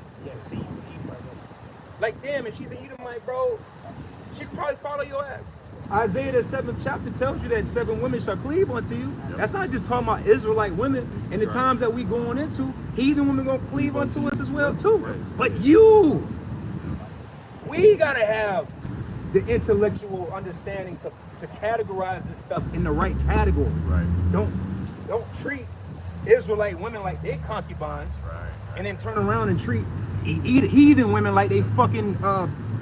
like, damn, if she's an Edomite, bro, she'd probably follow your ass. Isaiah, the 7th chapter, tells you that 7 women shall cleave unto you. Yep. That's not just talking about Israelite women. And the times that we going into, heathen women gonna cleave unto us as well too. Right. But we gotta have the intellectual understanding to categorize this stuff in the right category. Right. Don't treat Israelite women like they concubines, and then turn around and treat heathen women like they fucking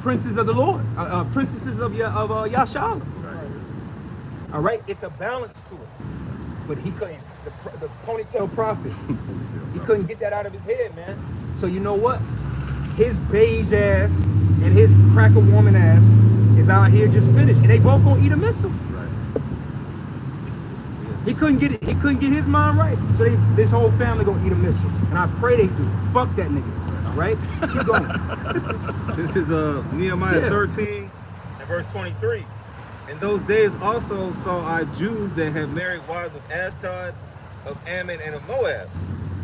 princes of the Lord, princesses of Yashala. All right, it's a balance to it. But he couldn't, the ponytail prophet, he couldn't get that out of his head, man. So you know what? His beige ass and his cracker woman ass is out here just finished, and they both gonna eat a missile. He couldn't get it. He couldn't get his mind right. So this whole family gonna eat a missile, and I pray they do. Fuck that nigga. Right? Keep going. This is Nehemiah 13 and verse 23. In those days also saw I Jews that had married wives of Ashdod, of Ammon, and of Moab.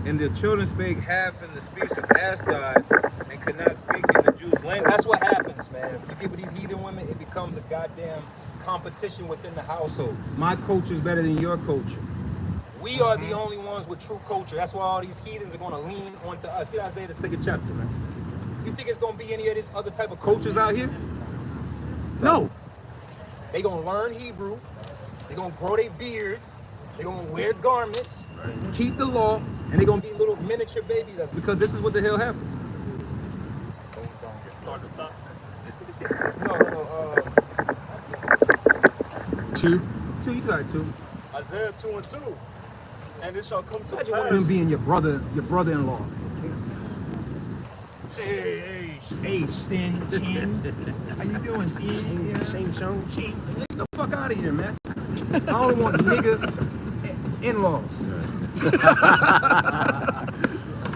And the children spake half in the speech of Ashdod and could not speak in the Jews' language. That's what happens, man. You get with these heathen women, it becomes a goddamn competition within the household. My culture is better than your culture. We are the only ones with true culture. That's why all these heathens are going to lean onto us. Get Isaiah the 2nd chapter, man. You think it's going to be any of this other type of cultures out here? No. They going to learn Hebrew. They're going to grow their beards. They're going to wear garments, keep the law, and they're going to be little miniature babies. Because this is what the hell happens. Start the top. No. 2, you got 2. Isaiah 2 and 2. And it shall come to pass. One of them being your brother-in-law. Hey, Sin, Chin. How you doing, Sin? Shane, Get the fuck out of here, man. I don't want nigga in-laws.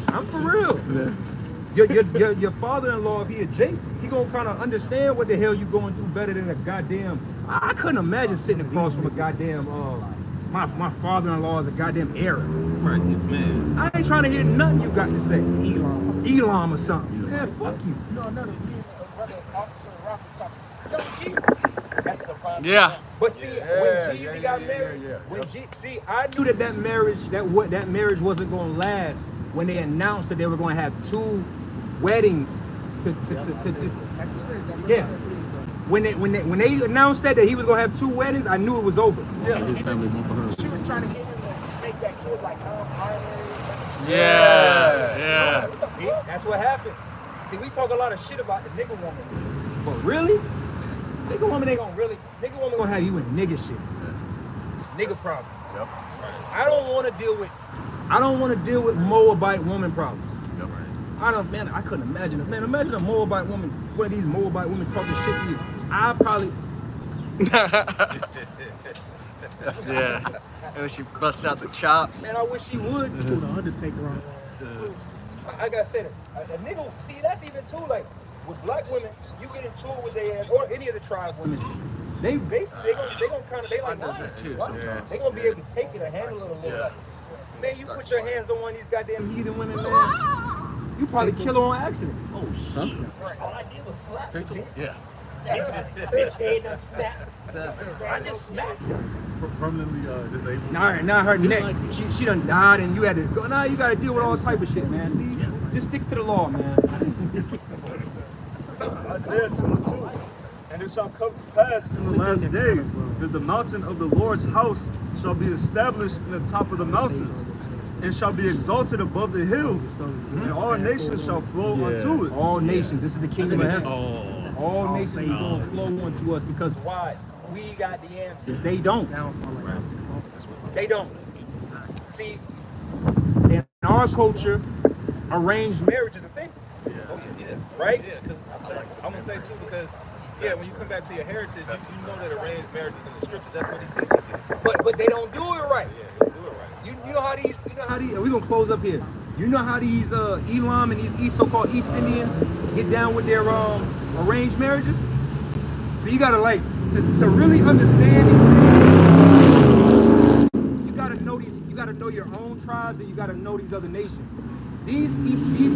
I'm for real. your father-in-law, if he a Jake, he gonna kind of understand what the hell you going through better than a goddamn. I couldn't imagine sitting across from a goddamn. My father-in-law is a goddamn heiress. Right, man. I ain't trying to hear nothing you got to say. Elam or something. Man, fuck you. No, another me and brother officer Rock was talking. Yo, Jesus. That's the problem. Yeah. But see, when Jeezy got married, see, I knew that marriage wasn't gonna last when they announced that they were gonna have 2 weddings to yeah. When they announced that he was gonna have 2 weddings, I knew it was over. Yeah. His family won't for her. She was trying to get him to make that kid like Yeah. See, that's what happened. See, we talk a lot of shit about the nigga woman, but really, nigga woman ain't gonna gonna have you in nigga shit, nigga problems. Yep. I don't want to deal with Moabite woman problems. Yep. I couldn't imagine it. Man, imagine a Moabite woman, one of these Moabite women talking shit to you. I probably. Yeah. And she busts out the chops. Man, I wish she would. Threw the Undertaker on. I gotta say that a nigga. See, that's even too like with black women. You get into it with their ass or any of the tribe women. They basically they gonna kind of they like does that too sometimes. They gonna be able to take it and handle it a little. Like, man, you put your hands on one of these goddamn heathen women, man. You probably kill her on accident. Oh shit! All I did was slap her. Yeah. Bitch head done snapped. I just smacked her. Permanently disabled. Now her neck, she done died, and you had to go. Now you gotta deal with all type of shit, man. See, just stick to the law, man. Isaiah 2:2. And it shall come to pass in the last days that the mountain of the Lord's house shall be established in the top of the mountains, and shall be exalted above the hills, and all nations shall flow unto it. All nations. This is the kingdom of heaven. All nations are gonna flow unto us because why? We got the answers. They don't. They don't. See, in our culture, arranged marriage is a thing. Right? Yeah, because I'm gonna say too, because when you come back to your heritage, you know that arranged marriage is in the scriptures. That's what he says. But they don't do it right. Yeah, they do it right. You know how these we're gonna close up here. You know how these Elam and these so-called East Indians get down with their arranged marriages? So you gotta to really understand these things, you gotta know your own tribes and you gotta know these other nations. These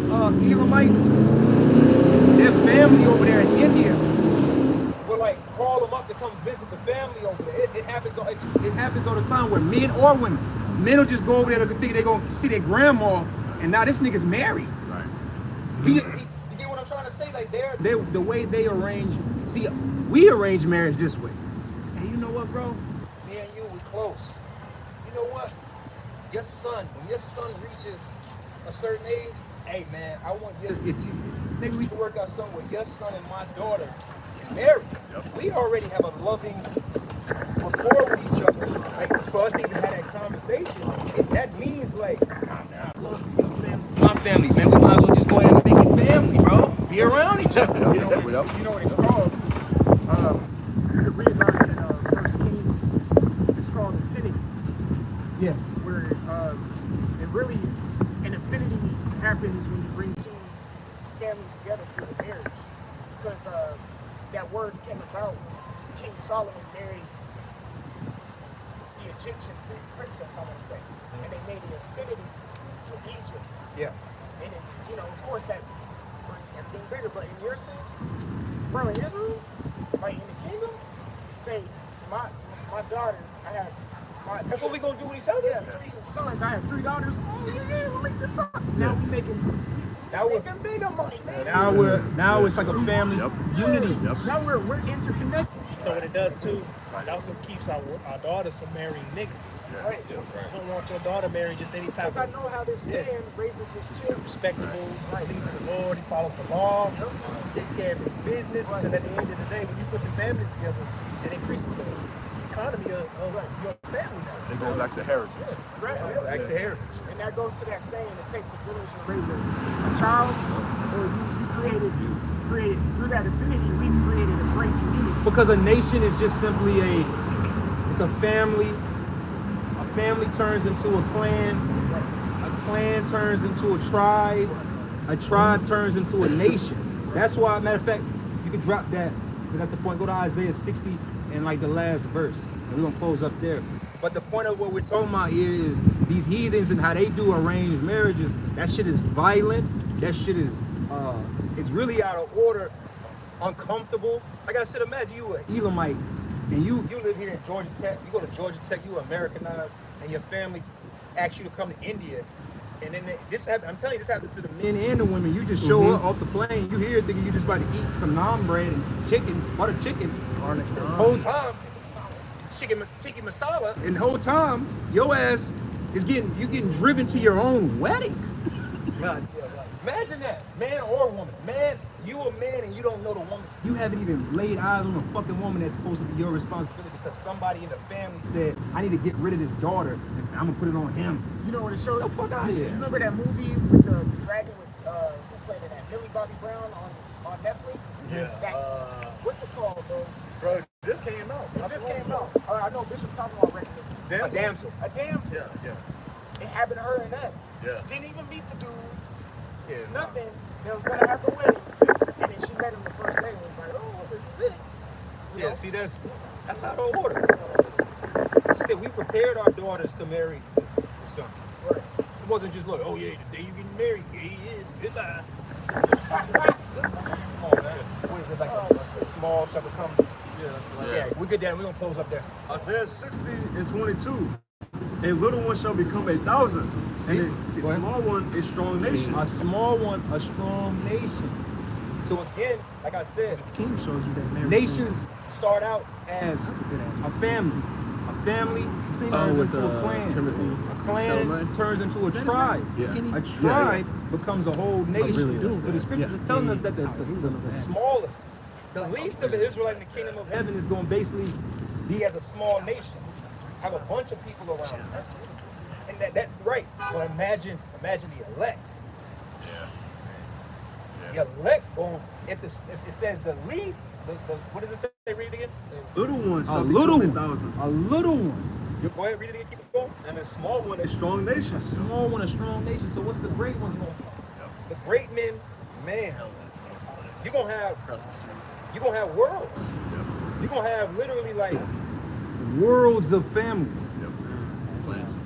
Elamites, their family over there in India will call them up to come visit the family over there. It happens all the time with men or women. Men will just go over there to think they're gonna see their grandma, and now this nigga's married. Right. You get what I'm trying to say? Like they the way they arrange. See, we arrange marriage this way. And you know what, bro? Me and you, we close. You know what? When your son reaches a certain age, hey man, I want you. If you maybe we can work out something with your son and my daughter married. Yep. We already have a loving rapport with each other. Like for us to even have that conversation, that means I love you, man. My family, man. We might as well just go ahead and make it family, bro. Be around each other. You know what it's called? You can read about it in 1 Kings. It's called infinity. Yes. Where it really, an infinity happens when you bring 2 families together through the marriage. Because that word came about when King Solomon married the Egyptian princess, I want to say. And they made an infinity to Egypt. Yeah. And then, of course that brings everything bigger. But in your sense, bro, in Israel, like in the kingdom, say, my daughter, I have That's what we gonna do with each other. Yeah, 3 sons. I have 3 daughters. Oh yeah, we'll link this up. Now we making bigger money, man. Now it's like a family unity. Now we're interconnected. You know what it does too? It also keeps our daughters from marrying niggas. Right. You don't want your daughter married just any type I of know how this man raises his children. respectable, believes in the Lord, he follows the law, he takes care of his business, because at the end of the day, when you put the families together, it increases the economy of your family now. It goes back to heritage. Right. Back to heritage. And that goes to that saying, it takes a village to raise a child, or you created through that affinity, we created a great community. Because a nation is just simply it's a family. A family turns into a clan. A clan turns into a tribe. a tribe turns into a nation. That's why, matter of fact, you can drop that, because that's the point. Go to Isaiah 60 and like the last verse, and we're gonna close up there. But the point of what we're talking about here is these heathens and how they do arranged marriages. That shit is violent. That shit is, it's really out of order, uncomfortable. Like I said, imagine you an Elamite, and you live here in Georgia Tech. You go to Georgia Tech, you Americanized, and your family asks you to come to India. And then I'm telling you, this happens to the men and the women. You just show up off the plane. You here thinking you just about to eat some naan bread and chicken, butter chicken. The whole time, chicken masala. And the whole time, your ass is getting driven to your own wedding. Imagine that, man or woman. Man, you a man and you don't know the woman. You haven't even laid eyes on the fucking woman that's supposed to be your responsibility because somebody in the family said, I need to get rid of this daughter and I'm gonna put it on him. You know what it shows? The fuck out of You here. remember that movie with the dragon with who played in that? Millie Bobby Brown on Netflix? Yeah. What's it called, bro? Bro, it just came out. It just came out. I know Bishop talking about regular. A damsel. A damsel. Yeah. It happened to her and that. Yeah. Didn't even meet the dude. Yeah. Nothing. They was gonna have the wedding. And then she met him the first day and was like, oh, this is it. You know? See, that's out of order. She said we prepared our daughters to marry the sons. Right. It wasn't just like, oh yeah, the day you getting married, yeah, he is. Goodbye. Come on, man. What is it like? A small shall become. Yeah, that's right. Yeah, we're good there. We're gonna close up there. Isaiah 60 and 22. A little one shall become 1,000. See? And Go a ahead. small one, a strong nation. A small one, a strong nation. So again, like I said, The king shows you that marriage. nations start out as That's a good answer. a family. A family Seen turns with, into a clan. Timothy A clan Chalamet? turns into a Is that his tribe. name? Yeah. Skinny? A tribe becomes a whole nation. really do. So the scriptures are telling us that the Yeah. smallest, the least of the Israelite in the kingdom of heaven is going to basically be as a small nation. Have a bunch of people around. And that right. But imagine the elect. The elect, if it says the least, what does it say? Read it again. Little one A shall little become one. 1,000. A little one. Go ahead, read it again. Keep it going. And a small one, a strong nation. A small one, a strong nation. So what's the great ones going to be? The great men, man. You're gonna have worlds. You're gonna have literally like worlds of families.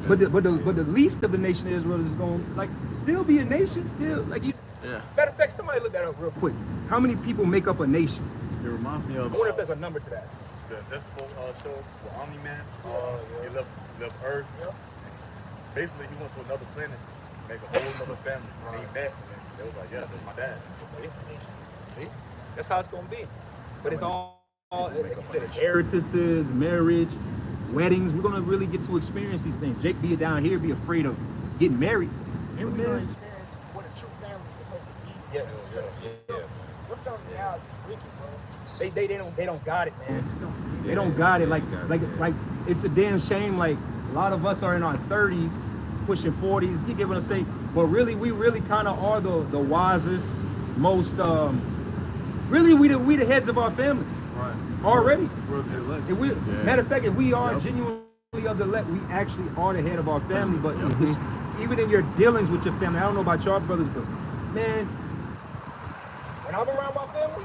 But the least of the nation of Israel is going to like still be a nation. Still like you. Yeah. Matter of fact, somebody look that up real quick. How many people make up a nation? It reminds me I of wonder if there's a number to that. the Invisible show with Omni-Man. He left Earth. Basically, he went to another planet, make a whole other family. And he met, and they was like, yes, that's my dad. See? That's how it's going to be. But it's all like you said, inheritances, marriage, weddings. We're going to really get to experience these things. Jake be down here, be afraid of getting married. And we're gonna experience what a true family is supposed to be. Yes. We're family out wicked, bro. They don't got it, man. They don't got it. Like it's a damn shame. Like a lot of us are in our 30s, pushing 40s. You get what I'm saying? But really, we really kind of are the wisest, most. Really, we the heads of our families. Right. Already. We're the elect. If we, matter of fact, if we are genuinely of the elect, we actually are the head of our family. But even in your dealings with your family, I don't know about y'all brothers, but man, when I'm around my family,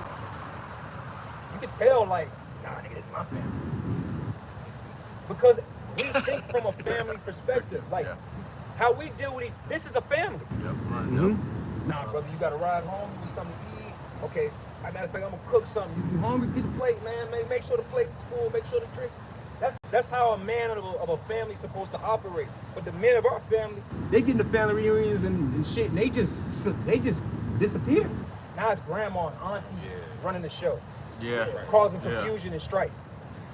you can tell like, nah, nigga, this is my family. Because we think from a family perspective, like how we deal with it. This is a family. Nah, brother, you gotta ride home, you need something to eat. Okay, as a matter of fact, I'm gonna cook something. You hungry? Get the plate, man. Make sure the plate's is full. Make sure the drinks. That's how a man of a family is supposed to operate. But the men of our family, they get into family reunions and shit, and they just disappear. Now it's grandma and aunties running the show, causing confusion and strife.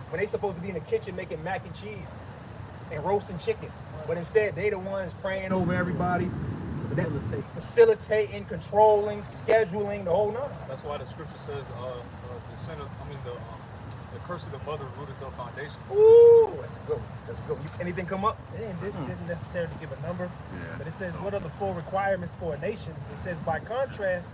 When they supposed to be in the kitchen making mac and cheese and roasting chicken, but instead they the ones praying over everybody, facilitating, controlling, scheduling, the whole nine. That's why the scripture says, the curse of the mother rooted the foundation. Ooh, that's good. That's good. Anything come up? It didn't necessarily give a number, but it says, what are the 4 requirements for a nation? It says, by contrast,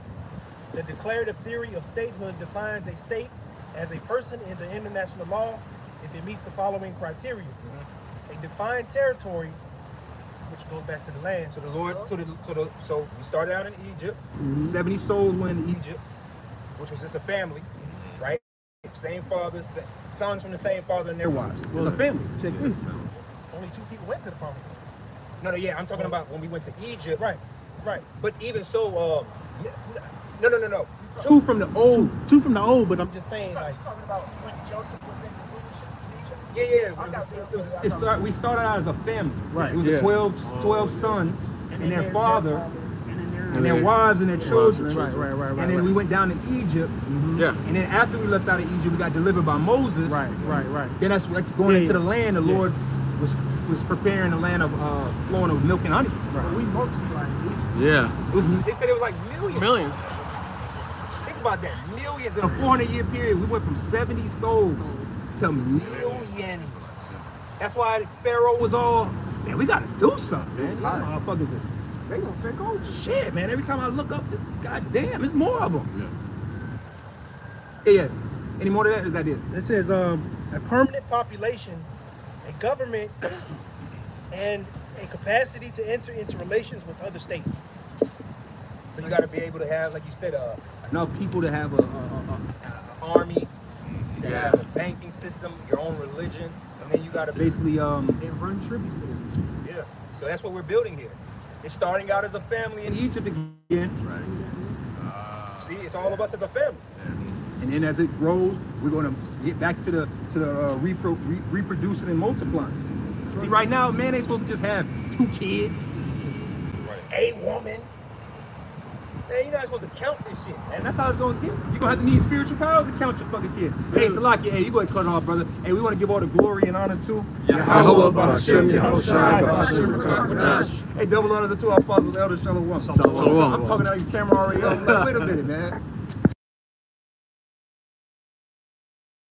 the declarative theory of statehood defines a state as a person in the international law if it meets the following criteria. A defined territory which goes back to the land. So the Lord, so we started out in Egypt. 70 souls went into Egypt, which was just a family, right? Same father, sons from the same father and their wives. It was a family. Check this. Only 2 people went to the promised land. No, yeah, I'm talking about when we went to Egypt. Right. But even so, no. 2 from the old. 2 from the old, but I'm just saying, So like, you're talking about when Joseph was in the rulership in Egypt? Yeah. We started out as a family. Right. It was Yeah. 12 sons and then their father and and their wives and their children. Right. And then we went down to Egypt. Yeah. And then after we left out of Egypt, we got delivered by Moses. Right. Then that's like going into the land. The Lord was preparing the land of flowing with milk and honey. But we multiplied. Yeah. They said it was like millions. Think about that. Millions in a 400-year period. We went from 70 souls to millions. That's why Pharaoh was all, man, we got to do something, man. These motherfuckers is, they gonna take over. Shit, man. Every time I look up, goddamn, there's more of them. Yeah. Any more to that? Is that it? it says a permanent population, a government, and a capacity to enter into relations with other states. So you got to be able to have, like you said, enough people to have an army, to have a banking system, your own religion, and then you got to basically They run tribute to them. yeah. So that's what we're building here. It's starting out as a family in Egypt again. Right. See, it's all of us as a family. And then as it grows, we're going to get back to the reproducing and multiplying. See, right now, man ain't supposed to just have 2 kids, a woman. Man, you're not supposed to count this shit, man. That's how it's going to get. You're going to have to need spiritual powers to count your fucking kids. Hey, Salaki, hey, you go ahead and cut it off, brother. Hey, we want to give all the glory and honor to Yahweh B'Hashem, Yahushua B'Hashem, B'Hashem. Hey, double honor to 2 apostles, elders, shalom. I'm talking out your camera already. I'm like, wait a minute, man.